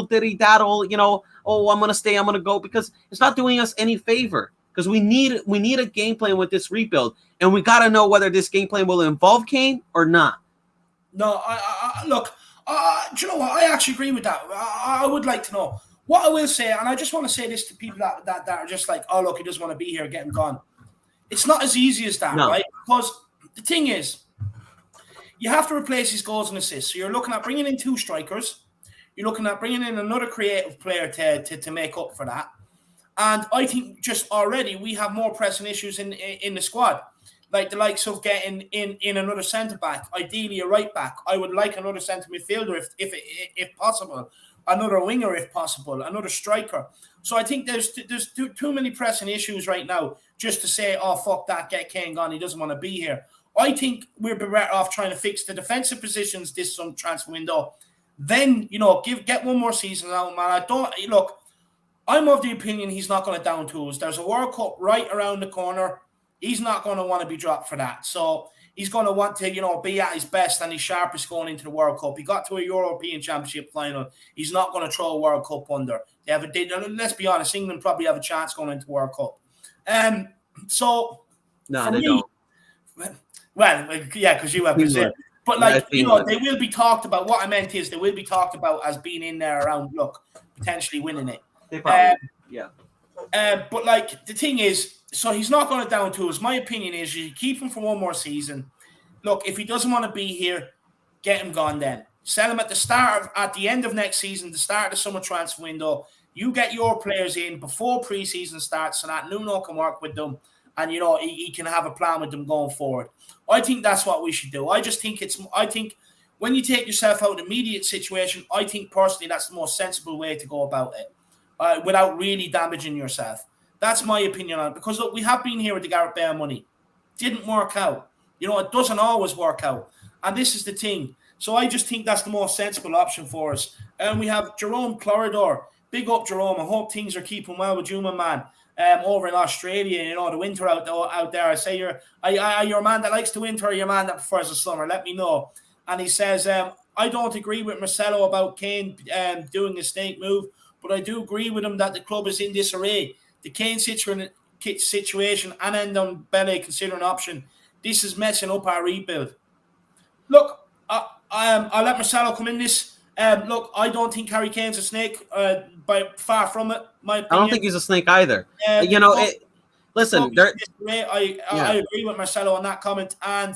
ditty daddle, you know, oh, I'm going to stay, I'm going to go, because it's not doing us any favor. Because we need a game plan with this rebuild. And we got to know whether this game plan will involve Kane or not. No, look, do you know what? I actually agree with that. I would like to know. What I will say, and I just want to say this to people that are just like, oh, look, he doesn't want to be here, get him gone. It's not as easy as that, right? Because the thing is, you have to replace his goals and assists. So you're looking at bringing in 2 strikers. You're looking at bringing in another creative player to make up for that. And I think just already we have more pressing issues in the squad, like the likes of getting in another centre back, ideally a right back. I would like another centre midfielder if possible, another winger if possible, another striker. So I think there's too many pressing issues right now just to say, oh, fuck that, get Kane gone, he doesn't want to be here. I think we're better off trying to fix the defensive positions this summer transfer window. Then, you know, get one more season out, man. I'm of the opinion he's not going to down tools. There's a World Cup right around the corner. He's not going to want to be dropped for that. So he's going to want to, you know, be at his best and his sharpest going into the World Cup. He got to a European Championship final. He's not going to throw a World Cup under. Let's be honest, England probably have a chance going into World Cup. No, they don't. Well, yeah, because you have Brazil. But, like, you know, they will be talked about. What I meant is they will be talked about as being in there around, look, potentially winning it. They probably, yeah. But, like, the thing is, so he's not going to down tools. My opinion is you keep him for one more season. Look, if he doesn't want to be here, get him gone then. Sell him at the end of next season, the start of the summer transfer window. You get your players in before preseason starts so that Nuno can work with them. And, you know, he can have a plan with them going forward. I think that's what we should do. I think when you take yourself out of the immediate situation, I think personally that's the most sensible way to go about it without really damaging yourself. That's my opinion on it. Because, look, we have been here with the Gareth Bale money. Didn't work out. You know, it doesn't always work out. And this is the thing. So I just think that's the most sensible option for us. And we have Jerome Cloridor. Big up, Jerome. I hope things are keeping well with you, my man. Over in Australia, you know, the winter out there. I say you're a man that likes the winter or you're a man that prefers the summer. Let me know. And he says, I don't agree with Marcelo about Kane doing a snake move, but I do agree with him that the club is in disarray. The Kane situation and Ndombele consider an option. This is messing up our rebuild. Look, I'll let Marcelo come in this. Look, I don't think Harry Kane's a snake. By far from it. My opinion. I don't think he's a snake either. You know, listen. I agree with Marcelo on that comment, and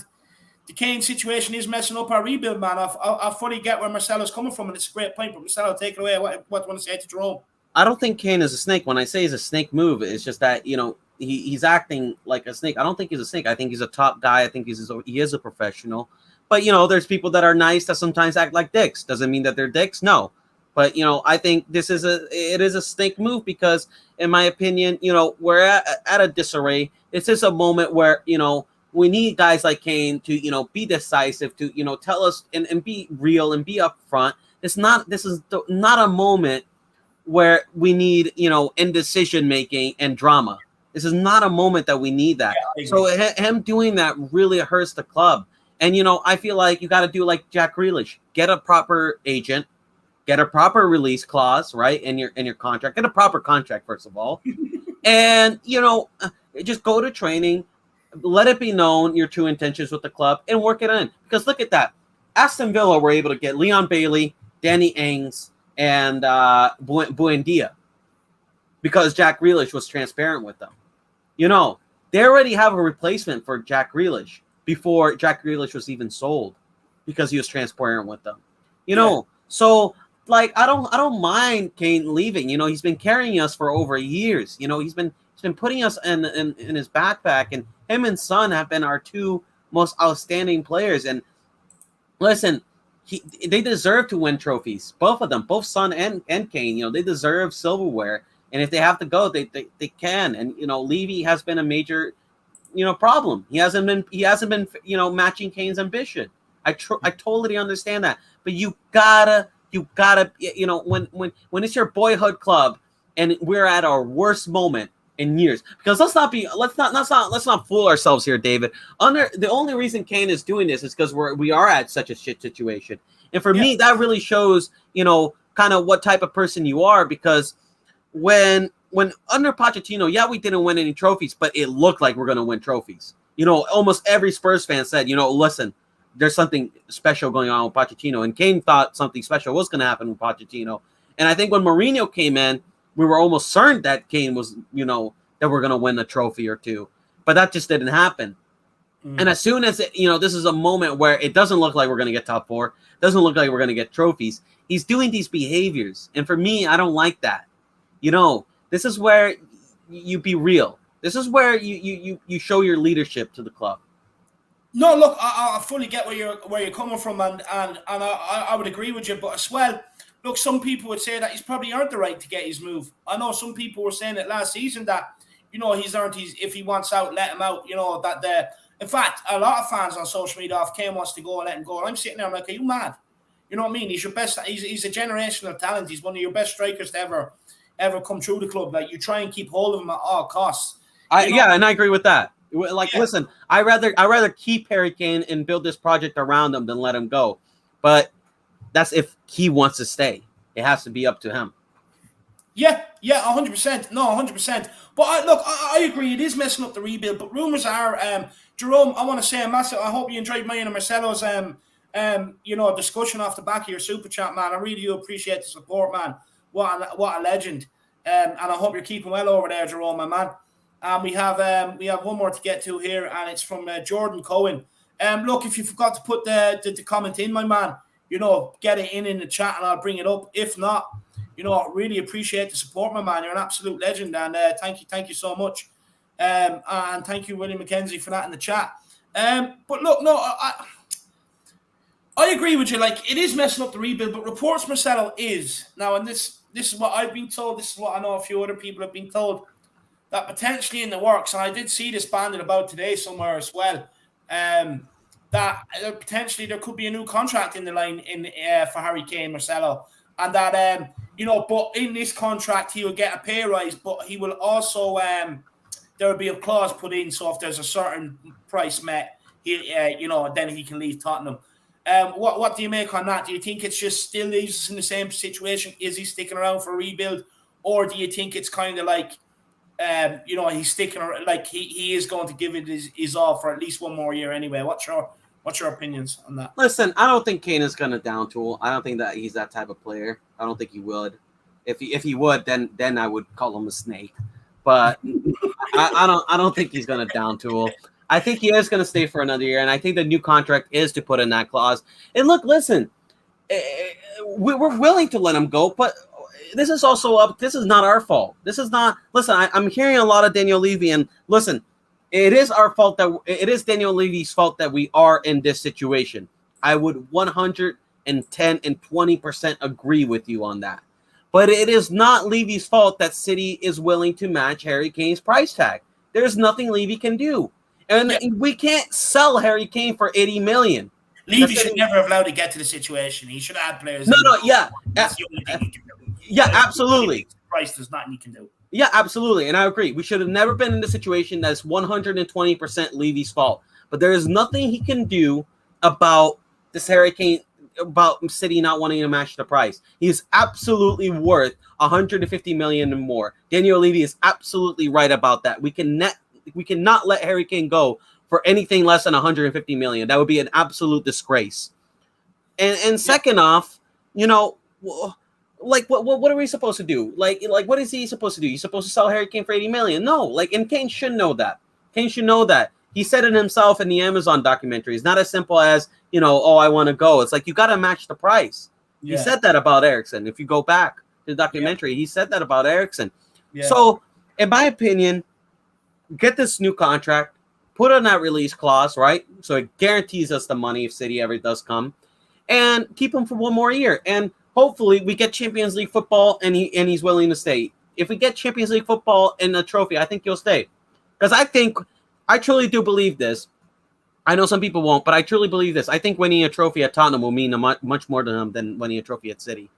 the Kane situation is messing up our rebuild, man. I fully get where Marcelo's coming from, and it's a great point. But Marcelo, take it away. What do you want to say to Jerome? I don't think Kane is a snake. When I say he's a snake move, it's just that, you know, he's acting like a snake. I don't think he's a snake. I think he's a top guy. I think he is a professional. But, you know, there's people that are nice that sometimes act like dicks. Doesn't mean that they're dicks. No. But, you know, I think it is a snake move because, in my opinion, you know, we're at a disarray. This is a moment where, you know, we need guys like Kane to, you know, be decisive, to, you know, tell us and be real and be upfront. This is not a moment where we need, you know, indecision making and drama. This is not a moment that we need that. Yeah, so him doing that really hurts the club. And, I feel like you got to do like Jack Grealish. Get a proper agent. Get a proper release clause, right, in your contract. Get a proper contract, first of all. And, just go to training. Let it be known your true intentions with the club and work it in. Because look at that. Aston Villa were able to get Leon Bailey, Danny Ings, and Buendia because Jack Grealish was transparent with them. They already have a replacement for Jack Grealish before Jack Grealish was even sold because he was transparent with them. So like I don't mind Kane leaving. He's been carrying us for over years. He's been putting us in his backpack, and him and Son have been our two most outstanding players. And listen, they deserve to win trophies. Both of them, both Son and Kane. They deserve silverware. And if they have to go, they can. And Levy has been a major problem. He hasn't been matching Kane's ambition. I totally understand that. But you gotta when it's your boyhood club and we're at our worst moment in years, because let's not fool ourselves here, David. The only reason Kane is doing this is because we are at such a shit situation. And for me, that really shows kind of what type of person you are, because when under Pochettino, we didn't win any trophies, but it looked like we're going to win trophies. Almost every Spurs fan said, listen, there's something special going on with Pochettino. And Kane thought something special was going to happen with Pochettino. And I think when Mourinho came in, we were almost certain that Kane was, that we're going to win a trophy or two. But that just didn't happen. And as soon as, this is a moment where it doesn't look like we're going to get top four, doesn't look like we're going to get trophies, he's doing these behaviors. And for me, I don't like that. This is where you be real. This is where you show your leadership to the club. No, look, I fully get where you're coming from, and I would agree with you. But as well, look, some people would say that he's probably earned the right to get his move. I know some people were saying it last season that he's earned his, if he wants out, let him out. In fact, a lot of fans on social media, if Kane wants to go, let him go. And I'm sitting there, I'm like, are you mad? You know what I mean? He's your best. He's a generational talent. He's one of your best strikers to ever come through the club. Like, you try and keep hold of him at all costs. And I agree with that. Listen, I rather keep Harry Kane and build this project around him than let him go. But that's if he wants to stay. It has to be up to him. Yeah, 100%. No, 100%. But I agree. It is messing up the rebuild. But rumors are, Jerome, I want to say a massive. I hope you enjoyed mine and Marcelo's discussion off the back of your super chat, man. I really do appreciate the support, man. What a legend. And I hope you're keeping well over there, Jerome, my man. We have one more to get to here, and it's from Jordan Cohen. Look, if you forgot to put the comment in, my man, get it in the chat, and I'll bring it up. If not, I really appreciate the support, my man. You're an absolute legend, and thank you so much. And thank you, William McKenzie, for that in the chat. But look, no, I agree with you. Like, it is messing up the rebuild, but reports, Marcelo, is now, and this is what I've been told. This is what I know a few other people have been told, that potentially in the works, and I did see this banded about today somewhere as well, that potentially there could be a new contract in the line for Harry Kane, Marcelo, and that but in this contract he will get a pay rise, but he will also there will be a clause put in, so if there's a certain price met, he then he can leave Tottenham. What do you make on that? Do you think it's just still leaves us in the same situation? Is he sticking around for a rebuild, or do you think it's kind of like he's sticking around, like he is going to give it his all for at least one more year anyway? What's your opinions on that? Listen, I don't think Kane is going to down tool. I don't think that he's that type of player. I don't think he would. If he would, then I would call him a snake. But I don't think he's going to down tool. I think he is going to stay for another year, and I think the new contract is to put in that clause. And look, listen, we're willing to let him go, but this is also this is not our fault. This is not. Listen, I'm hearing a lot of Daniel Levy, and listen, it is our fault it is Daniel Levy's fault that we are in this situation. I would 110 and 20% agree with you on that. But it is not Levy's fault that City is willing to match Harry Kane's price tag. There's nothing Levy can do. And we can't sell Harry Kane for 80 million. Levy should never have allowed to get to the situation. He should have had players. Yeah. That's the only thing he can do. Yeah, absolutely. Price, there's nothing he can do. Yeah, absolutely. And I agree. We should have never been in the situation that's 120% Levy's fault. But there is nothing he can do about this Harry Kane, about City not wanting to match the price. He is absolutely worth 150 million and more. Daniel Levy is absolutely right about that. We cannot let Harry Kane go for anything less than 150 million. That would be an absolute disgrace. And second off, you know, like what are we supposed to do? Like what is he supposed to do? He's supposed to sell Harry Kane for 80 million? No, like, and Kane should know that. Kane should know that. He said it himself in the Amazon documentary. It's not as simple as, you know, oh, I want to go. It's like you got to match the price. Yeah. He said that about Eriksen. If you go back to the documentary, he said that about Eriksen. Yeah. So, in my opinion, get this new contract, put on that release clause, right? So it guarantees us the money if City ever does come, and keep him for one more year. And hopefully we get Champions League football and he's willing to stay. If we get Champions League football and a trophy, I think he'll stay. Because I truly do believe this. I know some people won't, but I truly believe this. I think winning a trophy at Tottenham will mean much more to him than winning a trophy at City.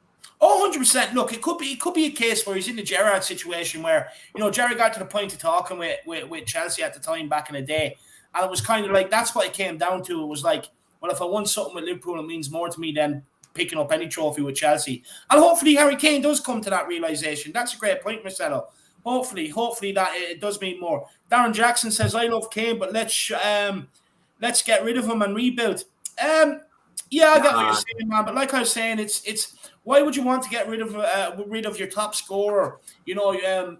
Oh, 100%. Look, it could be a case where he's in the Gerrard situation where, you know, Gerrard got to the point of talking with Chelsea at the time back in the day. And it was kind of like, that's what it came down to. It was like, well, if I won something with Liverpool, it means more to me than picking up any trophy with Chelsea. And hopefully Harry Kane does come to that realization. That's a great point, Marcelo. Hopefully that it does mean more. Darren Jackson says, I love Kane, but let's get rid of him and rebuild. Yeah, I get what you're saying, man. But like I was saying, it's why would you want to get rid of your top scorer? You know,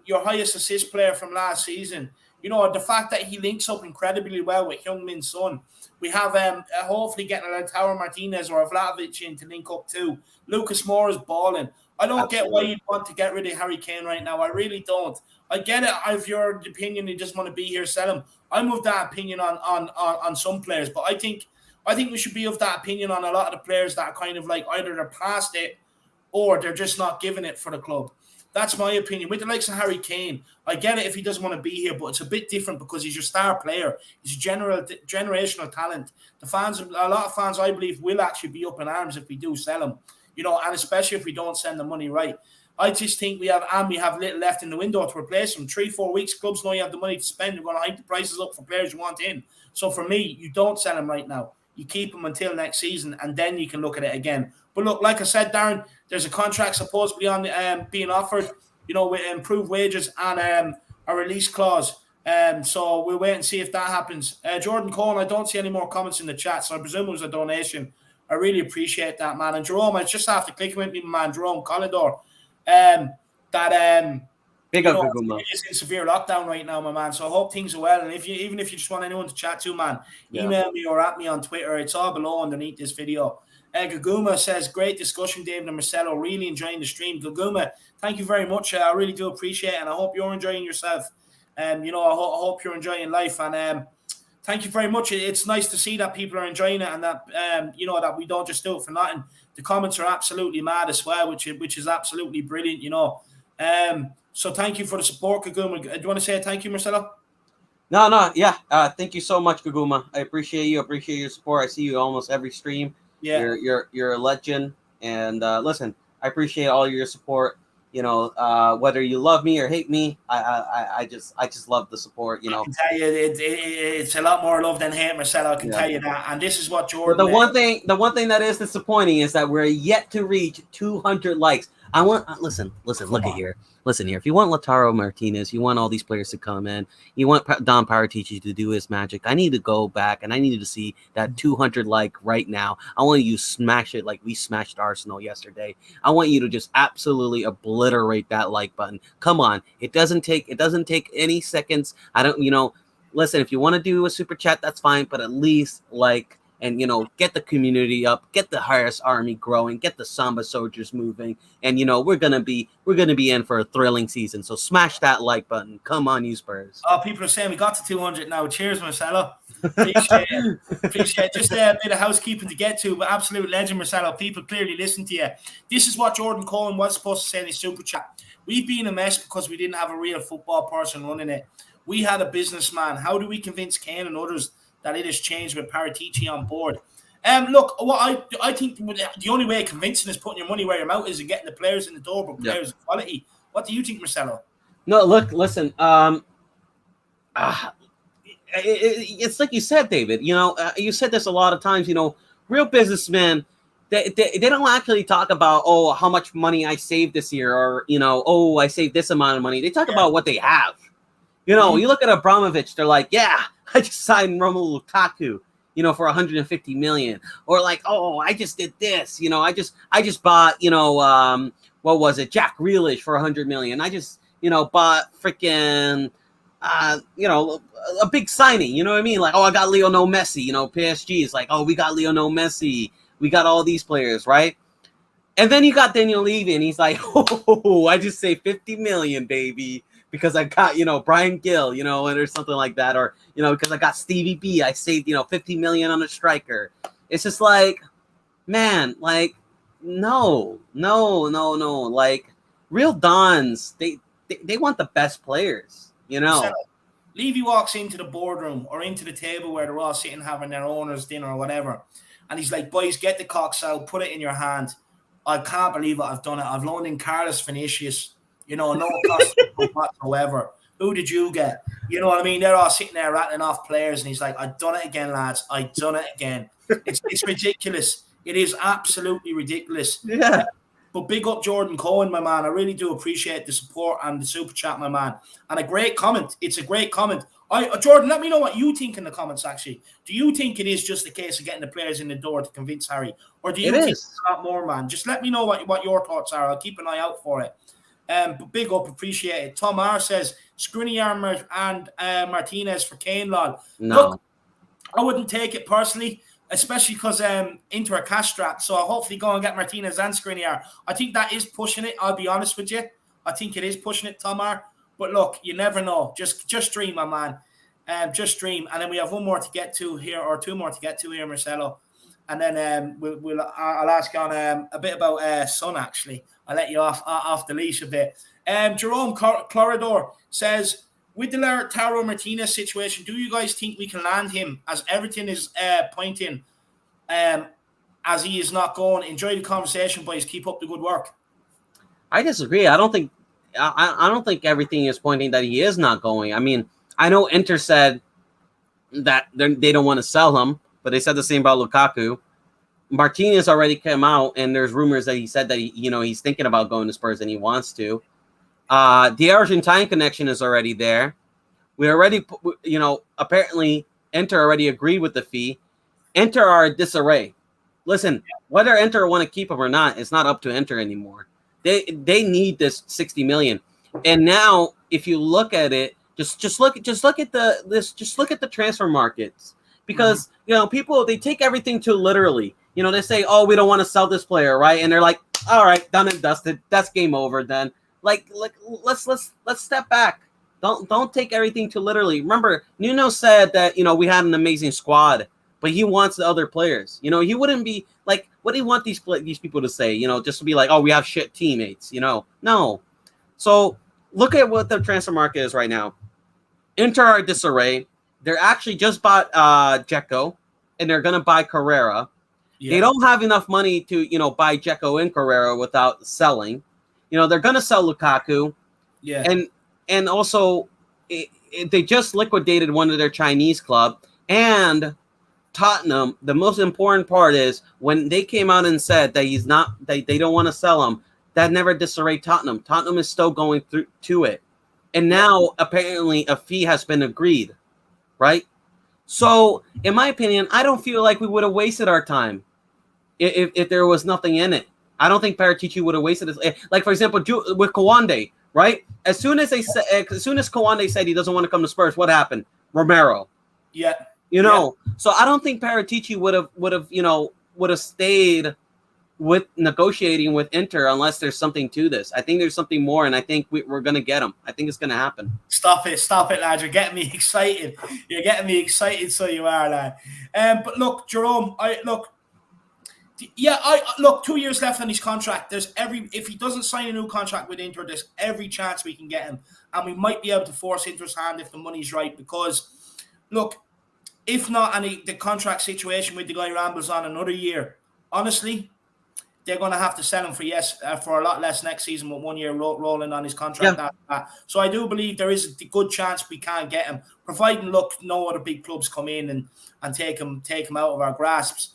your highest assist player from last season. You know, the fact that he links up incredibly well with Heung-min Son. We have hopefully getting a Lautaro Martinez or a Vlahovic in to link up too. Lucas Moura is balling. I don't get why you'd want to get rid of Harry Kane right now. I really don't. I get it. If your opinion, you just want to be here, sell him. I'm of that opinion on some players, but I think we should be of that opinion on a lot of the players that are kind of like either they're past it or they're just not giving it for the club. That's my opinion. With the likes of Harry Kane, I get it if he doesn't want to be here, but it's a bit different because he's your star player. He's a generational talent. A lot of fans, I believe, will actually be up in arms if we do sell him. You know, and especially if we don't send the money right. I just think we have little left in the window to replace him. 3-4 weeks, clubs know you have the money to spend. You're going to hike the prices up for players you want in. So for me, you don't sell him right now. You keep him until next season, and then you can look at it again. But look, like I said, Darren, there's a contract supposedly on being offered, you know, with improved wages and a release clause. So we'll wait and see if that happens. Jordan Cohen, I don't see any more comments in the chat, so I presume it was a donation. I really appreciate that, man. And Jerome, I just have to click with me, man. Jerome Collidor, big up Guguma. Is in severe lockdown right now, my man. So I hope things are well. And even if you just want anyone to chat to, man, email me or at me on Twitter. It's all below underneath this video. Guguma says, great discussion, David and Marcelo. Really enjoying the stream. Guguma, thank you very much. I really do appreciate it, and I hope you're enjoying yourself. You know, I hope you're enjoying life. And thank you very much. It's nice to see that people are enjoying it, and that you know, that we don't just do it for nothing. The comments are absolutely mad as well, which is absolutely brilliant. You know, so thank you for the support, Guguma. Do you want to say a thank you, Marcelo? No, yeah. Thank you so much, Guguma. I appreciate you. Appreciate your support. I see you almost every stream. Yeah, you're a legend. And listen, I appreciate all your support. You know, whether you love me or hate me, I just love the support. You know, I can tell you, it's a lot more love than hate, Marcelo. I can tell you that. And this is what Jordan. But the one thing that is disappointing is that we're yet to reach 200 likes. I want listen. Look at here. Listen here. If you want Lautaro Martinez, you want all these players to come in, you want Don Paratici to do his magic. I need to go back and I need to see that 200 like right now. I want you to smash it like we smashed Arsenal yesterday. I want you to just absolutely obliterate that like button. Come on. It doesn't take any seconds. Listen, if you want to do a super chat, that's fine, but at least like, and, you know, get the community up, get the Harris Army growing, get the Samba soldiers moving. And, you know, we're going to be in for a thrilling season. So smash that like button. Come on, you Spurs. Oh, people are saying we got to 200 now. Cheers, Marcelo. Appreciate it. Just a bit of housekeeping to get to, but absolute legend, Marcelo. People clearly listen to you. This is what Jordan Cohen was supposed to say in his super chat. We've been a mess because we didn't have a real football person running it. We had a businessman. How do we convince Kane and others that it has changed with Paratici on board? Look, what I think the only way of convincing is putting your money where your mouth is and getting the players in the door, but players of quality. What do you think, Marcelo? No, look, listen. It's like you said, David. You said this a lot of times. Real businessmen, they don't actually talk about, oh, how much money I saved this year, or oh, I saved this amount of money. They talk about what they have. You look at Abramovich, they're like, yeah, I just signed Romelu Lukaku, for 150 million, or like, oh, I just did this, I just bought, what was it, Jack Grealish for 100 million. I just, bought freaking, a big signing, you know what I mean? Like, oh, I got Lionel Messi, PSG is like, oh, we got Lionel Messi, we got all these players, right? And then you got Daniel Levy, and he's like, oh, I just saved 50 million, baby, because I got, Bryan Gil, or something like that, or, because I got Stevie B, I saved, 50 million on a striker. It's just like, man, like, no. Like, real Dons, they want the best players, Levy walks into the boardroom or into the table where they're all sitting having their owner's dinner or whatever, and he's like, boys, get the cocks out, put it in your hand. I can't believe it. I've done it. I've loaned in Carlos Vinicius, no cost whatsoever. Who did you get? You know what I mean? They're all sitting there rattling off players, and he's like, I've done it again, lads. I've done it again. It's ridiculous. It is absolutely ridiculous. Yeah. But big up Jordan Cohen, my man. I really do appreciate the support and the super chat, my man. And a great comment. It's a great comment. Jordan, let me know what you think in the comments, actually. Do you think it is just a case of getting the players in the door to convince Harry? Or do you think it's a lot more, man? Just let me know what your thoughts are. I'll keep an eye out for it. But big up, appreciate it. Tom R says, Skriniar and Martinez for Kane, lol. No. Look, I wouldn't take it personally, especially because Inter are cash strapped. So I'll hopefully go and get Martinez and Skriniar. I think that is pushing it, I'll be honest with you. I think it is pushing it, Tom R. But look, you never know. Just dream, my man. Just dream. And then we have one more to get to here, or two more to get to here, Marcelo. And then I'll ask on a bit about Son, actually. I'll let you off the leash a bit. Jerome Cloridor says, with the Lautaro Martinez situation, do you guys think we can land him, as everything is pointing as he is not going? Enjoy the conversation, boys. Keep up the good work. I disagree. I don't think everything is pointing that he is not going. I mean, I know Inter said that they don't want to sell him, but they said the same about Lukaku. Martinez already came out, and there's rumors that he said that he's thinking about going to Spurs and he wants to. The Argentine connection is already there. We already, apparently Inter already agreed with the fee. Inter are a disarray. Listen, whether Inter want to keep him or not, it's not up to Inter anymore. They need this 60 million. And now, if you look at it, just look at the transfer markets, because people, they take everything too literally. They say, oh, we don't want to sell this player, right? And they're like, all right, done and dusted. That's game over then. Like let's step back. Don't take everything too literally. Remember, Nuno said that we had an amazing squad, but he wants the other players. He wouldn't be like, what do you want these people to say? Just to be like, oh, we have shit teammates. No. So look at what the transfer market is right now. Inter are disarray. They're actually just bought Dzeko, and they're gonna buy Carrera. Yeah. They don't have enough money to buy Dzeko and Carrera without selling. They're going to sell Lukaku. Yeah. And also, they just liquidated one of their Chinese club. And Tottenham, the most important part is, when they came out and said that they don't want to sell him, that never disarrayed Tottenham. Tottenham is still going through to it. And now, apparently, a fee has been agreed, right? So, in my opinion, I don't feel like we would have wasted our time if there was nothing in it. I don't think Paratici would have wasted his. Like, for example, with Kawande, right? As soon as Kawande said he doesn't want to come to Spurs, what happened? Romero. Yeah. So I don't think Paratici would have stayed with negotiating with Inter unless there's something to this. I think there's something more, and I think we're gonna get him. I think it's gonna happen. Stop it, lads! You're getting me excited. So you are, lad. But look, Jerome, look, 2 years left on his contract. If he doesn't sign a new contract with Inter, there's every chance we can get him, and we might be able to force Inter's hand if the money's right. Because, look, if not, and the contract situation with the guy rambles on another year, honestly, they're going to have to sell him for a lot less next season with 1 year rolling on his contract after that. So I do believe there is a good chance we can't get him, providing, look, no other big clubs come in and take him out of our grasps.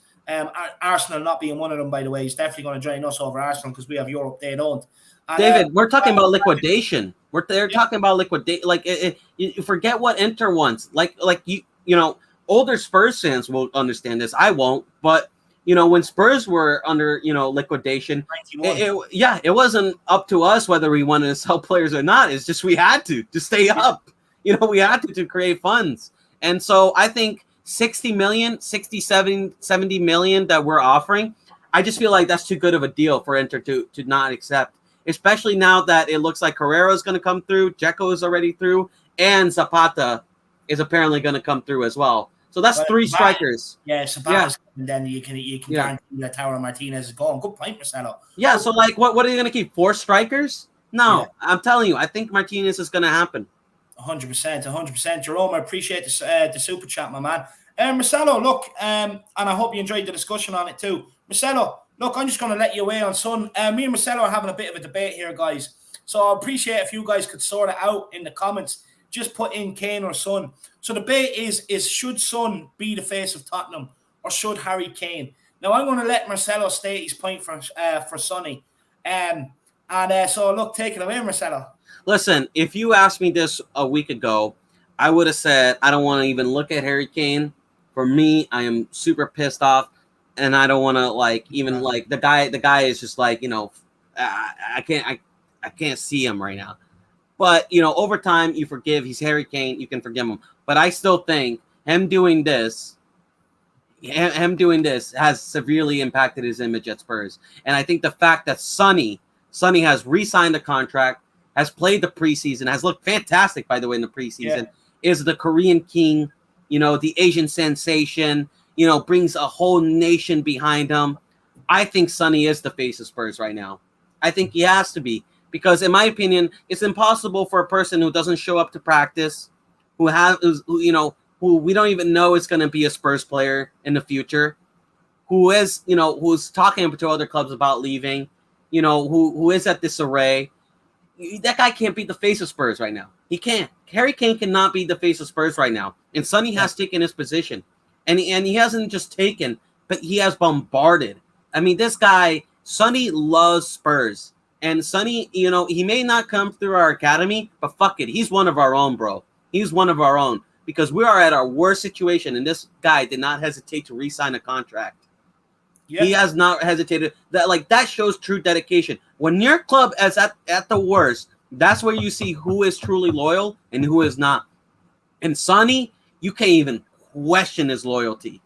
Arsenal not being one of them, by the way. He's definitely going to join us over Arsenal because we have Europe, they don't. And, David, we're talking about liquidation. They're talking about liquidation. Like, you forget what Inter wants. Like you know, older Spurs fans will understand this. I won't, but you know, when Spurs were under, you know, liquidation, it wasn't up to us whether we wanted to sell players or not. It's just we had to stay up. You know, we had to create funds. And so I think 60 million, 70 million that we're offering, I just feel like that's too good of a deal for Inter to not accept, especially now that it looks like Carrera is going to come through, Dzeko is already through, and Zapata is apparently going to come through as well. So that's three strikers. Yeah, Zapata's and then you can guarantee that Tower Martinez is gone. Good point, Marcelo. Yeah, so like what are they going to keep? 4 strikers? No, I'm telling you, I think Martinez is going to happen. 100%. Jerome, I appreciate the super chat, my man. Marcelo, look, and I hope you enjoyed the discussion on it too. Marcelo, look, I'm just going to let you away on Son. Me and Marcelo are having a bit of a debate here, guys. So I appreciate if you guys could sort it out in the comments. Just put in Kane or Son. So the debate is should Son be the face of Tottenham or should Harry Kane? Now I'm going to let Marcelo state his point for Sonny. So look, take it away, Marcelo. Listen, if you asked me this a week ago, I would have said I don't want to even look at Harry Kane. For me, I am super pissed off, and I don't want to the guy is just like, you know, I can't see him right now. But, you know, over time, you forgive. He's Harry Kane. You can forgive him. But I still think him doing this has severely impacted his image at Spurs. And I think the fact that Sonny has re-signed a contract, has played the preseason, has looked fantastic, by the way, in the preseason, is the Korean king, you know, the Asian sensation, you know, brings a whole nation behind him. I think Sonny is the face of Spurs right now. I think he has to be. Because in my opinion, it's impossible for a person who doesn't show up to practice, who we don't even know is going to be a Spurs player in the future, who's talking to other clubs about leaving, you know, who is at disarray. That guy can't be the face of Spurs right now. He can't. Harry Kane cannot be the face of Spurs right now. And Sonny has taken his position. And he hasn't just taken, but he has bombarded. I mean, this guy, Sonny loves Spurs. And Sonny, you know, he may not come through our academy, but fuck it. He's one of our own, bro. He's one of our own because we are at our worst situation. And this guy did not hesitate to re-sign a contract. Yeah. He has not hesitated. That shows true dedication. When your club is at the worst, that's where you see who is truly loyal and who is not. And Sonny, you can't even question his loyalty.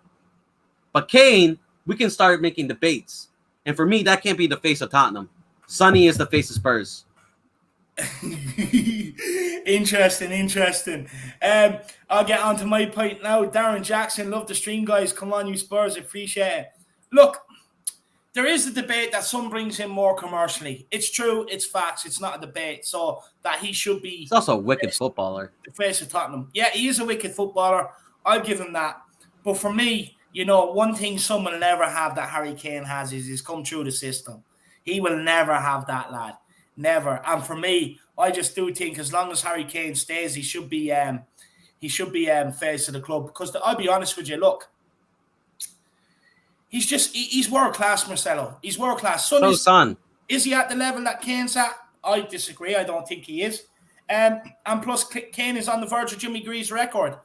But Kane, we can start making debates. And for me, that can't be the face of Tottenham. Sonny is the face of Spurs. Interesting. I'll get on to my point now. Darren Jackson, love the stream, guys. Come on, you Spurs, appreciate it. Look, there is a debate that some brings in more commercially. It's true, it's facts, it's not a debate. So that he should be. He's also a wicked footballer. The face of Tottenham. Yeah, he is a wicked footballer. I'll give him that. But for me, you know, one thing some will never have that Harry Kane has is come through the system. He will never have that, lad. Never. And for me, I just do think as long as Harry Kane stays, he should be face of the club. Because I'll be honest with you, look, he's world class, Marcelo. He's world class. Son. Is he at the level that Kane's at? I disagree. I don't think he is. And plus, Kane is on the verge of Jimmy Greaves' record.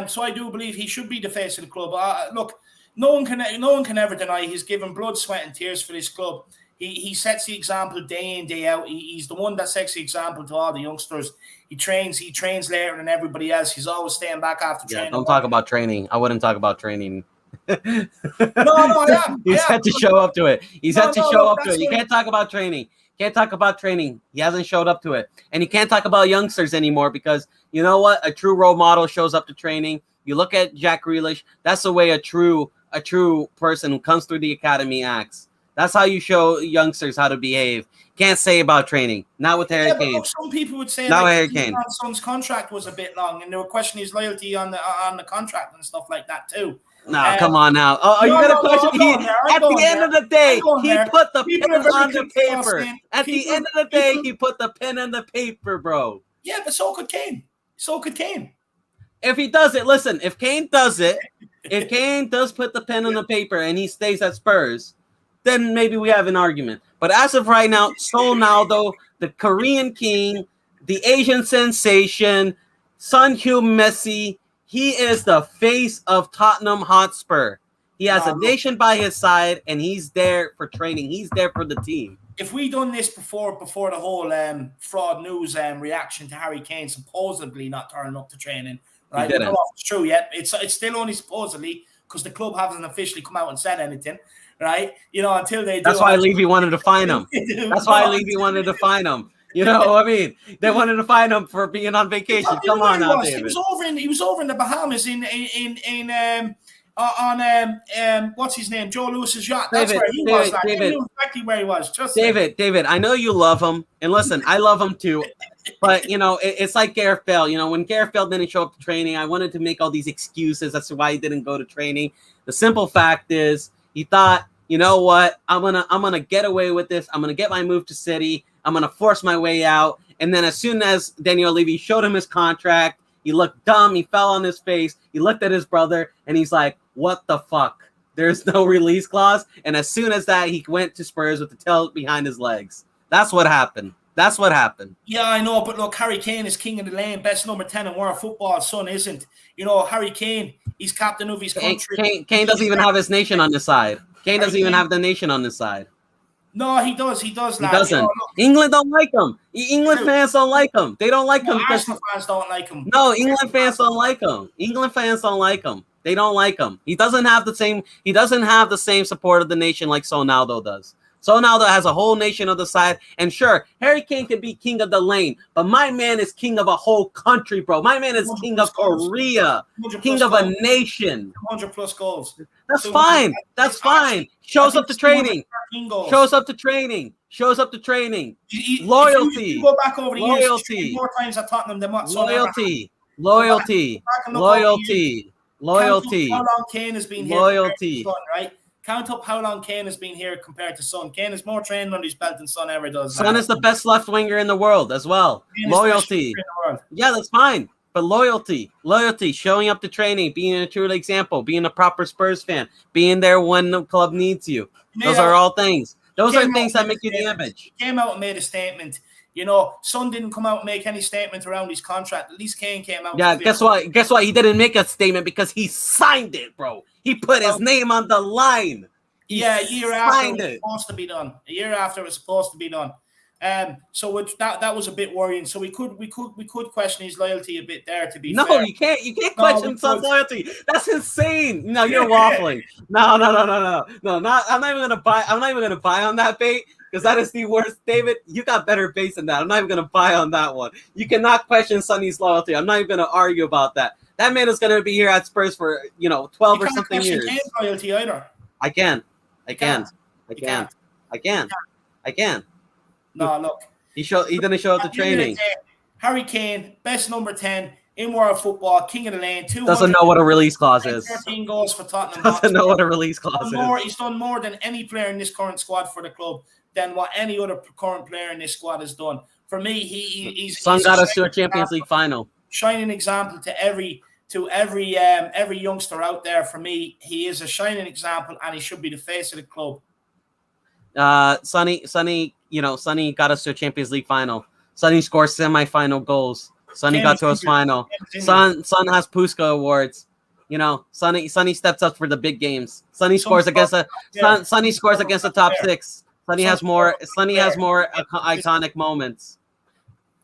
So I do believe he should be the face of the club. Look, no one can ever deny he's given blood, sweat, and tears for this club. He sets the example day in, day out. He's the one that sets the example to all the youngsters. He trains later than everybody else. He's always staying back after training. Don't talk about training. I wouldn't talk about training. No, I am. He's had to show up to it. You can't talk about training. Can't talk about training. He hasn't showed up to it. And you can't talk about youngsters anymore because you know what? A true role model shows up to training. You look at Jack Grealish. That's the way a true person who comes through the academy acts. That's how you show youngsters how to behave. Can't say about training. Not with Harry Kane. Look, some people would say Harry Kane. Son's contract was a bit long, and they were questioning his loyalty on the contract and stuff like that too. No, come on now. Oh, you got a question? At the end of the day, he put the pen on the paper. At the end of the day, he put the pen on the paper, bro. Yeah, but so could Kane. If he does it, listen, if Kane does put the pen on the paper and he stays at Spurs, then maybe we have an argument. But as of right now, Ronaldo, the Korean king, the Asian sensation, Son Heung Messi, he is the face of Tottenham Hotspur. He has a nation by his side, and he's there for training. He's there for the team. If we done this before the whole fraud news reaction to Harry Kane supposedly not turning up to training, right? We don't know if it's true yet. It's still only supposedly because the club hasn't officially come out and said anything, right? You know, until they do. That's why Levy wanted to fine him. That's why Levy wanted to fine him. You know, I mean, they wanted to fine him for being on vacation. Come on now, David. He was over in the Bahamas on what's his name? Joe Lewis's yacht. That's where he was. He knew exactly where he was. David, I know you love him, and listen, I love him too. But you know, it's like Gareth Bale. You know, when Gareth Bale didn't show up to training, I wanted to make all these excuses as to why he didn't go to training. The simple fact is, he thought, you know what, I'm gonna get away with this. I'm gonna get my move to City. I'm going to force my way out. And then as soon as Daniel Levy showed him his contract, he looked dumb. He fell on his face. He looked at his brother, and he's like, what the fuck? There's no release clause. And as soon as that, he went to Spurs with the tail behind his legs. That's what happened. Yeah, I know. But look, Harry Kane is king of the lane, best number 10 in world football. Son isn't. You know, Harry Kane, he's captain of his country. Kane doesn't even have his nation on his side. Kane doesn't even have the nation on his side. No, he does. He doesn't. You know, England don't like him. England fans don't like him. They don't like him. Arsenal fans don't like him. No, England fans don't like him. England fans don't like him. They don't like him. He doesn't have the same. He doesn't have the same support of the nation like Ronaldo does. Ronaldo has a whole nation on the side, and sure, Harry Kane can be king of the lane, but my man is king of a whole country, bro. My man is king of Korea, king of a nation. 100+ goals. That's fine. That's fine. Shows up to training. Shows up to training. Loyalty. You go back over the loyalty. Years, more times at Tottenham than what? Loyalty. How long Kane has been here? Loyalty. Right? Count up how long Kane has been here compared to Son. Kane has more training under his belt than Son ever does. Son is the best left winger in the world as well. Loyalty. Yeah, that's fine. But loyalty, showing up to training, being a true example, being a proper Spurs fan, being there when the club needs you. Those are all things. Those are things that make you the image. He came out and made a statement. You know, Son didn't come out and make any statement around his contract. At least Kane came out. Yeah, guess what? He didn't make a statement because he signed it, bro. He put his name on the line. A year after it was supposed to be done. So that was a bit worrying. So we could question his loyalty a bit there. To be fair. You can't question Son's loyalty. That's insane. No, you're waffling. No. I'm not even gonna buy on that bait. Because that is the worst. David, you got better base than that. I'm not even going to buy on that one. You cannot question Sonny's loyalty. I'm not even going to argue about that. That man is going to be here at Spurs for, 12 or something years. Kane's loyalty either. I can. No, look. He didn't show up to training. Harry Kane, best number 10 in world football, king of the lane. Doesn't know what a release clause is. 13 goals for Tottenham. Doesn't know what a release clause is. He's done more than any player in this current squad for the club than what any other current player in this squad has done. For me, he's got us to a Champions League final. Shining example to every youngster out there. For me, he is a shining example, and he should be the face of the club. Sonny got us to a Champions League final. Sonny scores semi-final goals. Sonny got to his final. Son has Puska awards. Sonny steps up for the big games. Sonny scores against the top six. Sonny has more iconic moments.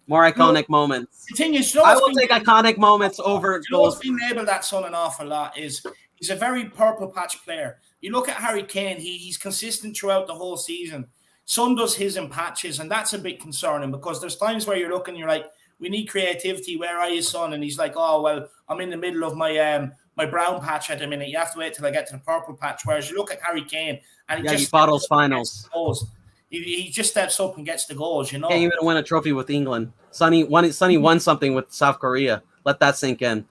The thing is, I will take iconic moments over goals. What's been labelled that Son an awful lot is he's a very purple patch player. You look at Harry Kane, he's consistent throughout the whole season. Son does his in patches, and that's a bit concerning because there's times where you're looking, you're like, we need creativity. Where are you, Son? And he's like, oh, well, I'm in the middle of my my brown patch at the minute. You have to wait till I get to the purple patch. Whereas you look at Harry Kane, and he bottles finals. He just steps up and gets the goals. Can't even win a trophy with England. Sonny won something with South Korea. Let that sink in.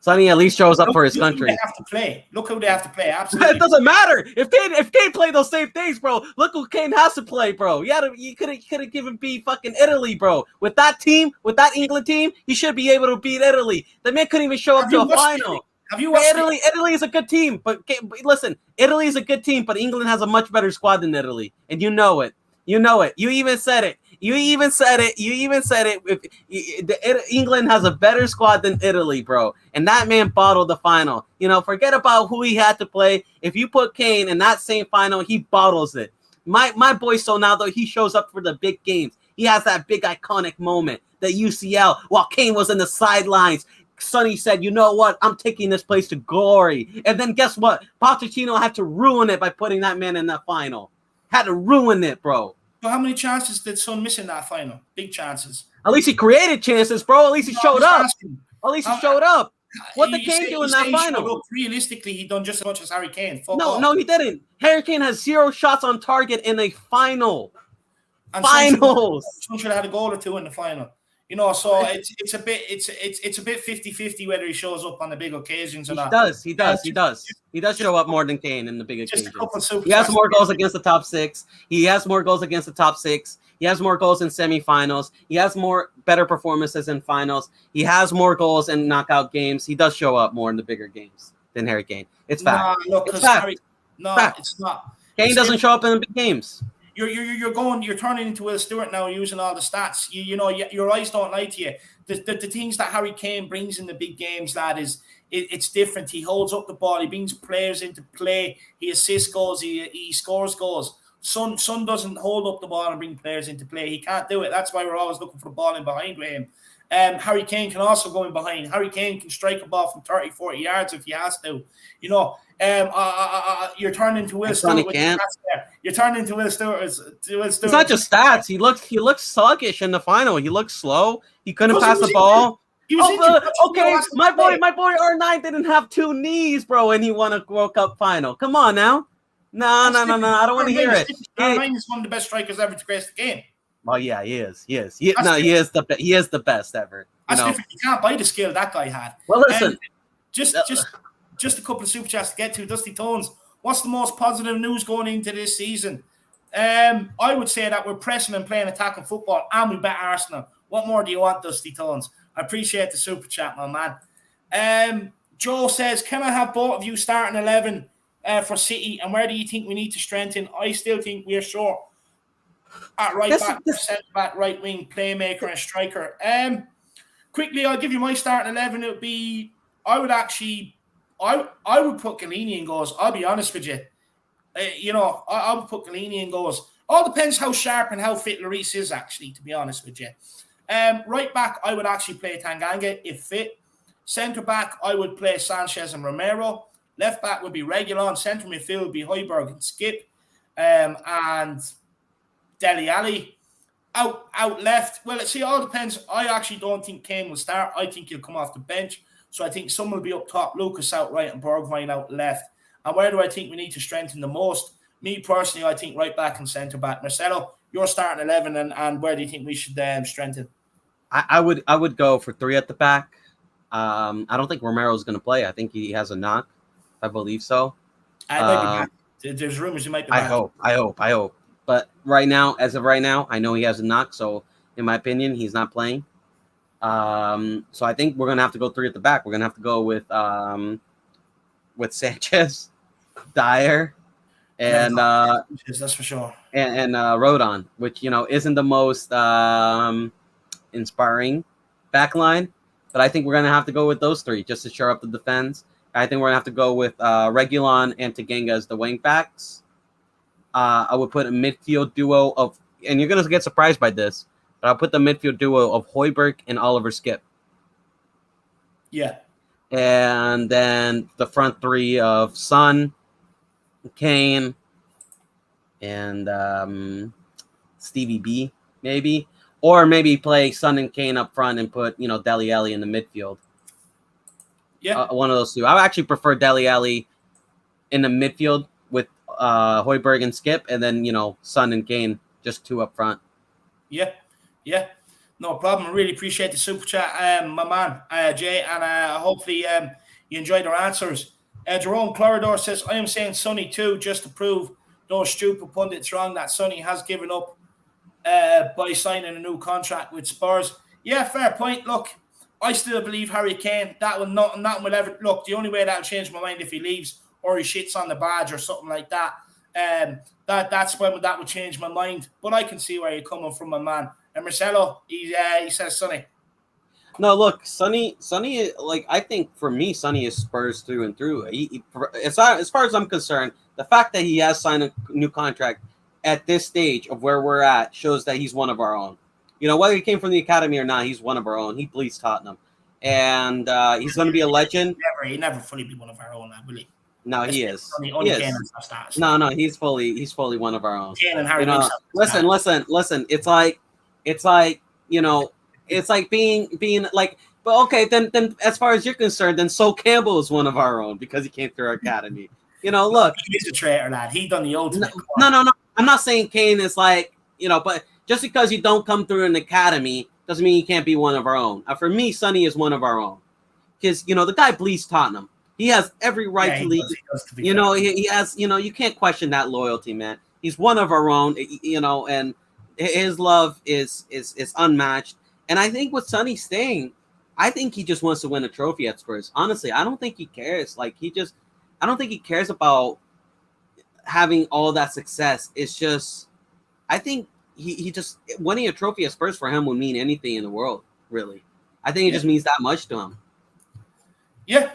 Sonny at least shows up for his Look country. who they have to play. Look who they have to play. Absolutely. It doesn't matter if Kane played those same things, bro. Look who Kane has to play, bro. You could have given B fucking Italy, bro. With that team, with that England team, he should be able to beat Italy. The man couldn't even show up to a final. Have you watched Italy? Italy is a good team, but listen, Italy is a good team, but England has a much better squad than Italy, and you know it. You know it. You even said it. England has a better squad than Italy, bro. And that man bottled the final. Forget about who he had to play. If you put Kane in that same final, he bottles it. My boy Sonaldo, he shows up for the big games. He has that big iconic moment, the UCL, while Kane was in the sidelines. Sonny said, you know what? I'm taking this place to glory. And then guess what? Pochettino had to ruin it by putting that man in that final. Had to ruin it, bro. So how many chances did Son miss in that final? Big chances. At least he created chances, bro. At least he showed up. At least he showed up. What did Kane do in that final? Realistically, he done just as much as Harry Kane. No, he didn't. Harry Kane has 0 shots on target in a final. And Finals. Son should have had a goal or 2 in the final. So it's a bit 50-50 whether he shows up on the big occasions or not. He does show up more than Kane in the big occasions. He has more goals against the top 6. He has more goals against the top 6. He has more goals in semifinals. He has better performances in finals. He has more goals in knockout games. He does show up more in the bigger games than Harry Kane. It's fact. It's not. Kane doesn't show up in the big games. You're turning into Will Stewart now, using all the stats. Your eyes don't lie to you. The things that Harry Kane brings in the big games, lad, it's different. He holds up the ball. He brings players into play. He assists goals. He scores goals. Son doesn't hold up the ball and bring players into play. He can't do it. That's why we're always looking for the ball in behind with him. Harry Kane can also go in behind. Harry Kane can strike a ball from 30, 40 yards if he has to. You're turning into Will Stewart. You're turning into Will Stewart. It's not just stats. He looks sluggish in the final. He looks slow. He couldn't pass the ball. Okay, my boy R9 didn't have 2 knees, bro, and he won a World Cup final. Come on now. No. I don't want to hear it. R9 is one of the best strikers ever to grace the game. Oh yeah, he is. He is the best ever. That's different. You can't buy the skill that guy had. Well, listen, just a couple of super chats to get to. Dusty Tones, what's the most positive news going into this season? I would say that we're pressing and playing attacking football, and we bet Arsenal. What more do you want, Dusty Tones? I appreciate the super chat, my man. Joe says, can I have both of you starting 11 for City, and where do you think we need to strengthen? I still think we're short at right back, centre back, right wing, playmaker, and striker. Quickly, I'll give you my starting 11. It would be, I would put Galini in goals. I'll be honest with you. I would put Galini in goals. All depends how sharp and how fit Lloris is, actually, to be honest with you. Right back, I would actually play Tanganga if fit. Centre back, I would play Sanchez and Romero. Left back would be Reguilon. Centre midfield would be Hojbjerg and Skip. And Dele Alli. Out left. Well, it all depends. I actually don't think Kane will start. I think he'll come off the bench. So I think someone will be up top. Lucas out right and Bergwijn out left. And where do I think we need to strengthen the most? Me personally, I think right back and centre back. Marcelo, you're starting 11, and where do you think we should strengthen? I would go for 3 at the back. I don't think Romero's going to play. I think he has a knock. I believe so. There's rumors he might be back. I hope. But as of right now, I know he has a knock. So in my opinion, he's not playing. So I think we're going to have to go 3 at the back. We're going to have to go with Sanchez, Dyer, and that's for sure. And Rodon, which isn't the most inspiring back line, but I think we're gonna have to go with those 3 just to shore up the defense. I think we're gonna have to go with Reguilon and Tanganga as the wing backs. I would put a midfield duo of, and you're gonna get surprised by this, but I'll put the midfield duo of Hojbjerg and Oliver Skip. Yeah. And then the front 3 of Son, Kane, and Stevie B, maybe. Or maybe play Son and Kane up front and put, Dele Alli in the midfield. Yeah. One of those 2. I would actually prefer Dele Alli in the midfield with Hojbjerg and Skip, and then, Son and Kane, just 2 up front. Yeah. No problem. I really appreciate the super chat, my man, Jay, and hopefully you enjoyed our answers. Jerome Cloridor says, I am saying Sonny too, just to prove those stupid pundits wrong that Sonny has given up by signing a new contract with Spurs. Yeah, fair point. Look, I still believe Harry Kane. Nothing will ever look. The only way that'll change my mind if he leaves or he shits on the badge or something like that. That's when that would change my mind. But I can see where you're coming from, my man. And Marcelo, he says Sonny. No, look, Sonny. Like I think for me, Sonny is Spurs through and through. As far as I'm concerned, the fact that he has signed a new contract at this stage of where we're at shows that he's one of our own. You know, whether he came from the academy or not, he's one of our own. He bleeds Tottenham, and he's going to be a legend. He never fully be one of our own, will he? No, he is. Only Kane and stuff. No, he's fully one of our own. Kane and Harry. You know, listen. It's like you know, it's like being like. But okay, then as far as you're concerned, then Sol Campbell is one of our own because he came through our academy. You know, look, he's a traitor, lad. He done the ultimate. No. I'm not saying Kane is like, you know, but just because you don't come through an academy doesn't mean you can't be one of our own. For me, Sonny is one of our own because you know the guy bleeds Tottenham. He has every right to leave. You know, he has. You know, you can't question that loyalty, man. He's one of our own. You know, and his love is unmatched. And I think with Sonny staying, I think he just wants to win a trophy at Spurs. Honestly, I don't think he cares. Like I don't think he cares about having all that success. It's just, I think he just winning a trophy at Spurs for him would mean anything in the world, really. I think it just means that much to him. Yeah.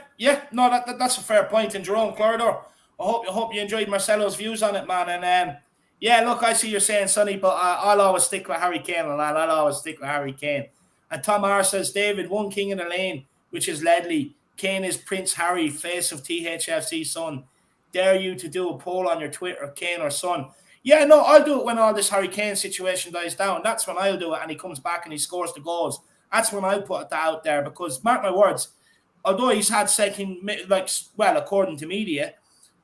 No, that's a fair point. And Jerome Corridor, I hope you enjoyed Marcelo's views on it, man. And yeah, look, I see you're saying Sonny, but I'll always stick with Harry Kane, and I'll always stick with Harry Kane. And Tom R says, David, one king in the lane, which is Ledley. Kane is Prince Harry, face of THFC, son. Dare you to do a poll on your Twitter, Kane or Son? Yeah, no, I'll do it when all this Harry Kane situation dies down. That's when I'll do it, and he comes back and he scores the goals. That's when I'll put that out there, because mark my words, although he's had according to media,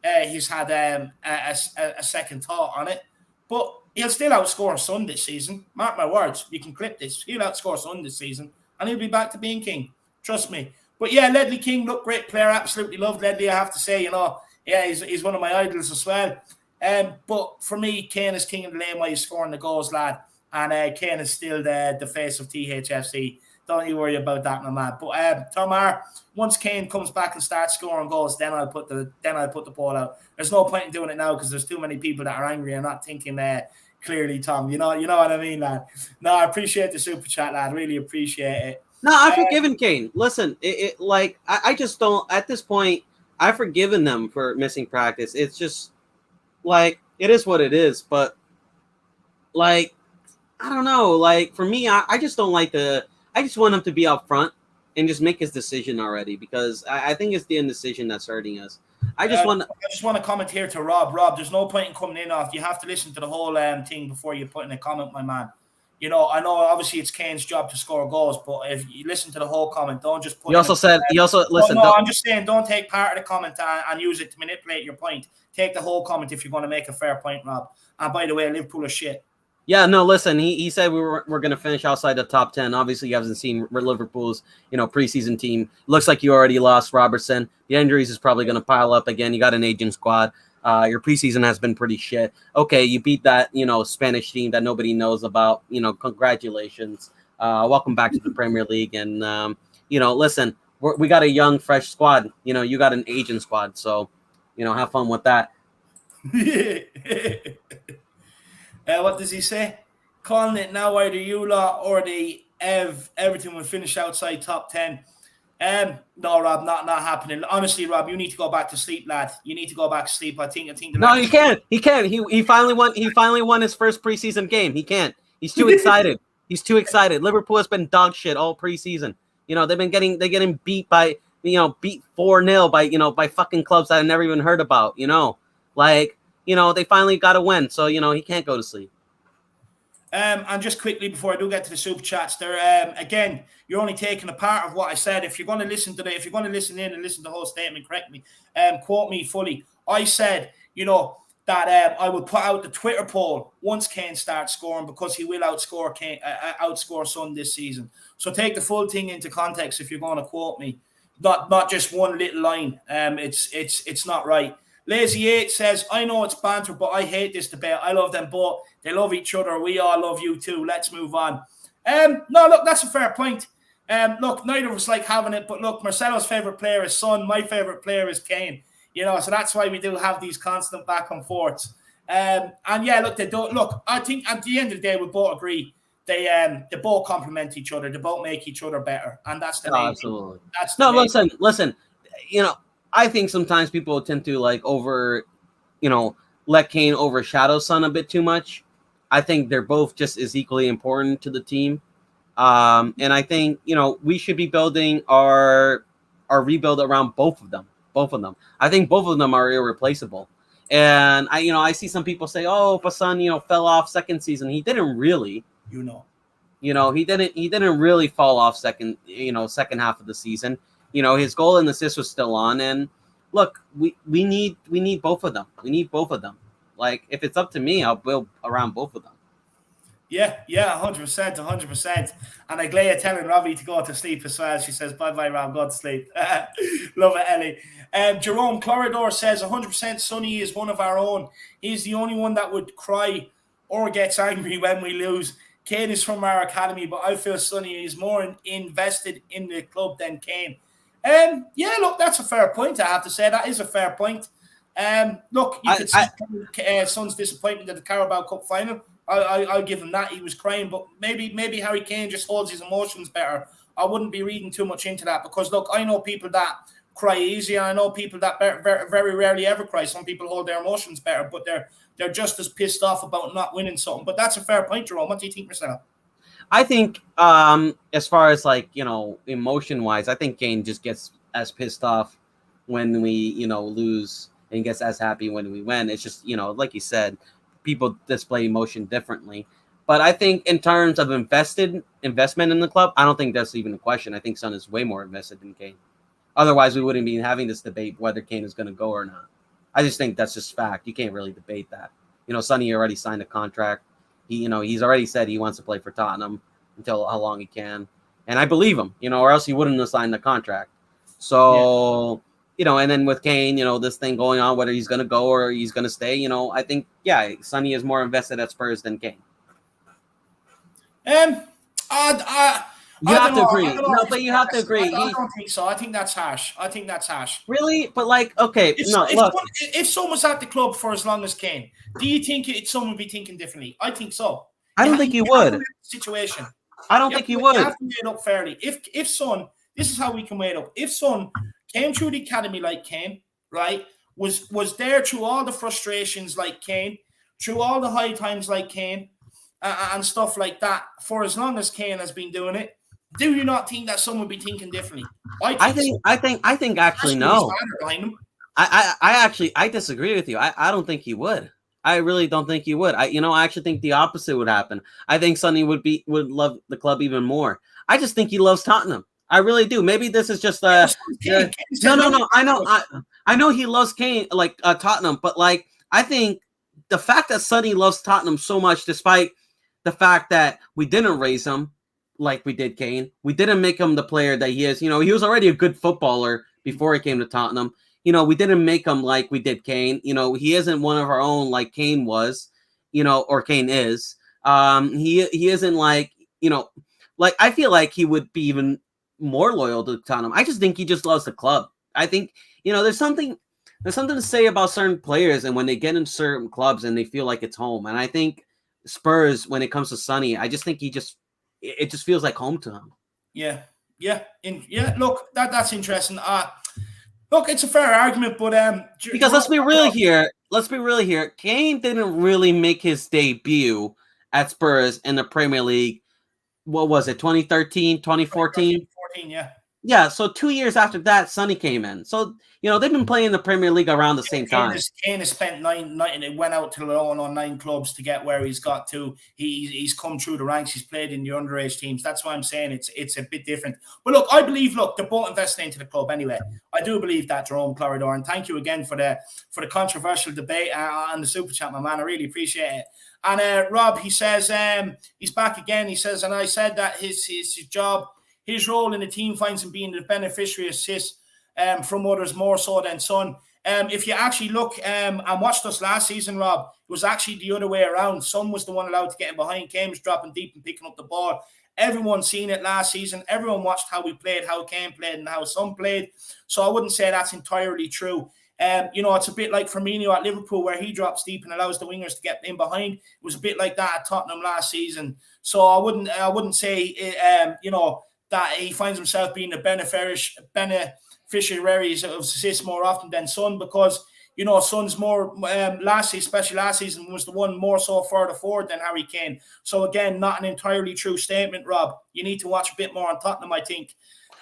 he's had a second thought on it, but he'll still outscore Son this season. Mark my words, you can clip this. He'll outscore Son this season, and he'll be back to being king. Trust me. But yeah, Ledley King, look, great player. Absolutely love Ledley, I have to say, you know. Yeah, he's one of my idols as well. But for me, Kane is king of the lane while he's scoring the goals, lad. And Kane is still the face of THFC. Don't you worry about that, my man. But Tom R, once Kane comes back and starts scoring goals, then I'll put the ball out. There's no point in doing it now because there's too many people that are angry and not thinking clearly, Tom. You know what I mean, lad. No, I appreciate the super chat, lad. Really appreciate it. No, I've forgiven Kane. Listen, I just don't at this point. I've forgiven them for missing practice. It's just like it is what it is. But like, I don't know. Like for me, I just don't like I just want him to be up front and just make his decision already, because I think it's the indecision that's hurting us. I just want to comment here to Rob. Rob, there's no point in coming in off. You have to listen to the whole thing before you put in a comment, my man. You know, I know obviously it's Kane's job to score goals, but if you listen to the whole comment, don't just put. Listen. No, I'm just saying, don't take part of the comment and use it to manipulate your point. Take the whole comment if you're going to make a fair point, Rob. And by the way, Liverpool are shit. Yeah, no, listen. He said we're going to finish outside the top 10. Obviously, you haven't seen Liverpool's preseason team. Looks like you already lost Robertson. The injuries is probably going to pile up again. You got an aging squad. Your preseason has been pretty shit. Okay, you beat that, Spanish team that nobody knows about. Congratulations. Welcome back to the Premier League. And, listen, we got a young, fresh squad. You got an aging squad. So, have fun with that. What does he say? Calling it now, either you lot or the everything will finish outside top 10. No, Rob, not happening. Honestly, Rob, you need to go back to sleep, lad. You need to go back to sleep. I think. No, he can't. He can't. He finally won. He finally won his first preseason game. He can't. He's too excited. He's too excited. Liverpool has been dog shit all preseason. They've been getting beat by beat 4-0 by fucking clubs that I never even heard about. They finally got a win. So he can't go to sleep. And just quickly before I do get to the super chats, there again, you're only taking a part of what I said. If you're going to listen if you're going to listen in and listen to the whole statement correctly, quote me fully. I said, that I would put out the Twitter poll once Kane starts scoring, because he will outscore outscore Son this season. So take the full thing into context if you're going to quote me, not just one little line. It's not right. Lazy 8 says, I know it's banter, but I hate this debate. I love them both. They love each other. We all love you too. Let's move on. No, look, that's a fair point. Look, neither of us like having it, but look, Marcelo's favourite player is Son. My favourite player is Kane. You know, so that's why we do have these constant back and forths. And yeah, look, they don't look. I think at the end of the day, we both agree they both complement each other. They both make each other better, and that's the main absolutely. Thing. That's the main listen. You know, I think sometimes people tend to like let Kane overshadow Son a bit too much. I think they're both just as equally important to the team. And I think, we should be building our rebuild around both of them. I think both of them are irreplaceable. And I see some people say, oh, but Son, fell off second season. He didn't really, he didn't really fall off second half of the season. His goal and assist was still on. And look, we need both of them. We need both of them. Like, if it's up to me, I'll build around both of them. Yeah, 100%. And Aglaya telling Robbie to go to sleep as well. She says, bye, Rob, go to sleep. Love it, Ellie. Jerome Corridor says, 100% Sonny is one of our own. He's the only one that would cry or gets angry when we lose. Kane is from our academy, but I feel Sonny is more invested in the club than Kane. Yeah, look, that's a fair point, I have to say. That is a fair point. Look, you could see Son's disappointment at the Carabao Cup final. I'll give him that. He was crying, but maybe Harry Kane just holds his emotions better. I wouldn't be reading too much into that, because, look, I know people that cry easy, and I know people that very, very rarely ever cry. Some people hold their emotions better, but they're just as pissed off about not winning something. But that's a fair point, Jerome. What do you think, Marcelo? I think, as far as emotion-wise, I think Kane just gets as pissed off when we, lose, and gets as happy when we win. It's just, like you said, people display emotion differently. But I think in terms of investment in the club, I don't think that's even a question. I think Son is way more invested than Kane. Otherwise, we wouldn't be having this debate whether Kane is going to go or not. I just think that's just fact. You can't really debate that. Sonny already signed a contract. He's already said he wants to play for Tottenham until how long he can. And I believe him, or else he wouldn't have signed the contract. So, and then with Kane, this thing going on, whether he's going to go or he's going to stay, I think, Sonny is more invested at Spurs than Kane. You have to agree. No, but you have to agree. I don't think so. I think that's harsh. Really? But okay. If someone was at the club for as long as Kane, do you think someone would be thinking differently? I think so. I don't think you would. Situation. I don't think you would. You have to weigh it up fairly. If Son, this is how we can weigh it up. If Son came through the academy like Kane, right, was there through all the frustrations like Kane, through all the high times like Kane, and stuff like that, for as long as Kane has been doing it, do you not think that someone would be thinking differently? I think actually no. I disagree with you. I don't think he would. I really don't think he would. I actually think the opposite would happen. I think Sonny would love the club even more. I just think he loves Tottenham. I really do. Maybe this is just no. I know he loves Kane, Tottenham, but I think the fact that Sonny loves Tottenham so much, despite the fact that we didn't raise him like we did Kane, we didn't make him the player that he is. He was already a good footballer before he came to Tottenham. We didn't make him like we did Kane. He isn't one of our own like Kane was, or Kane is. He isn't I feel like he would be even more loyal to Tottenham. I just think he just loves the club. I think, there's something to say about certain players and when they get in certain clubs and they feel like it's home. And I think Spurs, when it comes to Sonny, I just think it just feels like home to him. Yeah. Look, that's interesting. Look, it's a fair argument, but because let's be real here. Kane didn't really make his debut at Spurs in the Premier League. What was it? 2013, 2014? 2014, yeah. Yeah, so 2 years after that, Sonny came in. So, they've been playing the Premier League around the same time. Kane has spent nine, and went out to loan on 9 clubs to get where he's got to. He's come through the ranks. He's played in the underage teams. That's why I'm saying it's a bit different. But look, I believe, they're both investing into the club anyway. I do believe that, Jerome Cloridor. And thank you again for the controversial debate and the super chat, my man. I really appreciate it. And Rob, he says he's back again. He says, and I said that his job, his role in the team finds him being the beneficiary assist from others more so than Son. If you actually look and watched us last season, Rob, it was actually the other way around. Son was the one allowed to get in behind. Kane was dropping deep and picking up the ball. Everyone seen it last season. Everyone watched how we played, how Kane played, and how Son played. So I wouldn't say that's entirely true. It's a bit like Firmino at Liverpool, where he drops deep and allows the wingers to get in behind. It was a bit like that at Tottenham last season. So I wouldn't say that he finds himself being the beneficiaries of assists more often than Son, because Son's more especially last season, was the one more so further forward than Harry Kane. So again, not an entirely true statement, Rob. You need to watch a bit more on Tottenham, I think.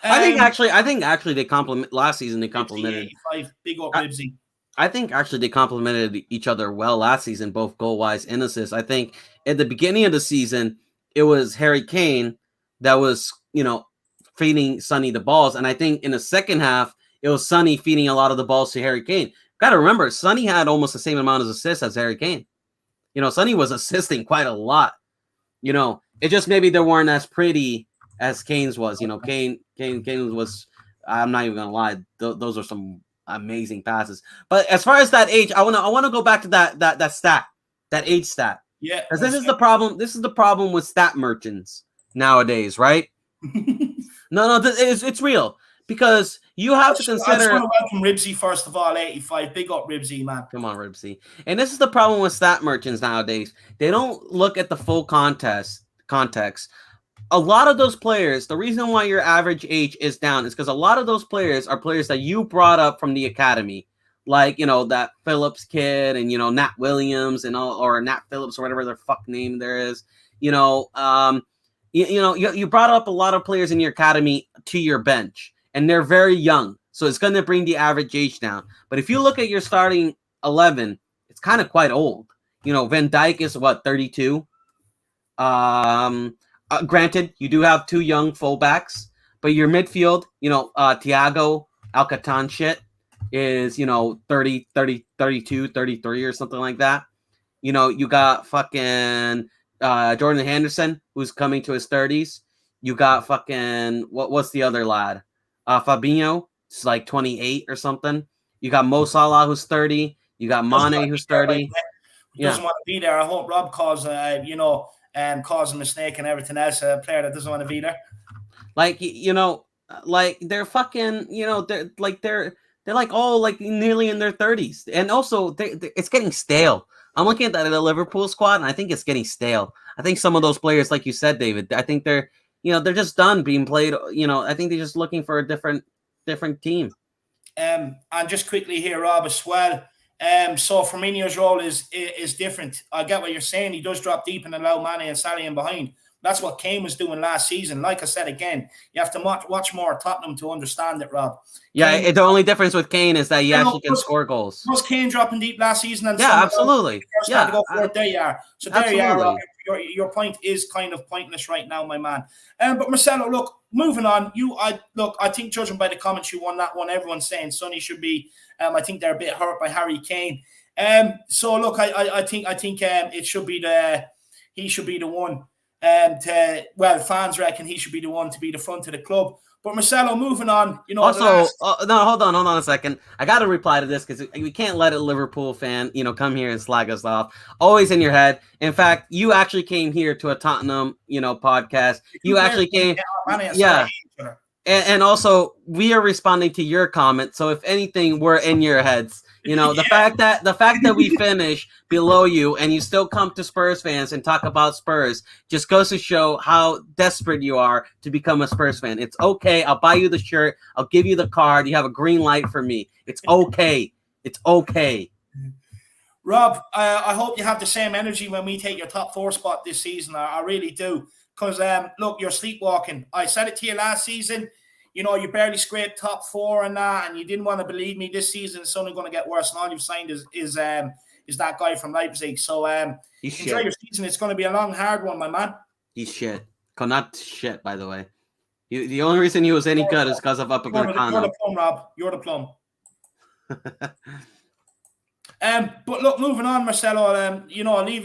I think actually they complement last season. They complimented 85, big up Ribsy. I think actually they complimented each other well last season, both goal wise and assists. I think at the beginning of the season, it was Harry Kane that was feeding Sonny the balls, and I think in the second half it was Sonny feeding a lot of the balls to Harry Kane. Got to remember, Sonny had almost the same amount of assists as Harry Kane. Sonny was assisting quite a lot. It just maybe they weren't as pretty as Kane's was. Kane was. I'm not even gonna lie; those are some amazing passes. But as far as that age, I wanna go back to that stat, that age stat. Yeah, because this is the problem. This is the problem with stat merchants nowadays, right? No, it's real, because you have to consider. I just want to welcome Ribsy first of all. 85, big up Ribsy, man. Come on, Ribsy. And this is the problem with stat merchants nowadays. They don't look at the full context. A lot of those players, the reason why your average age is down is because a lot of those players are players that you brought up from the academy, like that Phillips kid and Nat Williams and or Nat Phillips or whatever their fuck name there is. You brought up a lot of players in your academy to your bench, and they're very young, so it's going to bring the average age down. But if you look at your starting 11, it's kind of quite old. Van Dijk is 32. Granted, you do have 2 young fullbacks, but your midfield, Thiago Alcatan shit is, 30, 32, 33 or something like that. You got fucking Jordan Henderson, who's coming to his 30s. You got fucking, what's the other lad? Fabinho, it's like 28 or something. You got Mo Salah, who's 30. You got Mane, who's 30. Doesn't want to be there. I hope Rob calls cause a mistake and everything else. A player that doesn't want to be there. Like, they're fucking, they're like all like nearly in their 30s. And also it's getting stale. I'm looking at the Liverpool squad, and I think it's getting stale. I think some of those players, like you said, David, I think they're just done being played. I think they're just looking for a different team. And just quickly here, Rob, as well. So Firmino's role is different. I get what you're saying. He does drop deep and allow Mane and Salah in behind. That's what Kane was doing last season. Like I said again, you have to watch more Tottenham to understand it, Rob. Yeah, the only difference with Kane is that he actually can score goals. Was Kane dropping deep last season? And absolutely. Yeah, to go for it. There you are. So there you are, Rob. Your point is kind of pointless right now, my man. But Marcelo, look, moving on. I think judging by the comments, you won that one. Everyone's saying Sonny should be. I think they're a bit hurt by Harry Kane. So look, I think it should be he should be the one. Fans reckon he should be the one to be the front of the club. But Marcelo, moving on, Also, no, hold on a second. I got to reply to this because we can't let a Liverpool fan, come here and slag us off. Always in your head. In fact, you actually came here to a Tottenham, podcast. You actually came, yeah. And also, we are responding to your comment. So if anything, we're in your heads. The fact that we finish below you and you still come to Spurs fans and talk about Spurs just goes to show how desperate you are to become a Spurs fan. It's okay. I'll buy you the shirt. I'll give you the card. You have a green light for me. It's okay. It's okay. Rob, I hope you have the same energy when we take your top 4 spot this season. I really do. Because, look, you're sleepwalking. I said it to you last season. you know, you barely scraped top 4 and that, and you didn't want to believe me. This season it's only going to get worse, and all you've signed is that guy from Leipzig. So enjoy your season. It's going to be a long, hard one, my man. He's shit. Not shit, by the way. The only reason he was any good is because of Upamecano. You're the plum, Rob. You're the plum. But look, moving on, Marcelo. You know, leave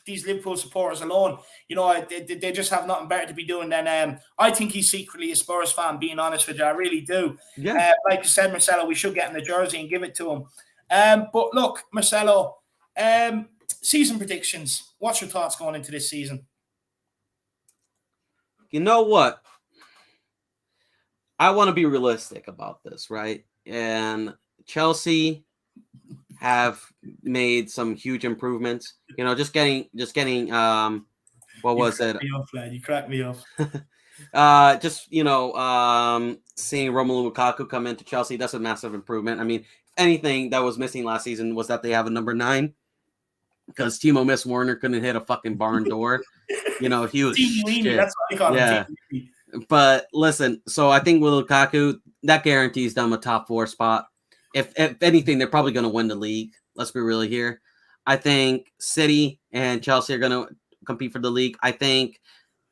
these Liverpool supporters alone. You know, they just have nothing better to be doing than. I think he's secretly a Spurs fan. Being honest with you, I really do. Yeah. Like you said, Marcelo, we should get in the jersey and give it to him. But look, Marcelo. Season predictions. What's your thoughts going into this season? You know what? I want to be realistic about this, right? And Chelsea have made some huge improvements. You know, just getting what was it? You cracked me off. Just, you know, seeing Romelu Lukaku come into Chelsea, that's a massive improvement. I mean, if anything that was missing last season was that they have a number 9 because Timo Miss Werner couldn't hit a fucking barn door. You know, he was that's what I call him. But listen, so I think with Lukaku, that guarantees them a top 4 spot. If anything, they're probably going to win the league. Let's be real here. I think City and Chelsea are going to compete for the league. I think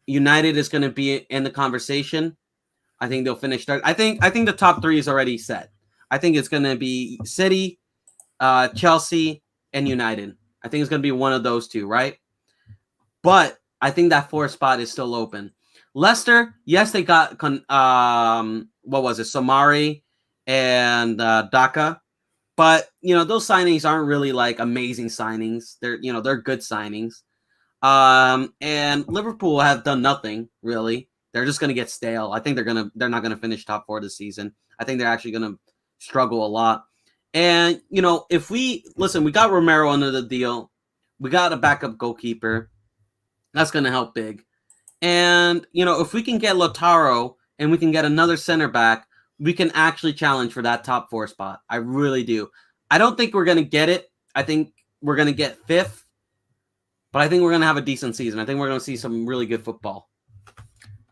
United is going to be in the conversation. I think they'll finish third. I think the top 3 is already set. I think it's going to be City, Chelsea, and United. I think it's going to be one of those 2, right? But I think that 4th spot is still open. Leicester, yes, they got what was it, Somari and Daka, but you know those signings aren't really like amazing signings. They're good signings. And Liverpool have done nothing really. They're just gonna get stale. I think they're not gonna finish top 4 this season. I think they're actually gonna struggle a lot. And you know, if we got Romero under the deal, we got a backup goalkeeper. That's gonna help big. And, you know, if we can get Lautaro and we can get another center back, we can actually challenge for that top 4 spot. I really do. I don't think we're going to get it. I think we're going to get 5th. But I think we're going to have a decent season. I think we're going to see some really good football.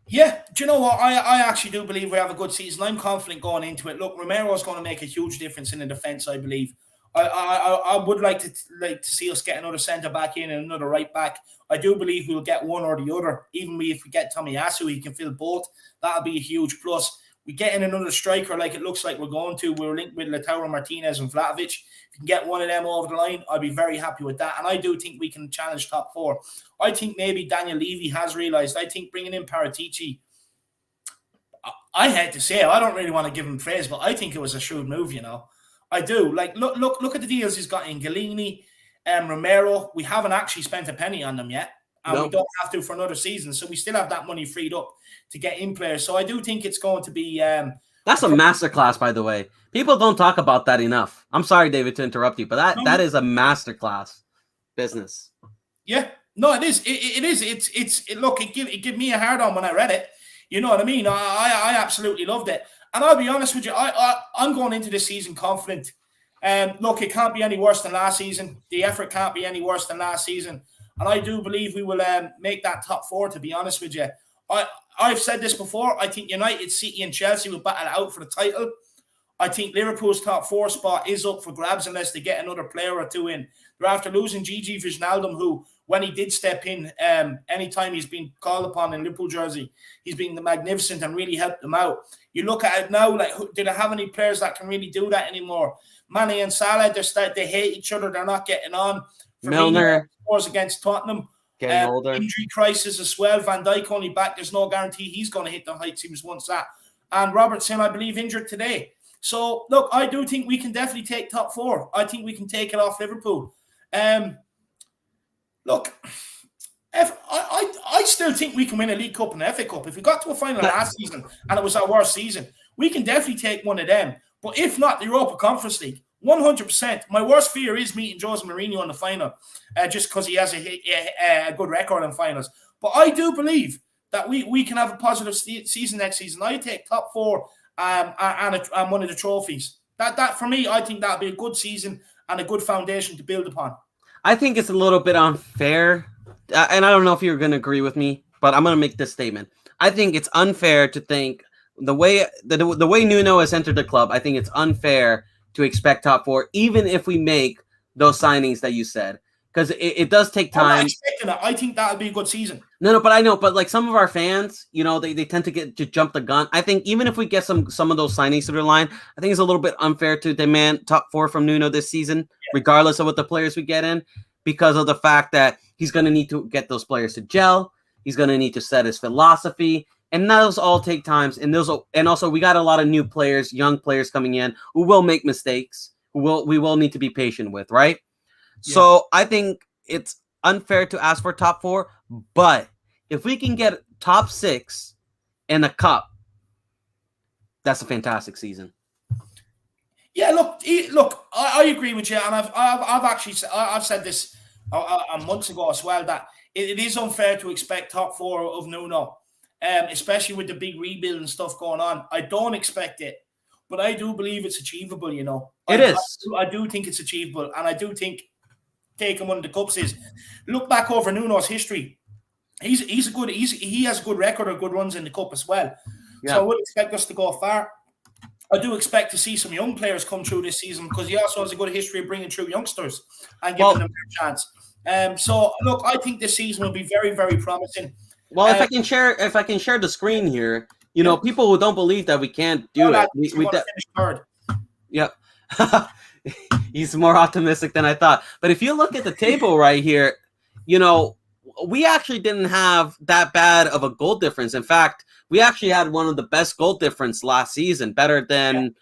Yeah, do you know what? I actually do believe we have a good season. I'm confident going into it. Look, Romero is going to make a huge difference in the defence, I believe. I would like to see us get another centre back in and another right back. I do believe we'll get one or the other. Even if we get Tomiyasu, he can fill both. That'll be a huge plus. We get in another striker like it looks like we're going to. We're linked with Lautaro Martinez and Vlahovic. If you can get one of them over the line, I'll be very happy with that. And I do think we can challenge top 4. I think maybe Daniel Levy has realised. I think bringing in Paratici, I hate to say it, I don't really want to give him praise, but I think it was a shrewd move, you know. I do. Like, look at the deals he's got in Galini and Romero. We haven't actually spent a penny on them yet. And we don't have to for another season. So we still have that money freed up to get in players. So I do think it's going to be... That's a masterclass, by the way. People don't talk about that enough. I'm sorry, David, to interrupt you, but that is a masterclass business. Yeah. No, it is. It is. Look, it gave me a hard on when I read it. You know what I mean? I absolutely loved it. And I'll be honest with you, I'm going into this season confident. Look, it can't be any worse than last season. The effort can't be any worse than last season. And I do believe we will make that top 4, to be honest with you. I've said this before. I think United, City and Chelsea will battle out for the title. I think Liverpool's top 4 spot is up for grabs unless they get another player or 2 in. They're after losing Gigi Wijnaldum, who, when he did step in, anytime he's been called upon in Liverpool jersey, he's been magnificent and really helped them out. You look at it now, like, do they have any players that can really do that anymore? Mane and Salah, they hate each other. They're not getting on. Milner scores against Tottenham. Getting older. Injury crisis as well. Van Dijk only back. There's no guarantee he's going to hit the heights he was once at. And Robertson, I believe, injured today. So, look, I do think we can definitely take top 4. I think we can take it off Liverpool. Look, I still think we can win a League Cup and an FA Cup. If we got to a final last season and it was our worst season, we can definitely take one of them. But if not, the Europa Conference League, 100%. My worst fear is meeting Jose Mourinho in the final, just because he has a good record in finals. But I do believe that we can have a positive season next season. I take top 4 and one of the trophies. That for me, I think that'll be a good season and a good foundation to build upon. I think it's a little bit unfair, and I don't know if you're going to agree with me, but I'm going to make this statement. I think it's unfair to think the way Nuno has entered the club, I think it's unfair to expect top four, even if we make those signings that you said, because it does take time. I'm not expecting it. I think that would be a good season. No, but I know, but like some of our fans, they tend to jump the gun. I think even if we get some of those signings to the line, I think it's a little bit unfair to demand top four from Nuno this season, regardless of what the players we get in, because of the fact that he's going to need to get those players to gel. He's going to need to set his philosophy, and those all take times. And also we got a lot of new players, young players coming in who will make mistakes, we will need to be patient with, right? Yeah. So I think it's unfair to ask for top four, but if we can get top 6 and a cup, that's a fantastic season. Yeah, look, I agree with you, and I've said this months ago as well, that it is unfair to expect top 4 of Nuno, especially with the big rebuild and stuff going on. I don't expect it, but I do believe it's achievable. It is. I do think it's achievable, and I do think taking one of the cups is. Look back over Nuno's history. He has a good record of good runs in the cup as well. Yeah. So I would expect us to go far. I do expect to see some young players come through this season, because he also has a good history of bringing through youngsters and giving them a chance. So look, I think this season will be very, very promising. Well, if I can share the screen here, people who don't believe that we can't do it. We finish third. Yep. He's more optimistic than I thought. But if you look at the table right here, we actually didn't have that bad of a goal difference. In fact, we actually had one of the best goal difference last season, better than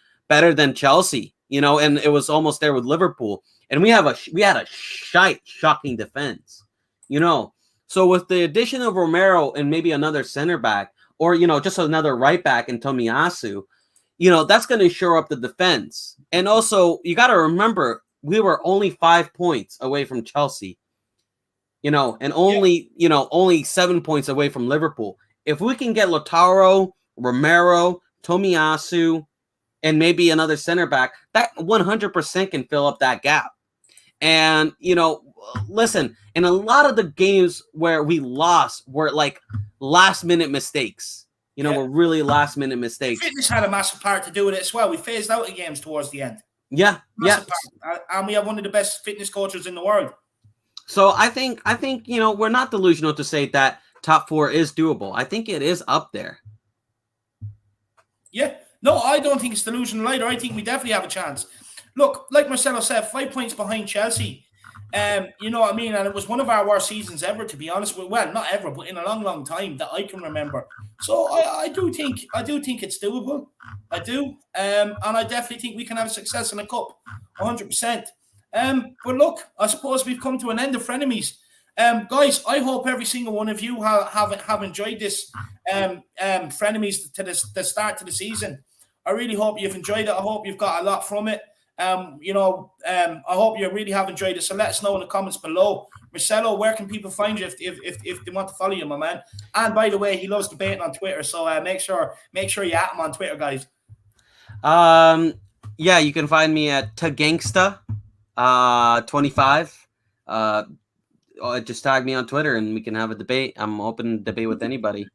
Chelsea, and it was almost there with Liverpool. And we had a shocking defense, So with the addition of Romero and maybe another center back, or just another right back in Tomiyasu, that's going to shore up the defense. And also, you got to remember, we were only 5 points away from Chelsea, and only 7 points away from Liverpool. If we can get Lautaro, Romero, Tomiyasu, and maybe another center back, that 100% can fill up that gap. And, listen, in a lot of the games where we lost were like last-minute mistakes. Were really last-minute mistakes. Fitness had a massive part to do with it as well. We phased out the games towards the end. Yeah. And we have one of the best fitness coaches in the world. So I think we're not delusional to say that top 4 is doable. I think it is up there. Yeah. No, I don't think it's delusional either. I think we definitely have a chance. Look, like Marcelo said, 5 points behind Chelsea. You know what I mean? And it was one of our worst seasons ever, to be honest with. Well, not ever, but in a long, long time that I can remember. So I do think it's doable. I do. And I definitely think we can have success in a cup. 100%. But look, I suppose we've come to an end of frenemies. Guys, I hope every single one of you have enjoyed this frenemies to the start to the season. I really hope you've enjoyed it. I hope you've got a lot from it. I hope you really have enjoyed it. So let us know in the comments below. Marcelo, where can people find you if they want to follow you, my man? And by the way, he loves debating on Twitter, so make sure you at him on Twitter, guys. Yeah, you can find me at Tanganga 25. Just tag me on Twitter and we can have a debate. I'm open to debate with anybody.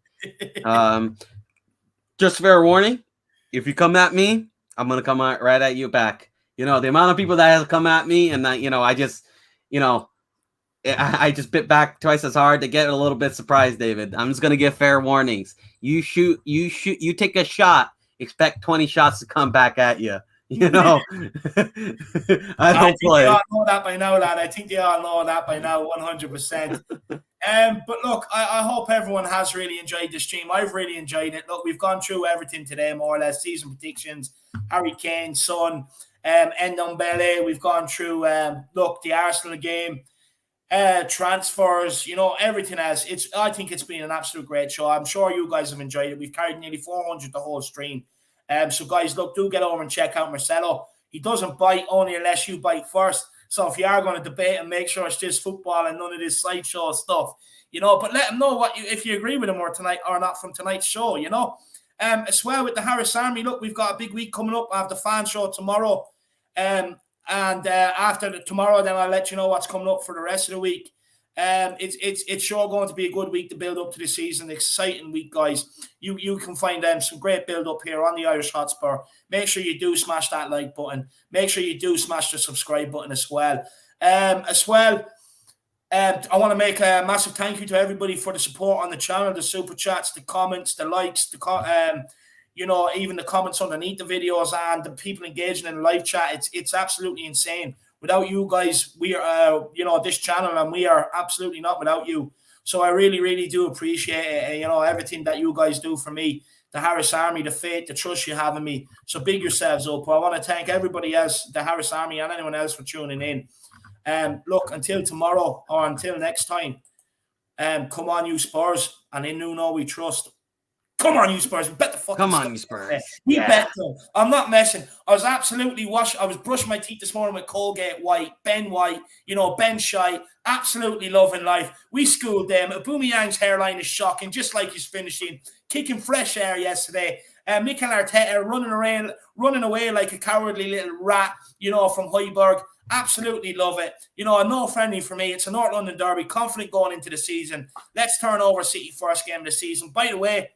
Just fair warning, if you come at me, I'm gonna come right at you back. The amount of people that have come at me, and I just bit back twice as hard to get a little bit surprised, David. I'm just gonna give fair warnings. You take a shot, expect 20 shots to come back at you. I don't play. They all know that by now, lad. I think they all know that by now, 100%. But look, I hope everyone has really enjoyed the stream. I've really enjoyed it. Look, we've gone through everything today, more or less. Season predictions, Harry Kane, Son, Ndombele. We've gone through, the Arsenal game, transfers, everything else. I think it's been an absolute great show. I'm sure you guys have enjoyed it. We've carried nearly 400 the whole stream. So guys, look, do get over and check out Marcelo. He doesn't bite only unless you bite first. So if you are going to debate and make sure it's just football and none of this sideshow stuff, but let him know if you agree with him or not from tonight's show, as well with the Harris Army. Look, we've got a big week coming up. I have the fan show tomorrow. And after tomorrow, then I'll let you know what's coming up for the rest of the week. It's sure going to be a good week to build up to the season. Exciting week, guys. You can find some great build up here on the Irish Hotspur. Make sure you do smash that like button. Make sure you do smash the subscribe button as well. I want to make a massive thank you to everybody for the support on the channel, the super chats, the comments, the likes, even the comments underneath the videos and the people engaging in the live chat. It's absolutely insane. Without you guys, we are, this channel, and we are absolutely not without you. So I really, really do appreciate it, everything that you guys do for me, the Harris Army, the faith, the trust you have in me. So big yourselves up. I want to thank everybody else, the Harris Army and anyone else for tuning in. Look, until tomorrow or until next time, come on, you Spurs, and in Nuno we trust. Come on, you Spurs. We bet the fucking Come on, you Spurs. We bet them. I'm not messing. I was absolutely I was brushing my teeth this morning with Colgate White, Ben White, Ben Shy. Absolutely loving life. We schooled them. Aubameyang's hairline is shocking, just like his finishing. Kicking fresh air yesterday. Mikel Arteta running away like a cowardly little rat, from Hojbjerg. Absolutely love it. A no friendly for me. It's a North London derby. Confident going into the season. Let's turn over City first game of the season. By the way,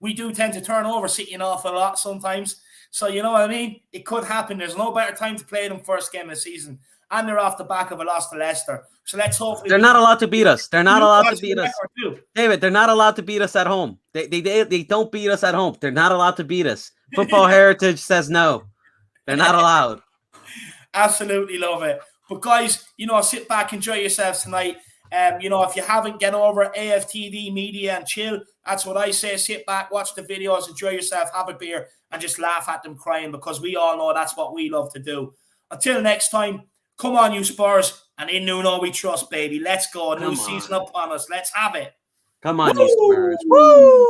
we do tend to turn over City an awful lot sometimes. So, you know what I mean? It could happen. There's no better time to play them first game of the season. And they're off the back of a loss to Leicester. So let's hopefully... They're not allowed to beat us. They're not allowed to beat us. David, they're not allowed to beat us at home. They don't beat us at home. They're not allowed to beat us. Football Heritage says no. They're not allowed. Absolutely love it. But guys, sit back, enjoy yourselves tonight. If you haven't, get over AFTV Media and chill. That's what I say. Sit back, watch the videos, enjoy yourself, have a beer, and just laugh at them crying, because we all know that's what we love to do. Until next time, come on, you Spurs, and in Nuno we trust, baby. Let's go. A new season upon us. Let's have it. Come on, you Spurs. Woo!